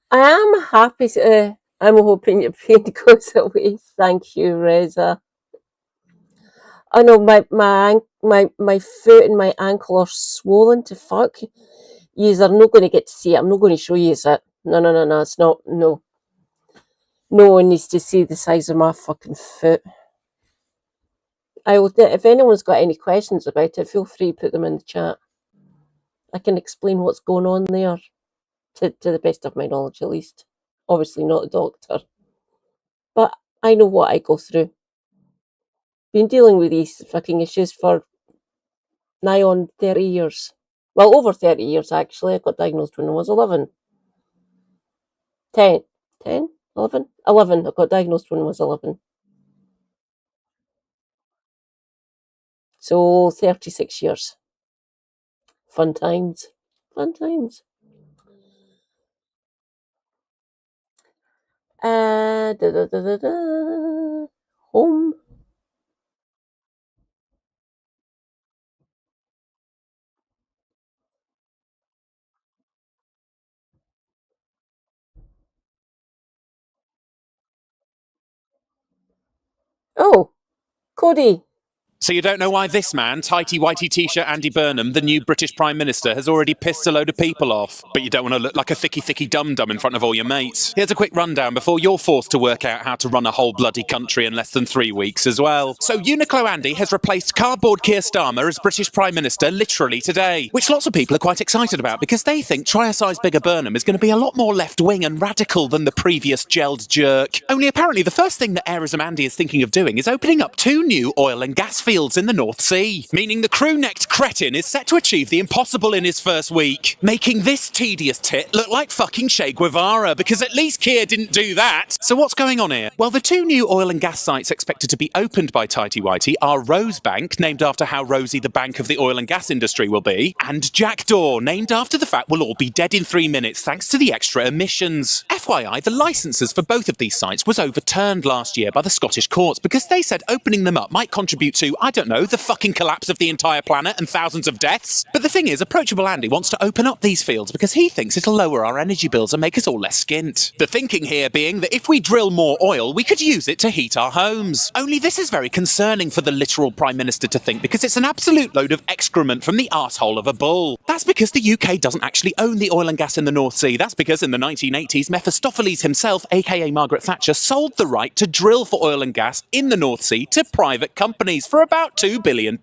I am happy to... I'm hoping your pain goes away. Thank you, Reza. I know my foot and my ankle are swollen to fuck. Yous are not going to get to see it. I'm not going to show you it. No. It's not. No. No one needs to see the size of my fucking foot. I will. If anyone's got any questions about it, feel free to put them in the chat. I can explain what's going on there, to the best of my knowledge, at least. Obviously, not a doctor, but I know what I go through. Been dealing with these fucking issues for nigh on 30 years. Well, over 30 years, actually. I got diagnosed when I was 11. 10? 11? 11. I got diagnosed when I was 11. So, 36 years. Fun times. Fun times. Home. Cody. So you don't know why this man, tighty-whitey t-shirt Andy Burnham, the new British Prime Minister, has already pissed a load of people off. But you don't want to look like a thicky dum-dum in front of all your mates. Here's a quick rundown before you're forced to work out how to run a whole bloody country in less than 3 weeks as well. So Uniqlo Andy has replaced cardboard Keir Starmer as British Prime Minister literally today, which lots of people are quite excited about because they think try a size bigger Burnham is going to be a lot more left-wing and radical than the previous gelled jerk. Only apparently the first thing that Airism Andy is thinking of doing is opening up 2 new oil and gas fields in the North Sea, meaning the crew-necked cretin is set to achieve the impossible in his first week, making this tedious tit look like fucking Che Guevara, because at least Keir didn't do that. So what's going on here? Well, the 2 new oil and gas sites expected to be opened by Tighty Whitey are Rosebank, named after how rosy the bank of the oil and gas industry will be, and Jackdaw, named after the fact we'll all be dead in 3 minutes thanks to the extra emissions. FYI, the licences for both of these sites was overturned last year by the Scottish courts because they said opening them up might contribute to, I don't know, the fucking collapse of the entire planet and thousands of deaths. But the thing is, approachable Andy wants to open up these fields because he thinks it'll lower our energy bills and make us all less skint. The thinking here being that if we drill more oil, we could use it to heat our homes. Only this is very concerning for the literal Prime Minister to think because it's an absolute load of excrement from the arsehole of a bull. That's because the UK doesn't actually own the oil and gas in the North Sea. That's because in the 1980s, Mephistopheles himself, aka Margaret Thatcher, sold the right to drill for oil and gas in the North Sea to private companies for about £2 billion.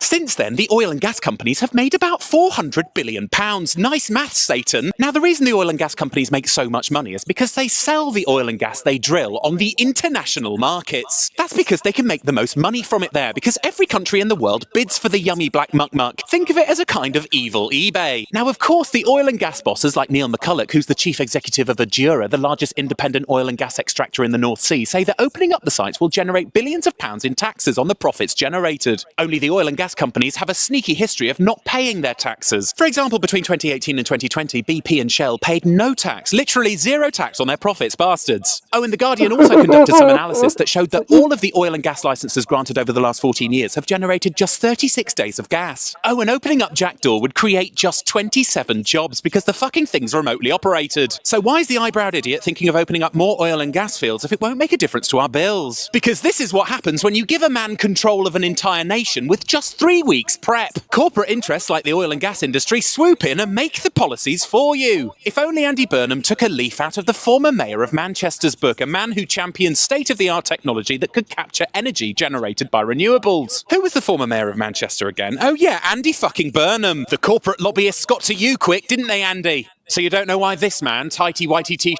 Since then, the oil and gas companies have made about £400 billion. Nice maths, Satan. Now, the reason the oil and gas companies make so much money is because they sell the oil and gas they drill on the international markets. That's because they can make the most money from it there, because every country in the world bids for the yummy black muck. Think of it as a kind of evil eBay. Now, of course, the oil and gas bosses like Neil McCulloch, who's the chief executive of Adura, the largest independent oil and gas extractor in the North Sea, say that opening up the sites will generate billions of pounds in taxes on the profits generated. Only the oil and gas companies have a sneaky history of not paying their taxes. For example, between 2018 and 2020, BP and Shell paid no tax, literally zero tax on their profits, bastards. Oh, and The Guardian also conducted some analysis that showed that all of the oil and gas licenses granted over the last 14 years have generated just 36 days of gas. Oh, and opening up Jackdaw would create just 27 jobs because the fucking thing's remotely operated. So why is the eyebrowed idiot thinking of opening up more oil and gas fields if it won't make a difference to our bills? Because this is what happens when you give a man control of an entire nation with just 3 weeks prep. Corporate interests like the oil and gas industry swoop in and make the policies for you. If only Andy Burnham took a leaf out of the former mayor of Manchester's book, a man who championed state-of-the-art technology that could capture energy generated by renewables. Who was the former mayor of Manchester again? Oh yeah, Andy fucking Burnham. The corporate lobbyists got to you quick, didn't they, Andy? So you don't know why this man, tighty-whitey t...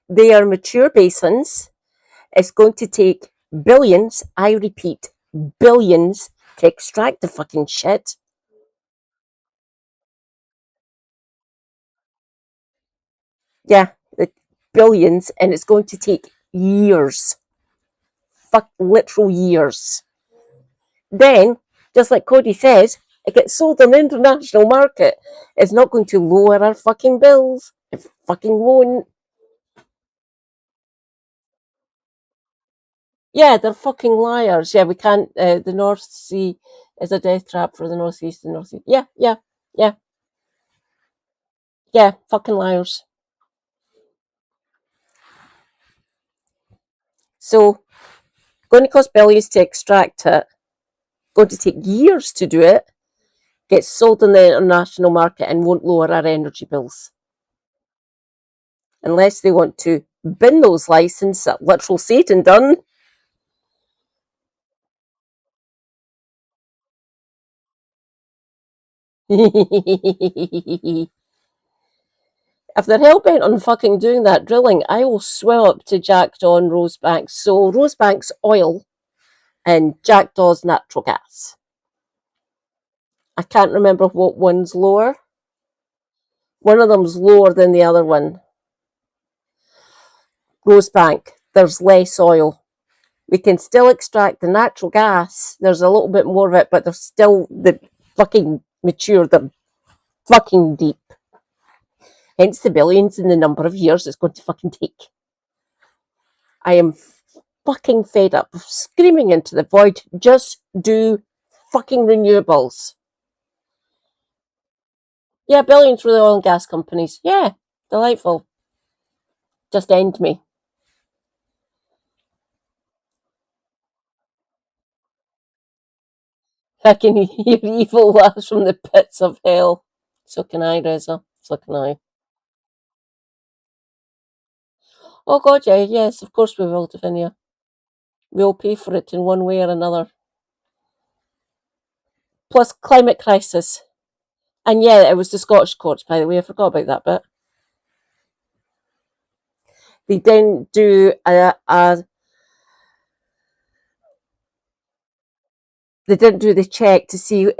They are mature basins. It's going to take billions, I repeat, billions to extract the fucking shit. Yeah, billions, and it's going to take years. Literal years. Then, just like Cody says, it gets sold on the international market. It's not going to lower our fucking bills. It fucking won't. Yeah, they're fucking liars. Yeah, we can't. The North Sea is a death trap for the North East and North East. Yeah. Fucking liars. So, going to cost billions to extract it. Going to take years to do it. Gets sold in the international market and won't lower our energy bills. Unless they want to bin those licenses that literal Satan done. If they're hell-bent on fucking doing that drilling, I will swell up to Jackdaw and Rosebank. So Rosebank's oil and Jackdaw's natural gas. I can't remember what one's lower. One of them's lower than the other one. Rosebank, there's less oil. We can still extract the natural gas. There's a little bit more of it, but there's still the fucking mature, the fucking deep. Hence the billions in the number of years it's going to fucking take. I am fucking fed up of screaming into the void. Just do fucking renewables. Yeah, billions for the oil and gas companies. Yeah, delightful. Just end me. I can hear evil laughs from the pits of hell. So can I, Reza. So can I. Oh God, yeah, yes, of course we will, Davinia. We'll pay for it in one way or another. Plus climate crisis. And yeah, it was the Scottish courts, by the way. I forgot about that bit. They didn't do they didn't do the check to see,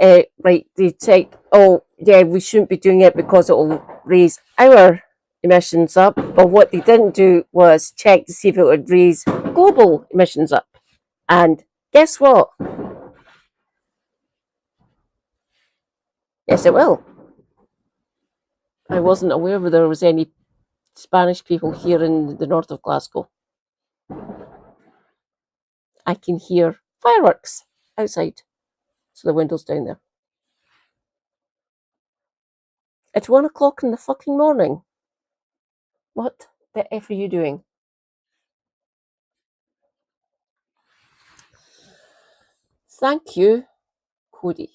right, they checked, oh, yeah, we shouldn't be doing it because it will raise our emissions up. But what they didn't do was check to see if it would raise global emissions up. And guess what? Yes, it will. I wasn't aware there was any Spanish people here in the north of Glasgow. I can hear fireworks outside. So the window's down there. At 1 o'clock in the fucking morning. What the F are you doing? Thank you, Cody.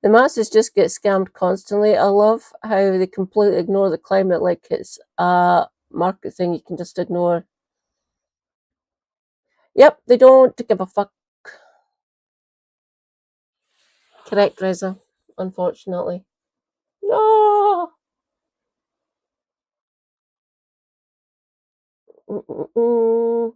The masses just get scammed constantly. I love how they completely ignore the climate like it's a market thing you can just ignore. Yep, they don't give a fuck. Correct, Reza, unfortunately. No! Mm-mm-mm.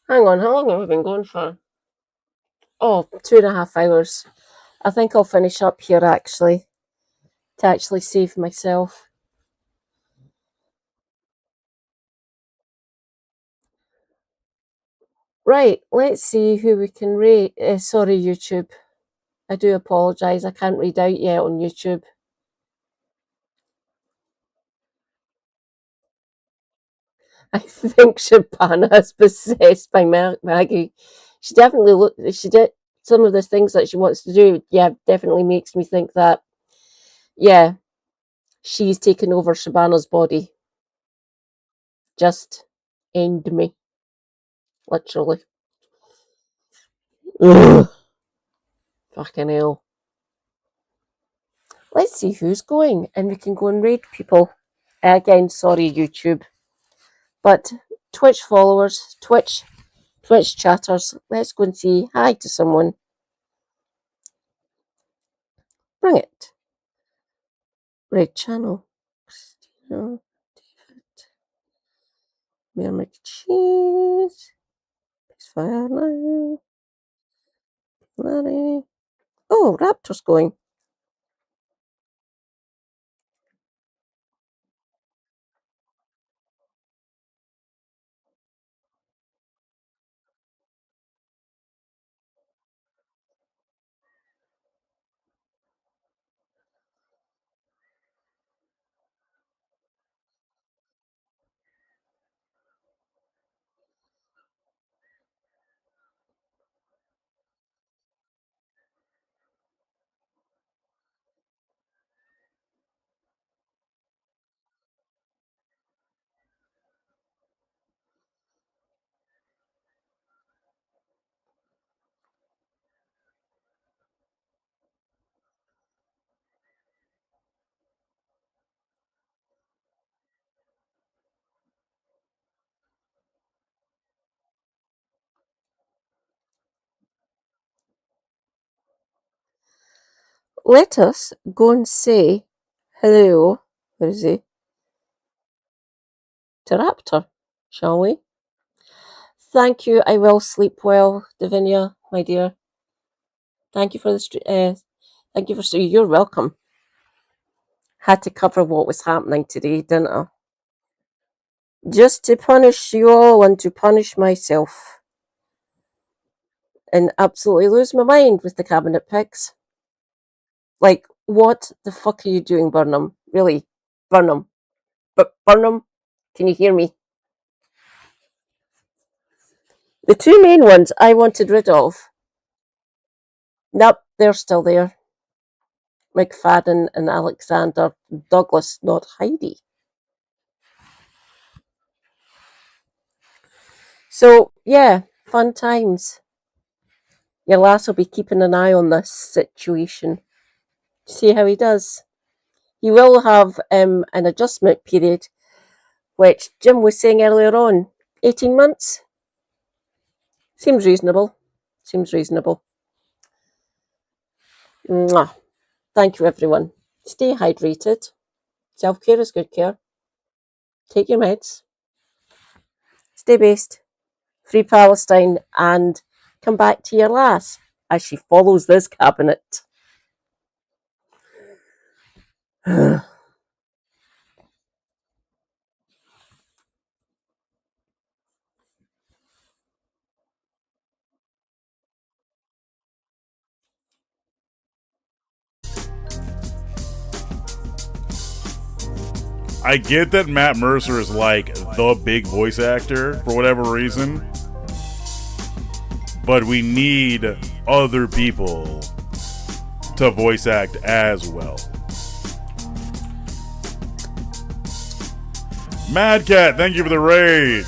Hang on, how long have we been going for? Oh, 2.5 hours. I think I'll finish up here actually, to actually save myself. Right, let's see who we can rate. Sorry, YouTube. I do apologise. I can't read out yet on YouTube. I think Shabana is possessed by Maggie. She definitely she did some of the things that she wants to do. Yeah, definitely makes me think that, yeah, she's taken over Shabana's body. Just end me. Literally. Ugh. Fucking hell. Let's see who's going, and we can go and raid people. Again, sorry, YouTube. But Twitch followers, Twitch chatters, let's go and say hi to someone. Bring it. Red channel. Christina, David, Mayor McCheese, Fire now, Larry. Oh, Raptor's going. let us go and say hello. Where is he? To Raptor, shall we? Thank you. I will sleep well, Davinia, my dear. Thank you for the thank you for you're welcome. Had to cover what was happening today, didn't I? Just to punish you all and to punish myself. And absolutely lose my mind with the cabinet picks. Like, what the fuck are you doing, Burnham? Really, Burnham. But Burnham, can you hear me? The two main ones I wanted rid of. Nope, they're still there. McFadden and Alexander Douglas, not Heidi. So, yeah, fun times. Your lass will be keeping an eye on this situation. See how he does. He will have an adjustment period, which Jim was saying earlier on, 18 months. Seems reasonable. Seems reasonable. Mwah. Thank you, everyone. Stay hydrated. Self-care is good care. Take your meds. Stay based. Free Palestine, and come back to your lass as she follows this cabinet. I get that Matt Mercer is like the big voice actor for whatever reason, but we need other people to voice act as well. Madkat, thank you for the raid.